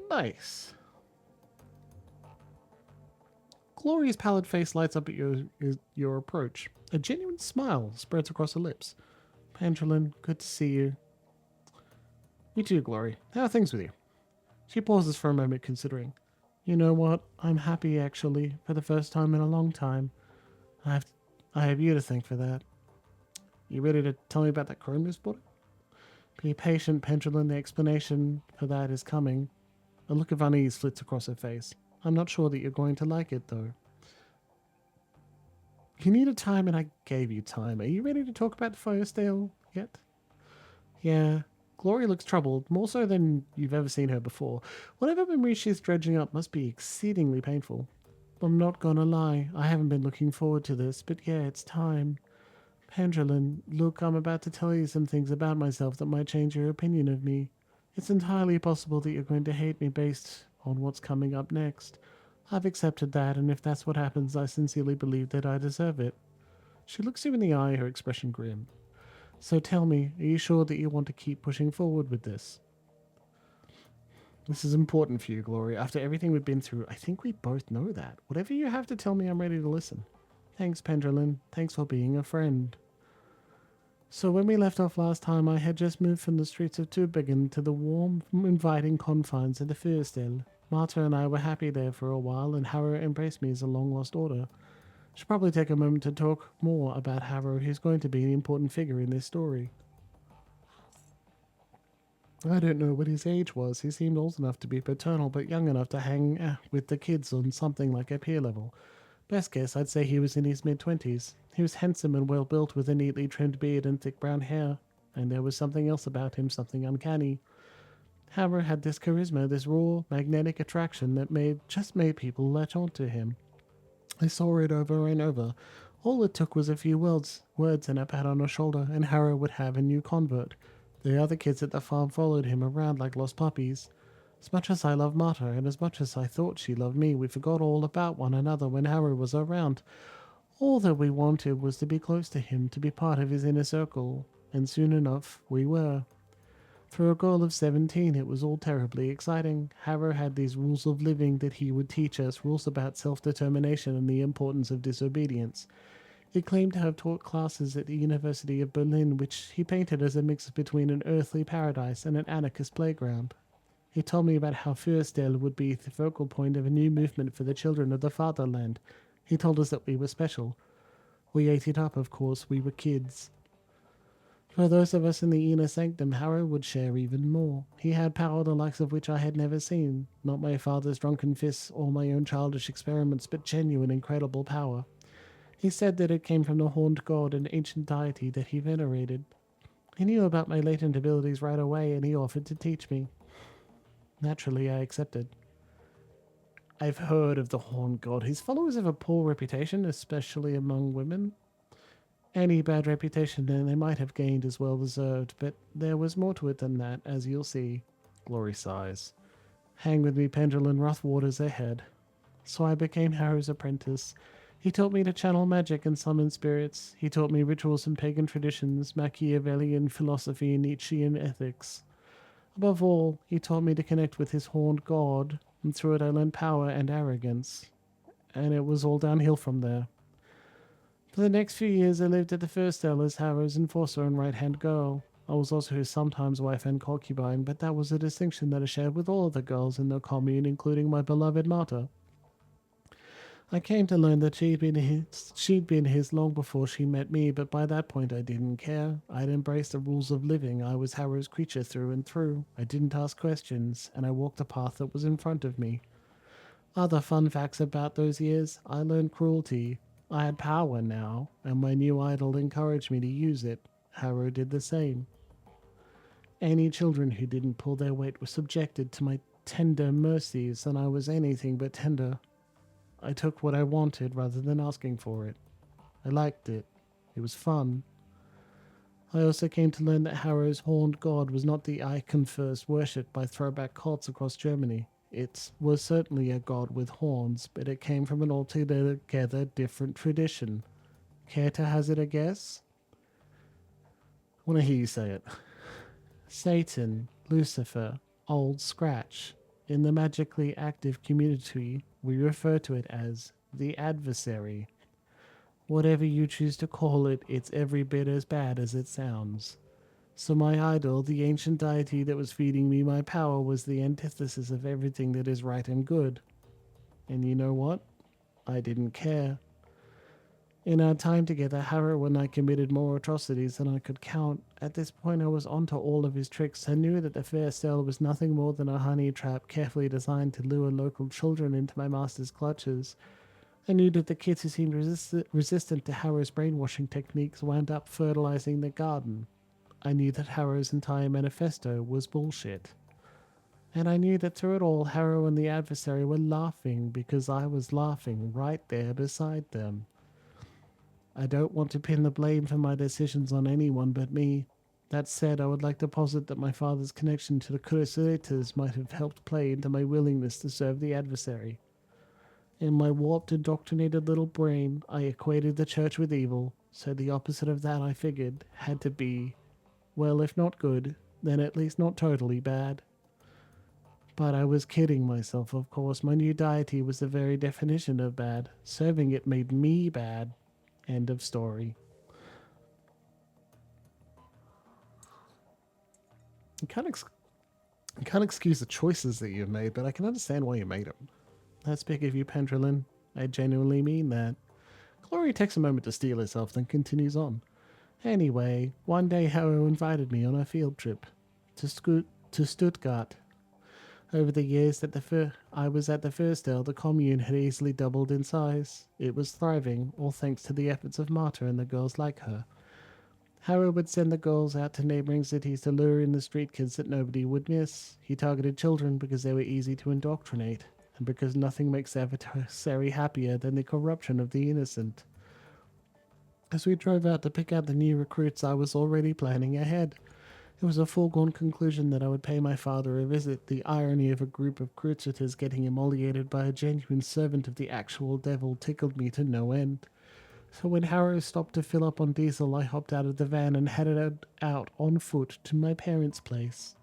Nice. Gloria's pallid face lights up at your approach. A genuine smile spreads across her lips. Pendulum, good to see you. You too, Glory. How are things with you? She pauses for a moment, considering. You know what? I'm happy, actually, for the first time in a long time. I have you to thank for that. You ready to tell me about that chrome you spotted? Be patient, Pendulum. The explanation for that is coming. A look of unease flits across her face. I'm not sure that you're going to like it, though. You needed time, and I gave you time. Are you ready to talk about Feuerstale yet? Yeah. Glory looks troubled, more so than you've ever seen her before. Whatever memory she's dredging up must be exceedingly painful. I'm not gonna lie, I haven't been looking forward to this, but yeah, it's time. Pendulum, look, I'm about to tell you some things about myself that might change your opinion of me. It's entirely possible that you're going to hate me based on what's coming up next. I've accepted that, and if that's what happens, I sincerely believe that I deserve it. She looks you in the eye, her expression grim. So tell me, are you sure that you want to keep pushing forward with this? This is important for you, Glory. After everything we've been through, I think we both know that. Whatever you have to tell me, I'm ready to listen. Thanks, Pendulum. Thanks for being a friend. So when we left off last time, I had just moved from the streets of Tübingen to the warm, inviting confines of the Feuerstelle. Marta and I were happy there for a while, and Harrow embraced me as a long-lost order. Should probably take a moment to talk more about Harrow, who's going to be an important figure in this story. I don't know what his age was. He seemed old enough to be paternal, but young enough to hang with the kids on something like a peer level. Best guess, I'd say he was in his mid-20s. He was handsome and well-built with a neatly trimmed beard and thick brown hair. And there was something else about him, something uncanny. Harrow had this charisma, this raw, magnetic attraction that made people latch onto him. I saw it over and over. All it took was a few words and a pat on the shoulder, and Harrow would have a new convert. The other kids at the farm followed him around like lost puppies. As much as I loved Marta, and as much as I thought she loved me, we forgot all about one another when Harrow was around. All that we wanted was to be close to him, to be part of his inner circle, and soon enough, we were. For a girl of 17, it was all terribly exciting. Harrow had these rules of living that he would teach us, rules about self-determination and the importance of disobedience. He claimed to have taught classes at the University of Berlin, which he painted as a mix between an earthly paradise and an anarchist playground. He told me about how Feuerstale would be the focal point of a new movement for the children of the fatherland. He told us that we were special. We ate it up, of course. We were kids. For those of us in the inner sanctum, Harrow would share even more. He had power the likes of which I had never seen. Not my father's drunken fists or my own childish experiments, but genuine, incredible power. He said that it came from the horned god, an ancient deity that he venerated. He knew about my latent abilities right away, and he offered to teach me. Naturally, I accepted. I've heard of the horned god. His followers have a poor reputation, especially among women. Any bad reputation then they might have gained is well deserved, but there was more to it than that, as you'll see. Glory sighs. Hang with me, Pendulum, rough waters ahead. So I became Harrow's apprentice. He taught me to channel magic and summon spirits. He taught me rituals and pagan traditions, Machiavellian philosophy and Nietzschean ethics. Above all, he taught me to connect with his horned god, and through it I learned power and arrogance. and it was all downhill from there. For the next few years, I lived at the first cell as Harrow's enforcer and right-hand girl. I was also his sometimes wife and concubine, but that was a distinction that I shared with all of the girls in the commune, including my beloved Marta. I came to learn that she'd been his long before she met me, but by that point I didn't care. I'd embraced the rules of living. I was Harrow's creature through and through. I didn't ask questions, and I walked the path that was in front of me. Other fun facts about those years: I learned cruelty. I had power now, and my new idol encouraged me to use it. Harrow did the same. Any children who didn't pull their weight were subjected to my tender mercies, and I was anything but tender. I took what I wanted rather than asking for it. I liked it. It was fun. I also came to learn that Harrow's horned god was not the icon first worshipped by throwback cults across Germany. It was certainly a god with horns, but it came from an altogether different tradition. Care to hazard a guess? I want to hear you say it. Satan, Lucifer, Old Scratch. In the magically active community, we refer to it as the adversary. Whatever you choose to call it, it's every bit as bad as it sounds. So my idol, the ancient deity that was feeding me my power, was the antithesis of everything that is right and good. And you know what? I didn't care. In our time together, Harrow and I committed more atrocities than I could count. At this point, I was onto all of his tricks. I knew that the fair cell was nothing more than a honey trap carefully designed to lure local children into my master's clutches. I knew that the kids who seemed resistant to Harrow's brainwashing techniques wound up fertilizing the garden. I knew that Harrow's entire manifesto was bullshit. And I knew that through it all, Harrow and the adversary were laughing because I was laughing right there beside them. I don't want to pin the blame for my decisions on anyone but me. That said, I would like to posit that my father's connection to the Crusaders might have helped play into my willingness to serve the adversary. In my warped, indoctrinated little brain, I equated the church with evil, so the opposite of that, I figured, had to be, well, if not good, then at least not totally bad. But I was kidding myself, of course. My new deity was the very definition of bad. Serving it made me bad. End of story. You can't excuse the choices that you've made, but I can understand why you made them. That's big of you, Pendrelin. I genuinely mean that. Glory takes a moment to steel herself, then continues on. Anyway, one day Harrow invited me on a field trip to Stuttgart. Over the years that I was at the Firstel, the commune had easily doubled in size. It was thriving, all thanks to the efforts of Marta and the girls like her. Harrow would send the girls out to neighboring cities to lure in the street kids that nobody would miss. He targeted children because they were easy to indoctrinate, and because nothing makes the adversary happier than the corruption of the innocent. As we drove out to pick out the new recruits, I was already planning ahead. It was a foregone conclusion that I would pay my father a visit. The irony of a group of crusaders getting immolated by a genuine servant of the actual devil tickled me to no end. So when Harrow stopped to fill up on diesel, I hopped out of the van and headed out on foot to my parents' place.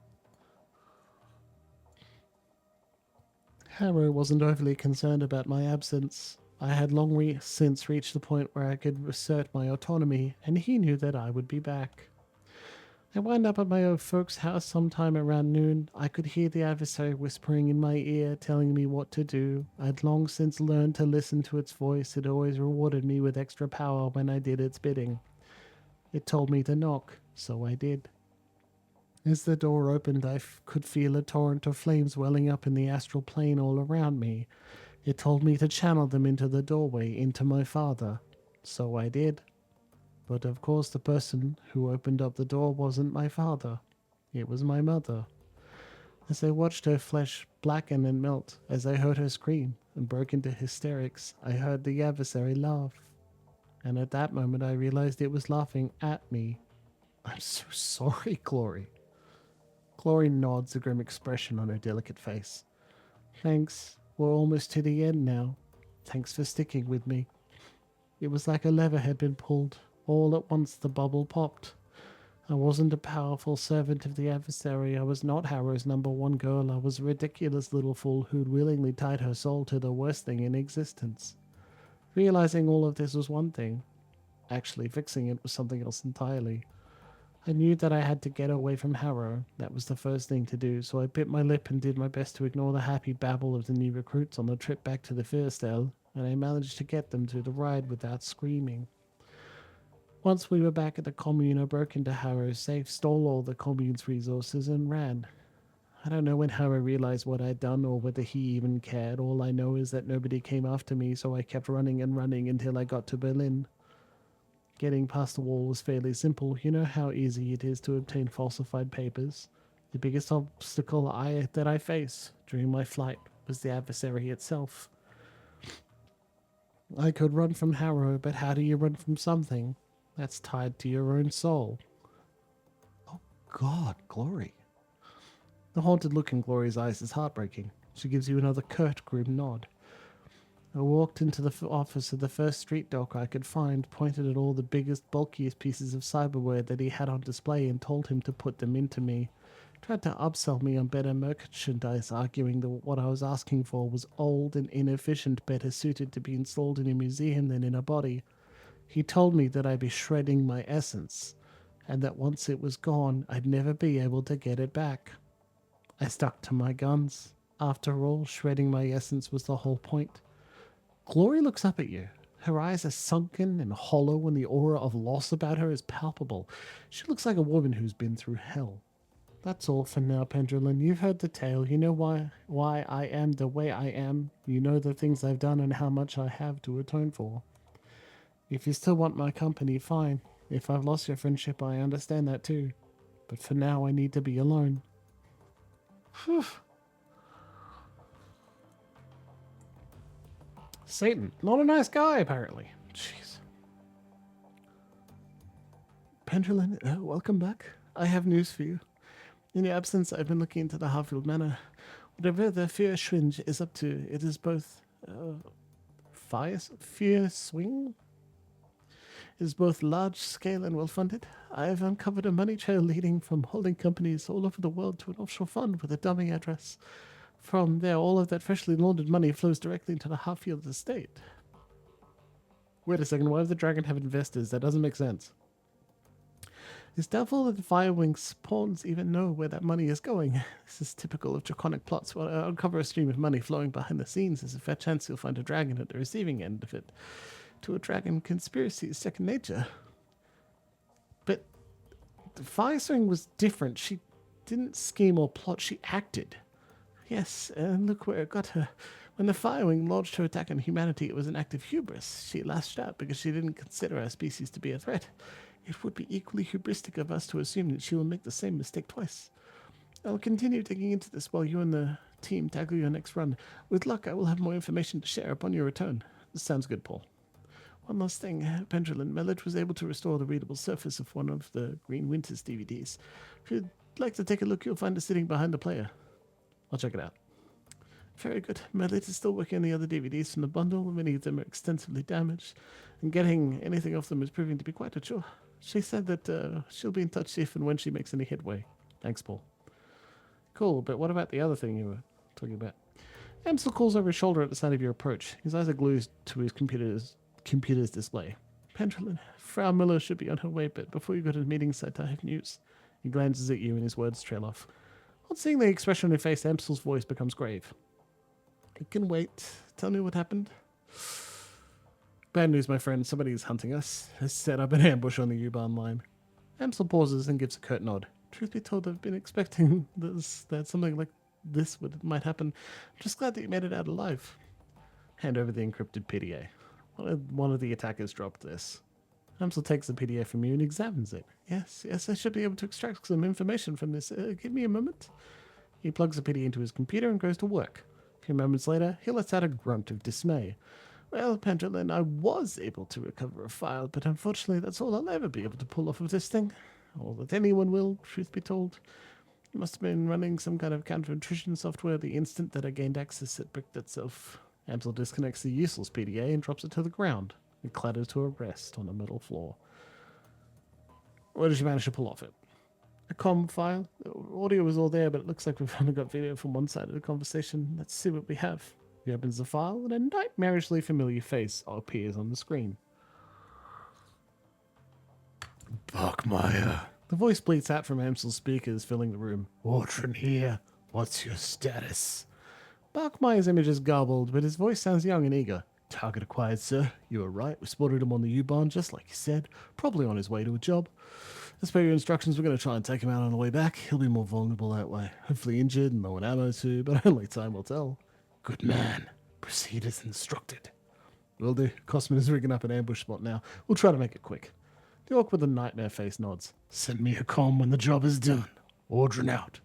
Harrow wasn't overly concerned about my absence. I had long since reached the point where I could assert my autonomy, and he knew that I would be back. I wound up at my old folks' house sometime around noon. I could hear the adversary whispering in my ear, telling me what to do. I'd long since learned to listen to its voice. It always rewarded me with extra power when I did its bidding. It told me to knock, so I did. As the door opened, I could feel a torrent of flames welling up in the astral plane all around me. It told me to channel them into the doorway, into my father. So I did. But of course the person who opened up the door wasn't my father. It was my mother. As I watched her flesh blacken and melt, as I heard her scream and broke into hysterics, I heard the adversary laugh. And at that moment I realized it was laughing at me. I'm so sorry, Glory. Glory nods, a grim expression on her delicate face. Thanks. We're almost to the end now. Thanks for sticking with me. It was like a lever had been pulled. All at once the bubble popped. I wasn't a powerful servant of the adversary. I was not Harrow's number one girl. I was a ridiculous little fool who'd willingly tied her soul to the worst thing in existence. Realizing all of this was one thing, actually fixing it was something else entirely. I knew that I had to get away from Harrow. That was the first thing to do, so I bit my lip and did my best to ignore the happy babble of the new recruits on the trip back to the Fyrstell, and I managed to get them to the ride without screaming. Once we were back at the commune, I broke into Harrow's safe, stole all the commune's resources, and ran. I don't know when Harrow realized what I'd done or whether he even cared. All I know is that nobody came after me, so I kept running and running until I got to Berlin. Getting past the wall was fairly simple. You know how easy it is to obtain falsified papers. The biggest obstacle that I faced during my flight was the adversary itself. I could run from Harrow, but how do you run from something that's tied to your own soul? Oh God, Glory. The haunted look in Glory's eyes is heartbreaking. She gives you another curt, grim nod. I walked into the office of the first street doc I could find, pointed at all the biggest, bulkiest pieces of cyberware that he had on display and told him to put them into me. Tried to upsell me on better merchandise, arguing that what I was asking for was old and inefficient, better suited to be installed in a museum than in a body. He told me that I'd be shredding my essence, and that once it was gone, I'd never be able to get it back. I stuck to my guns. After all, shredding my essence was the whole point. Glory looks up at you. Her eyes are sunken and hollow, and the aura of loss about her is palpable. She looks like a woman who's been through hell. That's all for now, Pendulin. You've heard the tale. You know why I am the way I am. You know the things I've done and how much I have to atone for. If you still want my company, fine. If I've lost your friendship, I understand that too. But for now, I need to be alone. Whew. Satan, not a nice guy, apparently. Jeez. Pendulin, welcome back. I have news for you. In your absence, I've been looking into the Harfield Manor. Whatever the Feuerschwinge is up to, it is both Feuerschwinge is both large-scale and well-funded. I have uncovered a money trail leading from holding companies all over the world to an offshore fund with a dummy address. From there, all of that freshly laundered money flows directly into the Harfield estate. Wait a second, why does the dragon have investors? That doesn't make sense. It's doubtful that the Firewing pawns even know where that money is going. This is typical of draconic plots. While I uncover a stream of money flowing behind the scenes, there's a fair chance you'll find a dragon at the receiving end of it. To a dragon, conspiracy is second nature. But the Firewing was different. She didn't scheme or plot, she acted. Yes, and look where it got her. When the Firewing launched her attack on humanity, it was an act of hubris. She lashed out because she didn't consider our species to be a threat. It would be equally hubristic of us to assume that she will make the same mistake twice. I'll continue digging into this while you and the team tackle your next run. With luck, I will have more information to share upon your return. This sounds good, Paul. One last thing, Pendulin. Mellage was able to restore the readable surface of one of the Green Winters DVDs. If you'd like to take a look, you'll find it sitting behind the player. I'll check it out. Very good. Mellage is still working on the other DVDs from the bundle. Many of them are extensively damaged, and getting anything off them is proving to be quite a chore. She said that she'll be in touch if and when she makes any headway. Thanks, Paul. Cool, but what about the other thing you were talking about? Amsel calls over his shoulder at the sound of your approach. His eyes are glued to his computer's display. Pendulin, Frau Miller should be on her way, but before you go to the meeting site, I have news. He glances at you and his words trail off. On seeing the expression on your face, Amsel's voice becomes grave. It can wait. Tell me what happened. Bad news, my friend. Somebody is hunting us. Has set up an ambush on the U-Bahn line. Amsel pauses and gives a curt nod. Truth be told, I've been expecting that something like this might happen. I'm just glad that you made it out alive. Hand over the encrypted PDA. One of the attackers dropped this. Amsel takes the PDA from you and examines it. Yes, I should be able to extract some information from this. Give me a moment. He plugs the PDA into his computer and goes to work. A few moments later, he lets out a grunt of dismay. Well, Pendulin, I was able to recover a file, but unfortunately that's all I'll ever be able to pull off of this thing. All that anyone will, truth be told. He must have been running some kind of counter-intrusion software the instant that I gained access. It bricked itself. Amsel disconnects the useless PDA and drops it to the ground. It clatters to a rest on the metal floor. What did you manage to pull off it? A comm file? The audio was all there, but it looks like we've only got video from one side of the conversation. Let's see what we have. He opens the file, and a nightmarishly familiar face appears on the screen. Bachmeyer. The voice bleats out from Amsel's speakers, filling the room. Ortran here. What's your status? Bachmeyer's image is garbled, but his voice sounds young and eager. Target acquired, sir. You were right. We spotted him on the U-Bahn, just like you said. Probably on his way to a job. As per your instructions, we're going to try and take him out on the way back. He'll be more vulnerable that way. Hopefully injured and low on ammo too, but only time will tell. Good man. Proceed as instructed. Will do. Cosman is rigging up an ambush spot now. We'll try to make it quick. The orc with the nightmare face nods. Send me a comm when the job is done. Ordering out.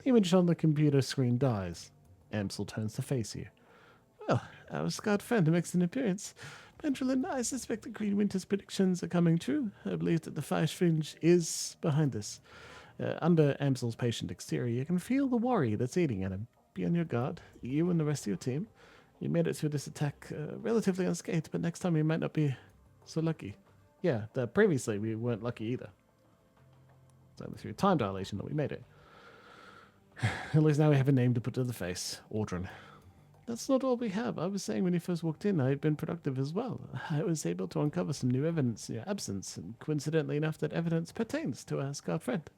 The image on the computer screen dies. Amsel turns to face you. Well, our scout friend makes an appearance. Pendulin, I suspect that Green Winter's predictions are coming true. I believe that the Feuerschwinge is behind this. Under Amsel's patient exterior, you can feel the worry that's eating at him. Be on your guard, you and the rest of your team. You made it through this attack relatively unscathed, but next time you might not be so lucky. Yeah, previously we weren't lucky either. It's only through time dilation that we made it. At least now we have a name to put to the face. Audrin. That's not all we have. I was saying when you first walked in, I had been productive as well. I was able to uncover some new evidence in your absence, and coincidentally enough, that evidence pertains to our scout friend.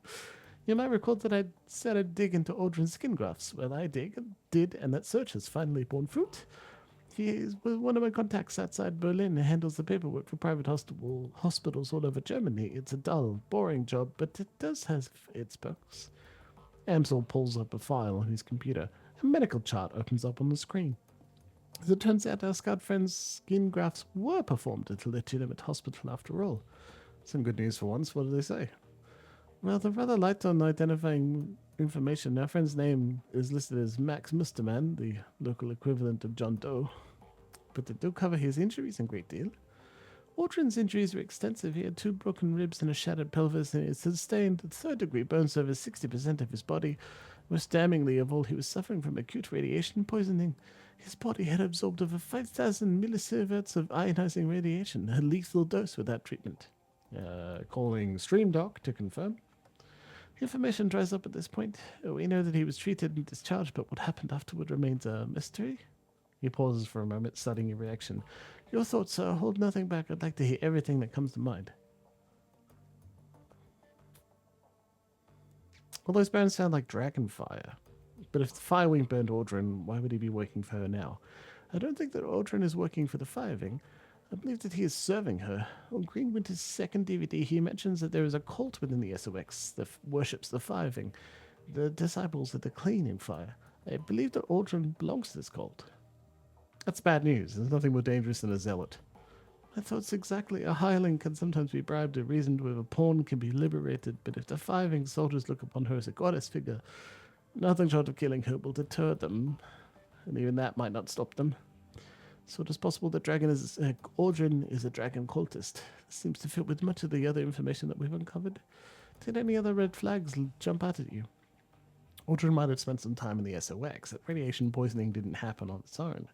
You might recall that I said I'd dig into Audrin's skin grafts. Well, I did, and that search has finally borne fruit. He is one of my contacts outside Berlin and handles the paperwork for private hospitals all over Germany. It's a dull, boring job, but it does have its perks. Amsel pulls up a file on his computer. A medical chart opens up on the screen. As it turns out, our scout friend's skin grafts were performed at a legitimate hospital after all. Some good news for once. What do they say? Well, they're rather light on identifying information. Our friend's name is listed as Max Musterman, the local equivalent of John Doe. But they do cover his injuries in great deal. Audrin's injuries were extensive. He had 2 broken ribs and a shattered pelvis, and he sustained third-degree burns over 60% of his body. Most damningly of all, he was suffering from acute radiation poisoning. His body had absorbed over 5,000 millisieverts of ionizing radiation, a lethal dose without treatment. Calling StreamDoc to confirm. Information dries up at this point. We know that he was treated and discharged, but what happened afterward remains a mystery. He pauses for a moment, studying your reaction. Your thoughts, sir. Hold nothing back. I'd like to hear everything that comes to mind. All those burns sound like dragon fire. But if the Firewing burned Audrin, why would he be working for her now? I don't think that Audrin is working for the Firewing. I believe that he is serving her. On Green Winter's second DVD, he mentions that there is a cult within the SOX that worships the Firewing, the disciples of the Cleaning Fire. I believe that Audrin belongs to this cult. That's bad news. There's nothing more dangerous than a zealot. My thoughts exactly. A hireling can sometimes be bribed or reasoned with, a pawn can be liberated, but if the Firewing soldiers look upon her as a goddess figure, nothing short of killing her will deter them, and even that might not stop them. So it is possible that Audrin is a dragon cultist. This seems to fit with much of the other information that we've uncovered. Did any other red flags jump out at you? Audrin might have spent some time in the SOX. That radiation poisoning didn't happen on its own.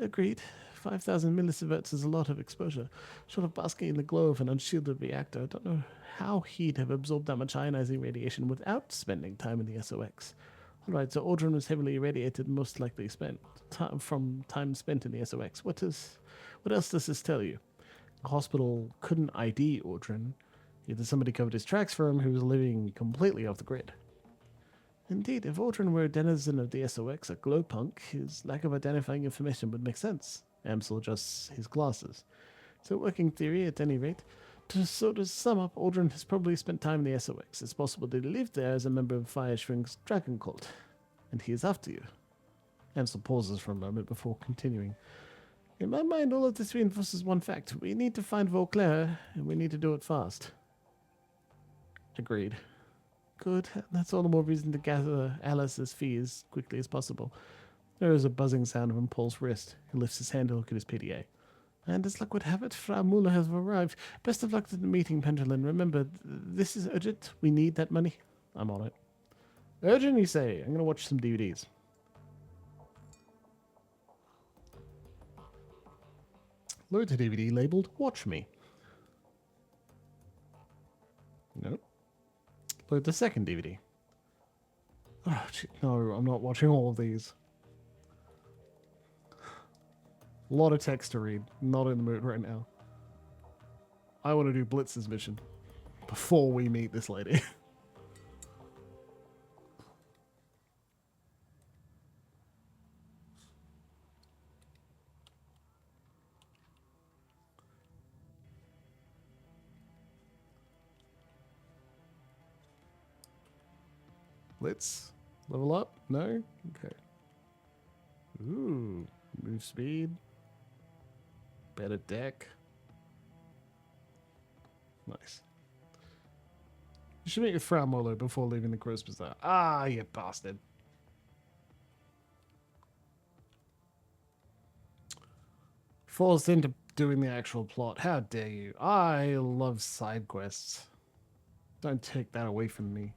Agreed. 5,000 millisieverts is a lot of exposure. Short of basking in the glow of an unshielded reactor, I don't know how he'd have absorbed that much ionizing radiation without spending time in the SOX. Alright, so Audrin was heavily irradiated, most likely spent from time spent in the SOX. What else does this tell you? The hospital couldn't ID Audrin. Either somebody covered his tracks for him who was living completely off the grid. Indeed, if Audrin were a denizen of the SOX, a glowpunk, his lack of identifying information would make sense. Amsel adjusts his glasses. So working theory, at any rate. To sum up, Audrin has probably spent time in the SOX. It's possible that he lived there as a member of Feuerschwinge's dragon cult. And he is after you. Amsel pauses for a moment before continuing. In my mind, all of this reinforces one fact. We need to find Vauclair, and we need to do it fast. Agreed. Good. That's all the more reason to gather Alice's fee as quickly as possible. There is a buzzing sound on Paul's wrist. He lifts his hand to look at his PDA. And as luck would have it, Frau Muller has arrived. Best of luck to the meeting, Pendulin. Remember, this is urgent. We need that money. I'm on it. Urgent, you say? I'm going to watch some DVDs. Load to DVD labeled Watch Me. Nope. Load the second DVD. Oh, no, I'm not watching all of these. A lot of text to read. Not in the mood right now. I want to do Blitz's mission before we meet this lady. Blitz. Level up? No? Okay. Ooh. Move speed. Better deck. Nice. You should meet with Frau Molo before leaving the Crow's Bazaar. Ah, you bastard. Falls into doing the actual plot. How dare you? I love side quests. Don't take that away from me.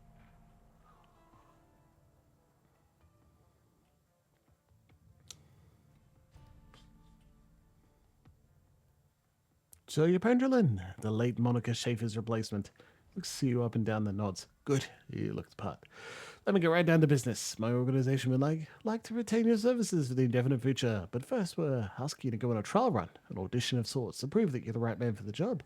So you're Pendulin, the late Monica Schaefer's replacement. Looks to see you up and down the nods. Good, you look the part. Let me get right down to business. My organization would like to retain your services for the indefinite future, but first we're asking you to go on a trial run, an audition of sorts, to prove that you're the right man for the job.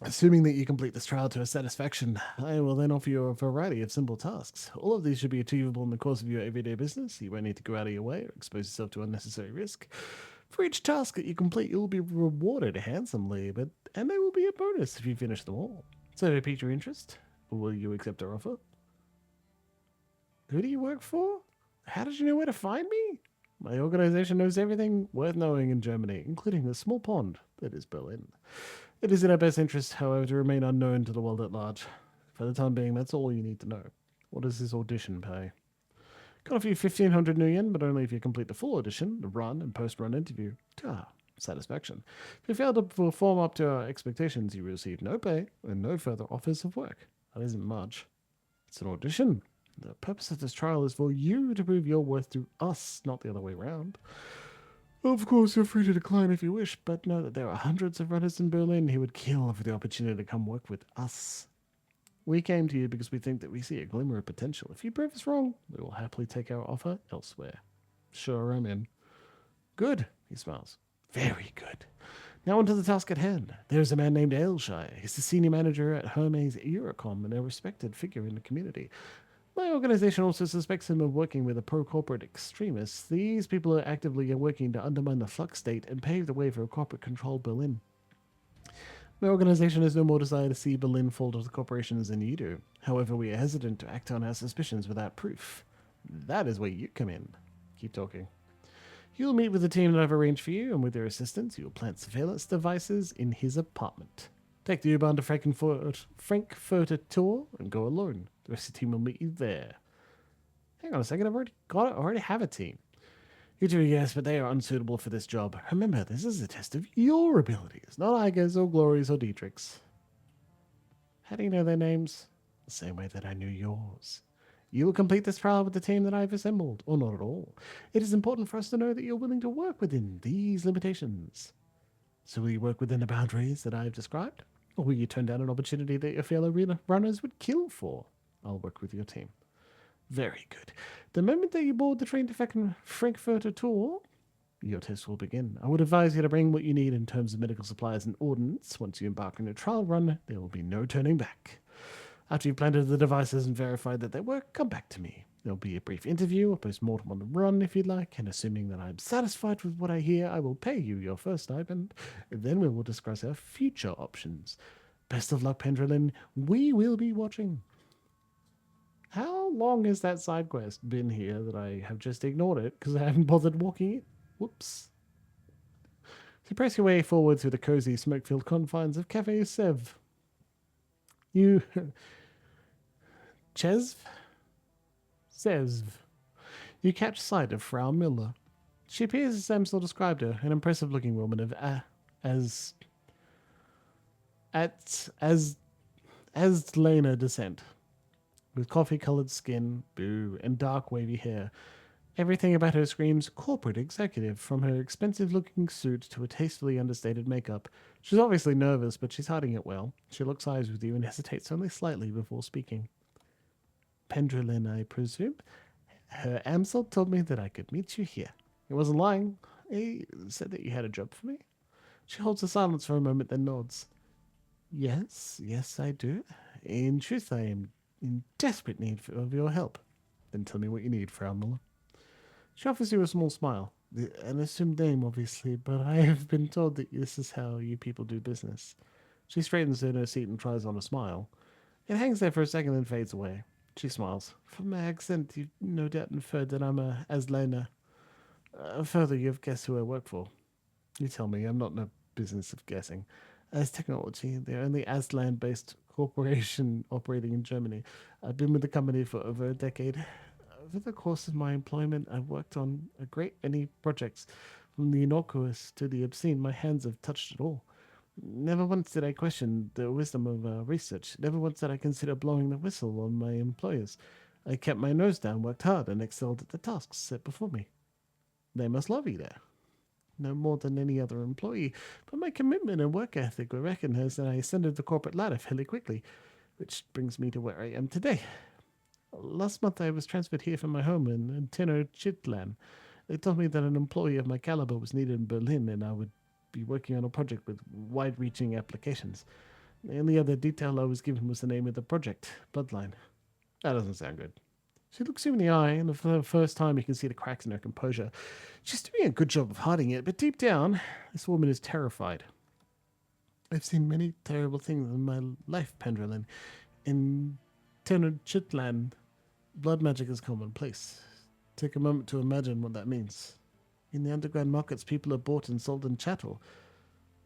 Assuming that you complete this trial to our satisfaction, I will then offer you a variety of simple tasks. All of these should be achievable in the course of your everyday business. You won't need to go out of your way or expose yourself to unnecessary risk. For each task that you complete, you will be rewarded handsomely, and there will be a bonus if you finish them all. So, to pique your interest, will you accept our offer? Who do you work for? How did you know where to find me? My organization knows everything worth knowing in Germany, including the small pond that is Berlin. It is in our best interest, however, to remain unknown to the world at large. For the time being, that's all you need to know. What does this audition pay? Can offer you 1,500 new yen, but only if you complete the full audition, the run, and post-run interview. Satisfaction. If you fail to perform up to our expectations, you receive no pay and no further offers of work. That isn't much. It's an audition. The purpose of this trial is for you to prove your worth to us, not the other way around. Of course, you're free to decline if you wish, but know that there are hundreds of runners in Berlin who would kill for the opportunity to come work with us. We came to you because we think that we see a glimmer of potential. If you prove us wrong, we will happily take our offer elsewhere. Sure, I'm in. Good, he smiles. Very good. Now on to the task at hand. There's a man named Ailshire. He's the senior manager at Hermes Eurocom and a respected figure in the community. My organization also suspects him of working with a pro-corporate extremist. These people are actively working to undermine the Flux State and pave the way for a corporate-controlled Berlin. My organization has no more desire to see Berlin fall to the corporations than you do. However, we are hesitant to act on our suspicions without proof. That is where you come in. Keep talking. You'll meet with the team that I've arranged for you, and with their assistance, you'll plant surveillance devices in his apartment. Take the U-Bahn to Frankfurter Tor and go alone. The rest of the team will meet you there. Hang on a second, I already have a team. You two, yes, but they are unsuitable for this job. Remember, this is a test of your abilities, not Iger's or Glory's or Dietrich's. How do you know their names? The same way that I knew yours. You will complete this trial with the team that I've assembled, or not at all. It is important for us to know that you're willing to work within these limitations. So will you work within the boundaries that I've described? Or will you turn down an opportunity that your fellow runners would kill for? I'll work with your team. Very good. The moment that you board the train to Frankfurter Tor, your test will begin. I would advise you to bring what you need in terms of medical supplies and ordnance. Once you embark on your trial run, there will be no turning back. After you've planted the devices and verified that they work, come back to me. There'll be a brief interview or post-mortem on the run if you'd like, and assuming that I'm satisfied with what I hear, I will pay you your first stipend, and then we will discuss our future options. Best of luck, Pendrelin. We will be watching. How long has that side quest been here that I have just ignored it because I haven't bothered walking it? Whoops. So press your way forward through the cozy, smoke-filled confines of Cafe Sev. You... Chesv? Sezv. You catch sight of Frau Miller. She appears as Samsel described her, an impressive-looking woman of Lena descent, with coffee-colored skin, and dark wavy hair. Everything about her screams corporate executive, from her expensive-looking suit to her tastefully understated makeup. She's obviously nervous, but she's hiding it well. She locks eyes with you and hesitates only slightly before speaking. Pendrelin, I presume? Her Amsel told me that I could meet you here. He wasn't lying. He said that you had a job for me. She holds a silence for a moment, then nods. Yes, I do. In truth, I am in desperate need of your help. Then tell me what you need, Frau Muller. She offers you a small smile. An assumed name, obviously, but I have been told that this is how you people do business. She straightens in her seat and tries on a smile. It hangs there for a second and fades away. She smiles. From my accent, you've no doubt inferred that I'm a Aslainer. Further, you've guessed who I work for. You tell me, I'm not in a business of guessing. As technology, the only Aslan-based corporation operating in Germany. I've been with the company for over a decade. Over the course of my employment, I've worked on a great many projects. From the innocuous to the obscene, my hands have touched it all. Never once did I question the wisdom of research. Never once did I consider blowing the whistle on my employers. I kept my nose down, worked hard, and excelled at the tasks set before me. They must love you there. No more than any other employee, but my commitment and work ethic were recognized, and I ascended the corporate ladder fairly quickly, which brings me to where I am today. Last month, I was transferred here from my home in Tenochtitlan. They told me that an employee of my caliber was needed in Berlin, and I would be working on a project with wide-reaching applications. The only other detail I was given was the name of the project, Bloodline. That doesn't sound good. She looks you in the eye, and for the first time you can see the cracks in her composure. She's doing a good job of hiding it, but deep down, this woman is terrified. I've seen many terrible things in my life, Pendrelin. In Tenochtitlan, blood magic is commonplace. Take a moment to imagine what that means. In the underground markets, people are bought and sold in chattel.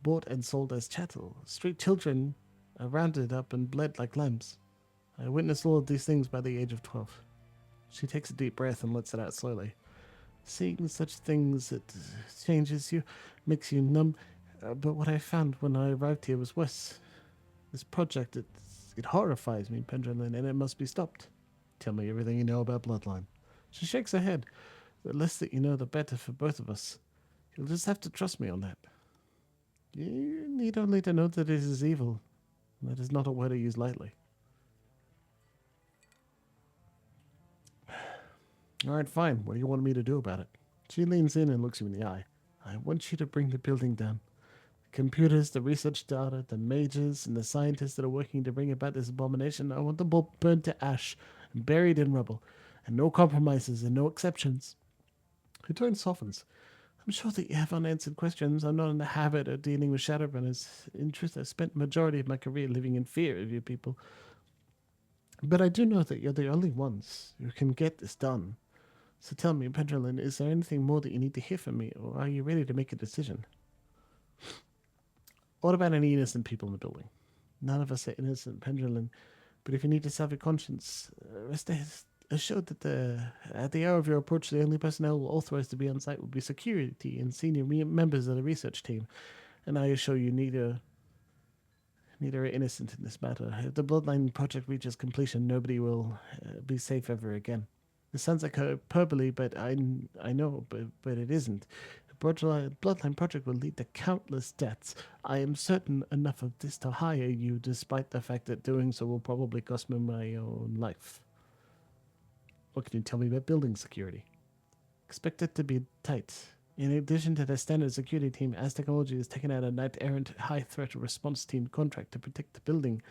Bought and sold as chattel. Street children are rounded up and bled like lambs. I witnessed all of these things by the age of 12. She takes a deep breath and lets it out slowly. Seeing such things, it changes you, makes you numb. But what I found when I arrived here was worse. This project, it horrifies me, Pendrelin, and it must be stopped. Tell me everything you know about Bloodline. She shakes her head. The less that you know, the better for both of us. You'll just have to trust me on that. You need only to know that it is evil. That is not a word I use lightly. All right, fine. What do you want me to do about it? She leans in and looks you in the eye. I want you to bring the building down. The computers, the research data, the mages, and the scientists that are working to bring about this abomination, I want them all burned to ash and buried in rubble. And no compromises and no exceptions. Her tone softens. I'm sure that you have unanswered questions. I'm not in the habit of dealing with Shadowrunners. In truth, I've spent the majority of my career living in fear of you people. But I do know that you're the only ones who can get this done. So tell me, Pendrelin, is there anything more that you need to hear from me, or are you ready to make a decision? What about any innocent people in the building? None of us are innocent, Pendrelin, but if you need to salve your conscience, rest assured that at the hour of your approach, the only personnel authorized to be on site will be security and senior members of the research team, and I assure you neither are innocent in this matter. If the Bloodline project reaches completion, nobody will be safe ever again. It sounds like hyperbole, but I know, but it isn't. The Bloodline project will lead to countless deaths. I am certain enough of this to hire you, despite the fact that doing so will probably cost me my own life. What can you tell me about building security? Expect it to be tight. In addition to the standard security team, As Technology has taken out a knight-errant high-threat response team contract to protect the building.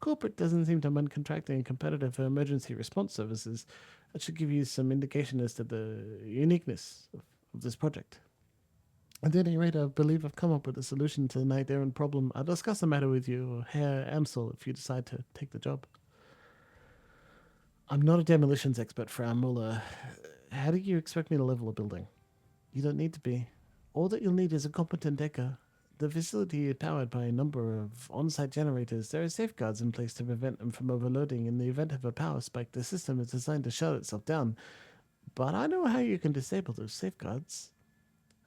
Corporate doesn't seem to mind contracting a competitor for emergency response services. That should give you some indication as to the uniqueness of this project. At any rate, I believe I've come up with a solution to the knight-errant problem. I'll discuss the matter with you, Herr Amsel, if you decide to take the job. I'm not a demolitions expert, Frau Muller. How do you expect me to level a building? You don't need to be. All that you'll need is a competent decker. The facility is powered by a number of on-site generators. There are safeguards in place to prevent them from overloading. In the event of a power spike, the system is designed to shut itself down. But I know how you can disable those safeguards.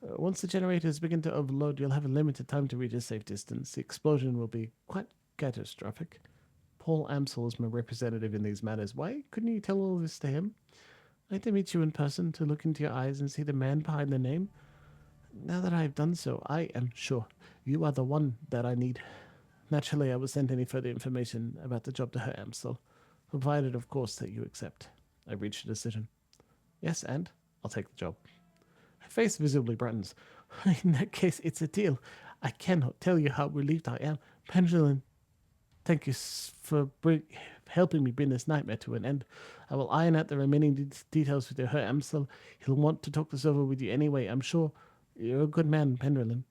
Once the generators begin to overload, you'll have a limited time to reach a safe distance. The explosion will be quite catastrophic. Paul Amsel is my representative in these matters. Why couldn't you tell all this to him? I'd like to meet you in person, to look into your eyes and see the man behind the name. Now that I have done so, I am sure you are the one that I need. Naturally, I will send any further information about the job to Herr Amsel, provided, of course, that you accept. I reached a decision. Yes, and I'll take the job. Her face visibly brightens. In that case, it's a deal. I cannot tell you how relieved I am. Pendulum, thank you for helping me bring this nightmare to an end. I will iron out the remaining details with her Amsel. He'll want to talk this over with you anyway, I'm sure. You're a good man, Pendulum.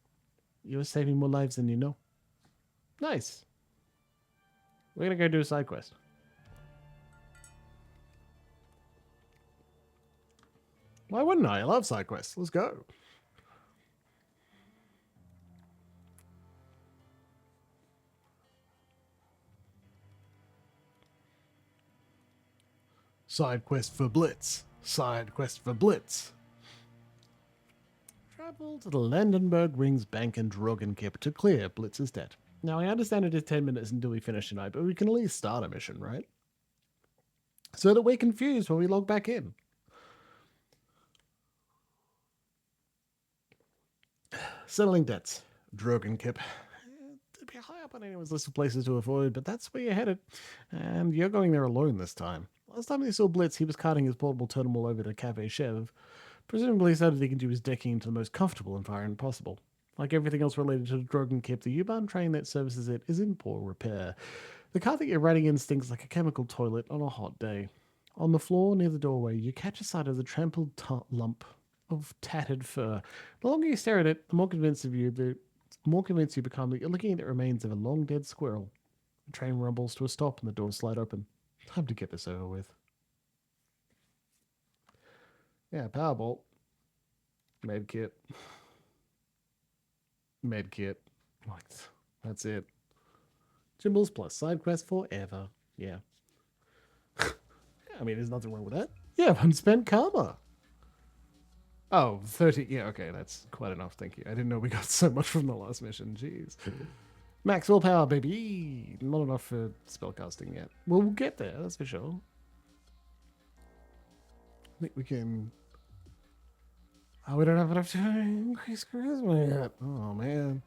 You're saving more lives than you know. Nice. We're gonna go do a side quest. Why wouldn't I? I love side quests. Let's go. Side quest for Blitz. Side quest for Blitz. Travel to the Landenberg Rings Bank in Dragonkip to clear Blitz's debt. Now, I understand it is 10 minutes until we finish tonight, but we can at least start a mission, right? So that we're confused when we log back in. Settling debts. Dragonkip. It'd be high up on anyone's list of places to avoid, but that's where you're headed. And you're going there alone this time. Last time we saw Blitz, he was carting his portable totem all over to Cafe Chev, presumably so that he can do his decking into the most comfortable environment possible. Like everything else related to the Dragonkip, the U-Bahn train that services it is in poor repair. The car that you're riding in stinks like a chemical toilet on a hot day. On the floor near the doorway, you catch a sight of the trampled lump of tattered fur. The longer you stare at it, the more convinced you become that you're looking at the remains of a long-dead squirrel. The train rumbles to a stop and the doors slide open. Time to get this over with. Yeah, Powerbolt. Medkit. Medkit. That's it. Symbols plus side quest forever. Yeah. I mean, there's nothing wrong with that. Yeah, unspent karma. Oh, 30. Yeah, okay, that's quite enough. Thank you. I didn't know we got so much from the last mission. Jeez. Max willpower, baby. Not enough for spellcasting yet. Well, we'll get there, that's for sure. I think we can... Oh, we don't have enough to increase charisma yet. Oh, man.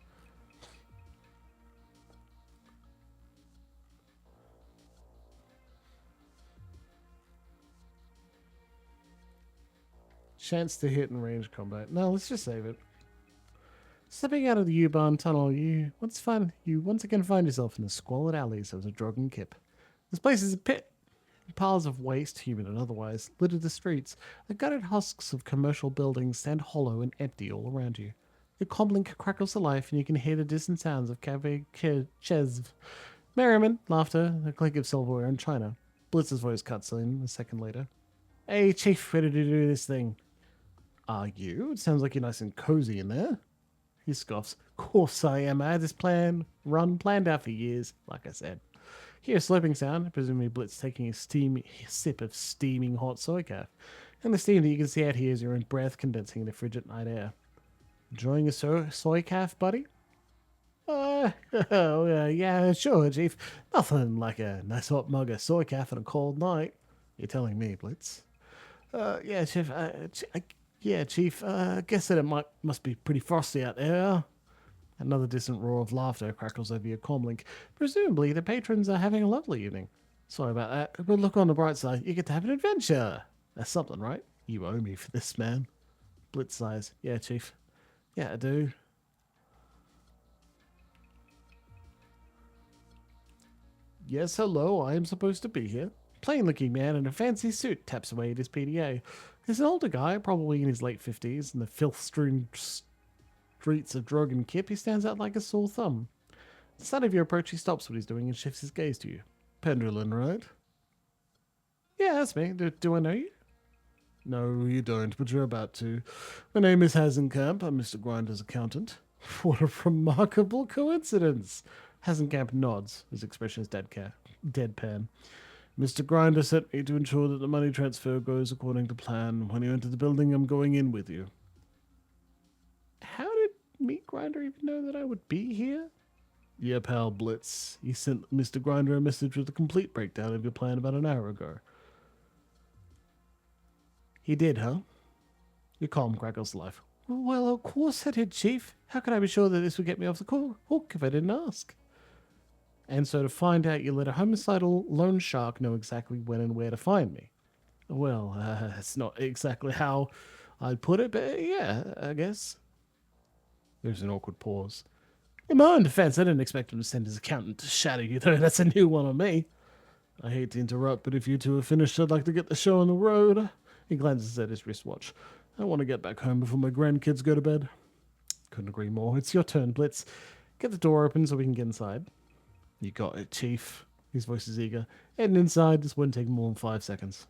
Chance to hit and range combat. No, let's just save it. Stepping out of the U-Bahn tunnel, you once again find yourself in the squalid alleys of the Dragonkip. This place is a pit. Piles of waste, human and otherwise, litter the streets. The gutted husks of commercial buildings stand hollow and empty all around you. The comlink crackles to life, and you can hear the distant sounds of Cafe Chezv. Merriment, laughter, the clink of silverware and china. Blitz's voice cuts in a second later. Hey, Chief, ready to do this thing? Are you? It sounds like you're nice and cozy in there. He scoffs. Course I am. I had this planned out for years, like I said. Hear a slurping sound, presumably Blitz taking a sip of steaming hot soy calf. And the steam that you can see out here is your own breath condensing in the frigid night air. Enjoying a soy calf, buddy? Yeah, sure, Chief. Nothing like a nice hot mug of soy calf on a cold night. You're telling me, Blitz? Yeah, Chief. Chief. I guess that it must be pretty frosty out there. Another distant roar of laughter crackles over your comlink. Presumably, the patrons are having a lovely evening. Sorry about that, but look on the bright side. You get to have an adventure. That's something, right? You owe me for this, man. Blitz sighs. Yeah, Chief. Yeah, I do. Yes, hello. I am supposed to be here. Plain-looking man in a fancy suit taps away at his PDA. He's an older guy, probably in his late 50s, in the filth-strewn streets of Dragonkip. He stands out like a sore thumb. At the sight of your approach, he stops what he's doing and shifts his gaze to you. Pendulum, right? Yeah, that's me. Do I know you? No, you don't, but you're about to. My name is Hasenkamp. I'm Mr. Grinder's accountant. What a remarkable coincidence. Hasenkamp nods, his expression is deadpan. Mr. Grinder sent me to ensure that the money transfer goes according to plan. When you enter the building, I'm going in with you. How did Meat Grinder even know that I would be here? Yeah, pal, Blitz. He sent Mr. Grinder a message with a complete breakdown of your plan about an hour ago. He did, huh? Your calm crackles life. Well, of course I did, Chief. How could I be sure that this would get me off the hook if I didn't ask? And so to find out, you let a homicidal lone shark know exactly when and where to find me. Well, that's not exactly how I'd put it, but yeah, I guess. There's an awkward pause. In my own defense, I didn't expect him to send his accountant to shadow you, though. That's a new one on me. I hate to interrupt, but if you two are finished, I'd like to get the show on the road. He glances at his wristwatch. I want to get back home before my grandkids go to bed. Couldn't agree more. It's your turn, Blitz. Get the door open so we can get inside. You got it, Chief. His voice is eager. Heading inside, this wouldn't take more than 5 seconds.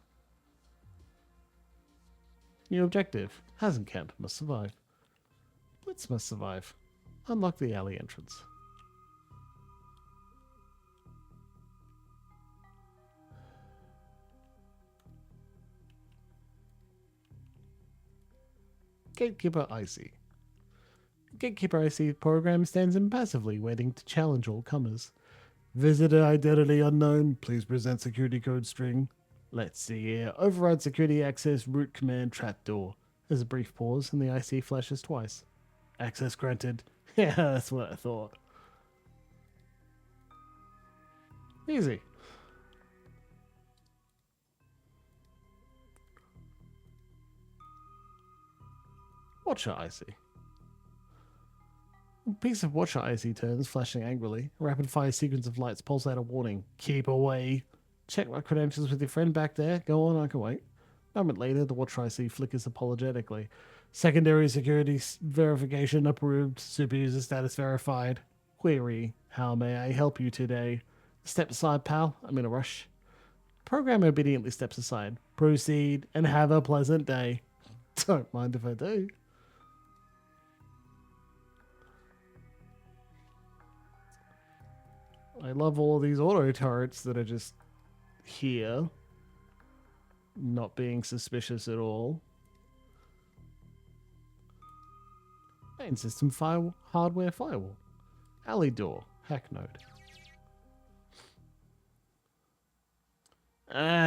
New objective. Hasn't camp. Must survive. Blitz must survive. Unlock the alley entrance. Gatekeeper Icy. Gatekeeper Icy program stands impassively, waiting to challenge all comers. Visitor identity unknown. Please present security code string. Let's see here. Override security access root command trapdoor. There's a brief pause, and the IC flashes twice. Access granted. Yeah, that's what I thought. Easy. Watcher IC. A piece of Watcher IC turns, flashing angrily. A rapid-fire sequence of lights pulse out a warning. Keep away. Check my credentials with your friend back there. Go on, I can wait. A moment later, the Watcher IC flickers apologetically. Secondary security verification approved. Super user status verified. Query. How may I help you today? Step aside, pal. I'm in a rush. Program obediently steps aside. Proceed and have a pleasant day. Don't mind if I do. I love all of these auto turrets that are just here, not being suspicious at all. Main system hardware firewall. Alley door. Hack node.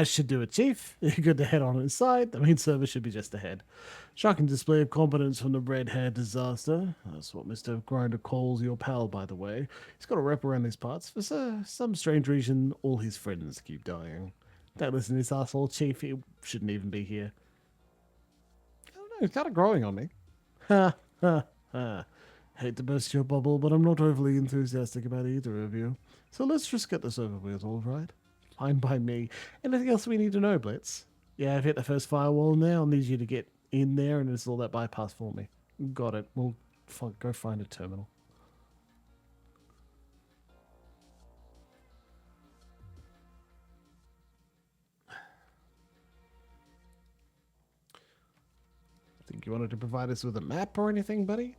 Should do it, Chief. You're good to head on inside. The main server should be just ahead. Shocking display of competence from the red-haired disaster. That's what Mr. Grinder calls your pal, by the way. He's got a rep around these parts. For some strange reason, all his friends keep dying. Don't listen to this asshole, Chief. He shouldn't even be here. I don't know. He's kind of growing on me. Ha, ha, ha. Hate to burst your bubble, but I'm not overly enthusiastic about either of you. So let's just get this over with, all right? Fine by me. Anything else we need to know, Blitz? Yeah, I've hit the first firewall now. I'll need you to get in there and install that bypass for me. Got it. We'll go find a terminal. Think you wanted to provide us with a map or anything, buddy?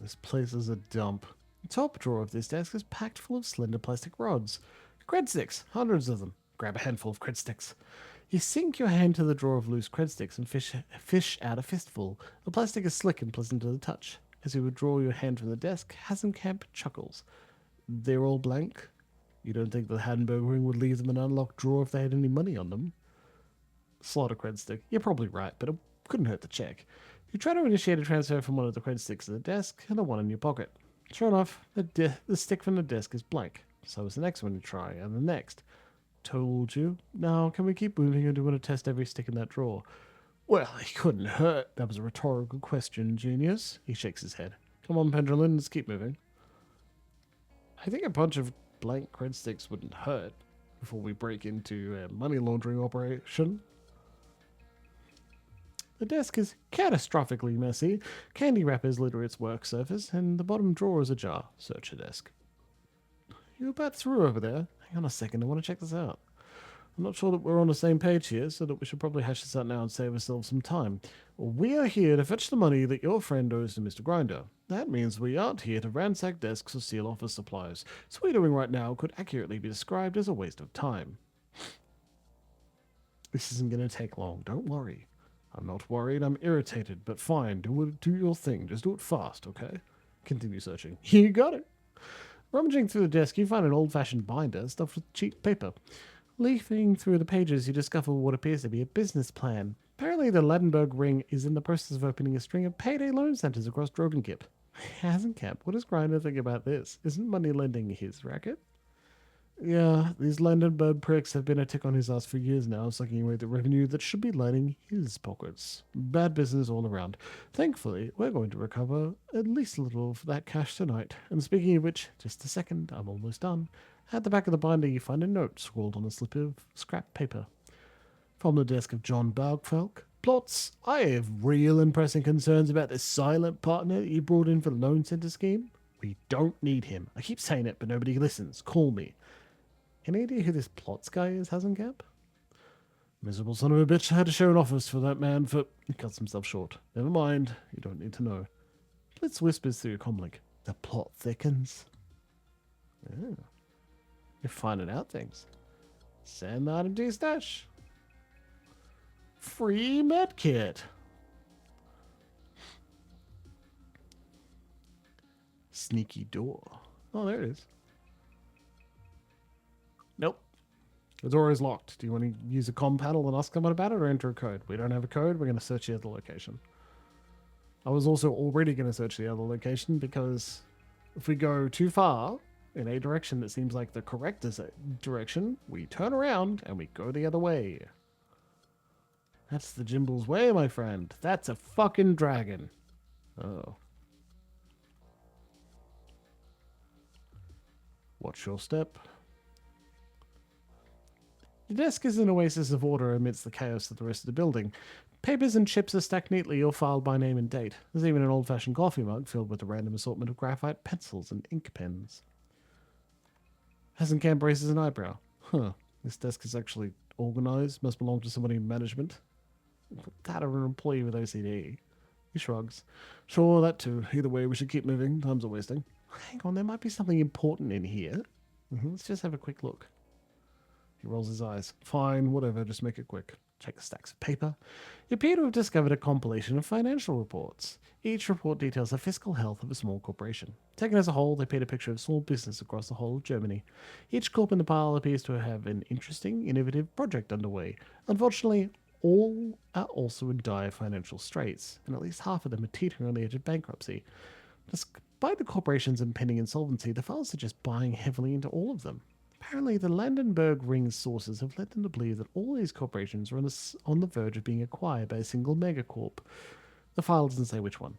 This place is a dump. The top drawer of this desk is packed full of slender plastic rods. Cred sticks, hundreds of them. Grab a handful of cred sticks. You sink your hand to the drawer of loose cred sticks and fish out a fistful. The plastic is slick and pleasant to the touch. As you withdraw your hand from the desk, Hasenkamp chuckles. They're all blank? You don't think the Hamburg ring would leave them an unlocked drawer if they had any money on them? Slot a cred stick. You're probably right, but it couldn't hurt to check. You try to initiate a transfer from one of the cred sticks to the desk and the one in your pocket. Sure enough, the stick from the desk is blank. So is the next one you try, and the next. Told you. Now, can we keep moving, or do you want to test every stick in that drawer? Well, it couldn't hurt. That was a rhetorical question, genius. He shakes his head. Come on, Pendulin, let's keep moving. I think a bunch of blank cred sticks wouldn't hurt before we break into a money laundering operation. The desk is catastrophically messy. Candy wrappers litter its work surface, and the bottom drawer is ajar. Search the desk. You're about through over there. Hang on a second, I want to check this out. I'm not sure that we're on the same page here, so that we should probably hash this out now and save ourselves some time. We are here to fetch the money that your friend owes to Mr. Grinder. That means we aren't here to ransack desks or steal office supplies. So what we're doing right now could accurately be described as a waste of time. This isn't going to take long, don't worry. I'm not worried, I'm irritated, but fine, do your thing. Just do it fast, okay? Continue searching. You got it. Rummaging through the desk, you find an old-fashioned binder stuffed with cheap paper. Leafing through the pages, you discover what appears to be a business plan. Apparently, the Ladenburg Ring is in the process of opening a string of payday loan centers across Drogenkip. Hasenkamp, what does Grinder think about this? Isn't money lending his racket? Yeah, these Landenberg pricks have been a tick on his ass for years now, sucking away the revenue that should be lining his pockets. Bad business all around. Thankfully, we're going to recover at least a little of that cash tonight. And speaking of which, just a second, I'm almost done. At the back of the binder, you find a note scrawled on a slip of scrap paper. From the desk of John Baugfelk. Plots, I have real and pressing concerns about this silent partner that you brought in for the loan center scheme. We don't need him. I keep saying it, but nobody listens. Call me. Any idea who this Plots guy is, Hasencamp? Miserable son of a bitch had to show an office for that man for... He cuts himself short. Never mind. You don't need to know. Blitz whispers through your comlink. The plot thickens. Oh. You're finding out things. Send that into your stash. Free medkit. Sneaky door. Oh, there it is. Nope. The door is locked. Do you want to use a comm panel and ask someone about it or enter a code? We don't have a code. We're going to search the other location. I was also already going to search the other location because if we go too far in a direction that seems like the correct direction, we turn around and we go the other way. That's the Jimble's way, my friend. That's a fucking dragon. Oh. Watch your step. The desk is an oasis of order amidst the chaos of the rest of the building. Papers and chips are stacked neatly or filed by name and date. There's even an old-fashioned coffee mug filled with a random assortment of graphite pencils and ink pens. Hasencamp raises an eyebrow. Huh, this desk is actually organized. Must belong to somebody in management. That or an employee with OCD. He shrugs. Sure, that too. Either way, we should keep moving. Time's a wasting. Hang on, there might be something important in here. Let's just have a quick look. He rolls his eyes. Fine, whatever, just make it quick. Check the stacks of paper. You appear to have discovered a compilation of financial reports. Each report details the fiscal health of a small corporation. Taken as a whole, they paint a picture of small business across the whole of Germany. Each corp in the pile appears to have an interesting, innovative project underway. Unfortunately, all are also in dire financial straits, and at least half of them are teetering on the edge of bankruptcy. Despite the corporation's impending insolvency, the files suggest buying heavily into all of them. Apparently, the Landenberg Ring's sources have led them to believe that all these corporations are on the verge of being acquired by a single megacorp. The file doesn't say which one.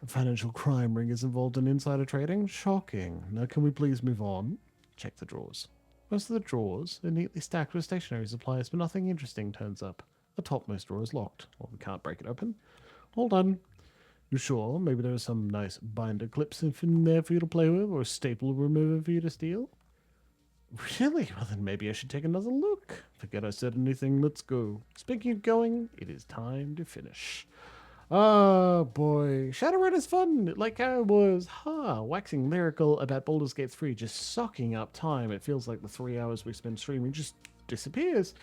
A financial crime ring is involved in insider trading? Shocking. Now, can we please move on? Check the drawers. Most of the drawers are neatly stacked with stationery supplies, but nothing interesting turns up. The topmost drawer is locked. Well, we can't break it open. Hold on. You sure? Maybe there are some nice binder clips in there for you to play with, or a staple remover for you to steal? Really? Well, then maybe I should take another look. Forget I said anything. Let's go. Speaking of going, it is time to finish. Oh, boy. Shadowrun is fun. Like I was, waxing lyrical about Baldur's Gate 3, just sucking up time. It feels like the 3 hours we spend streaming just disappears.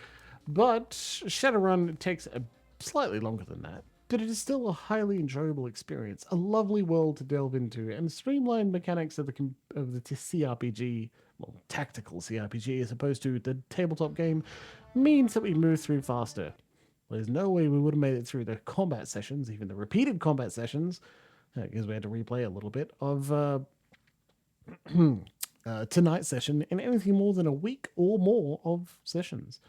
But Shadowrun takes a slightly longer than that. But it is still a highly enjoyable experience, a lovely world to delve into, and streamlined mechanics of the CRPG, well, tactical CRPG as opposed to the tabletop game, means that we move through faster. There's no way we would have made it through the combat sessions, even the repeated combat sessions, because we had to replay a little bit of tonight's session in anything more than a week or more of sessions.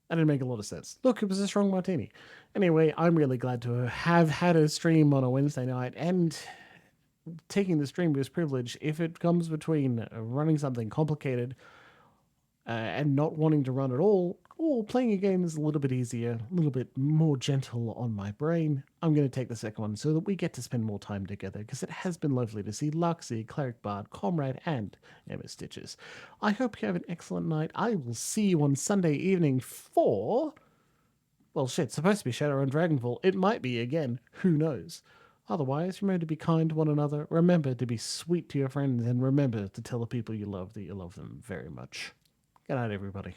That didn't make a lot of sense. Look, it was a strong martini. Anyway, I'm really glad to have had a stream on a Wednesday night, and taking the stream was privilege. If it comes between running something complicated and not wanting to run at all, or playing a game is a little bit easier, a little bit more gentle on my brain, I'm going to take the second one so that we get to spend more time together, because it has been lovely to see Luxie, Cleric Bard, Comrade, and Emma Stitches. I hope you have an excellent night. I will see you on Sunday evening for... well, shit, it's supposed to be Shadowrun Dragonfall. It might be again. Who knows? Otherwise, remember to be kind to one another, remember to be sweet to your friends, and remember to tell the people you love that you love them very much. Good night, everybody.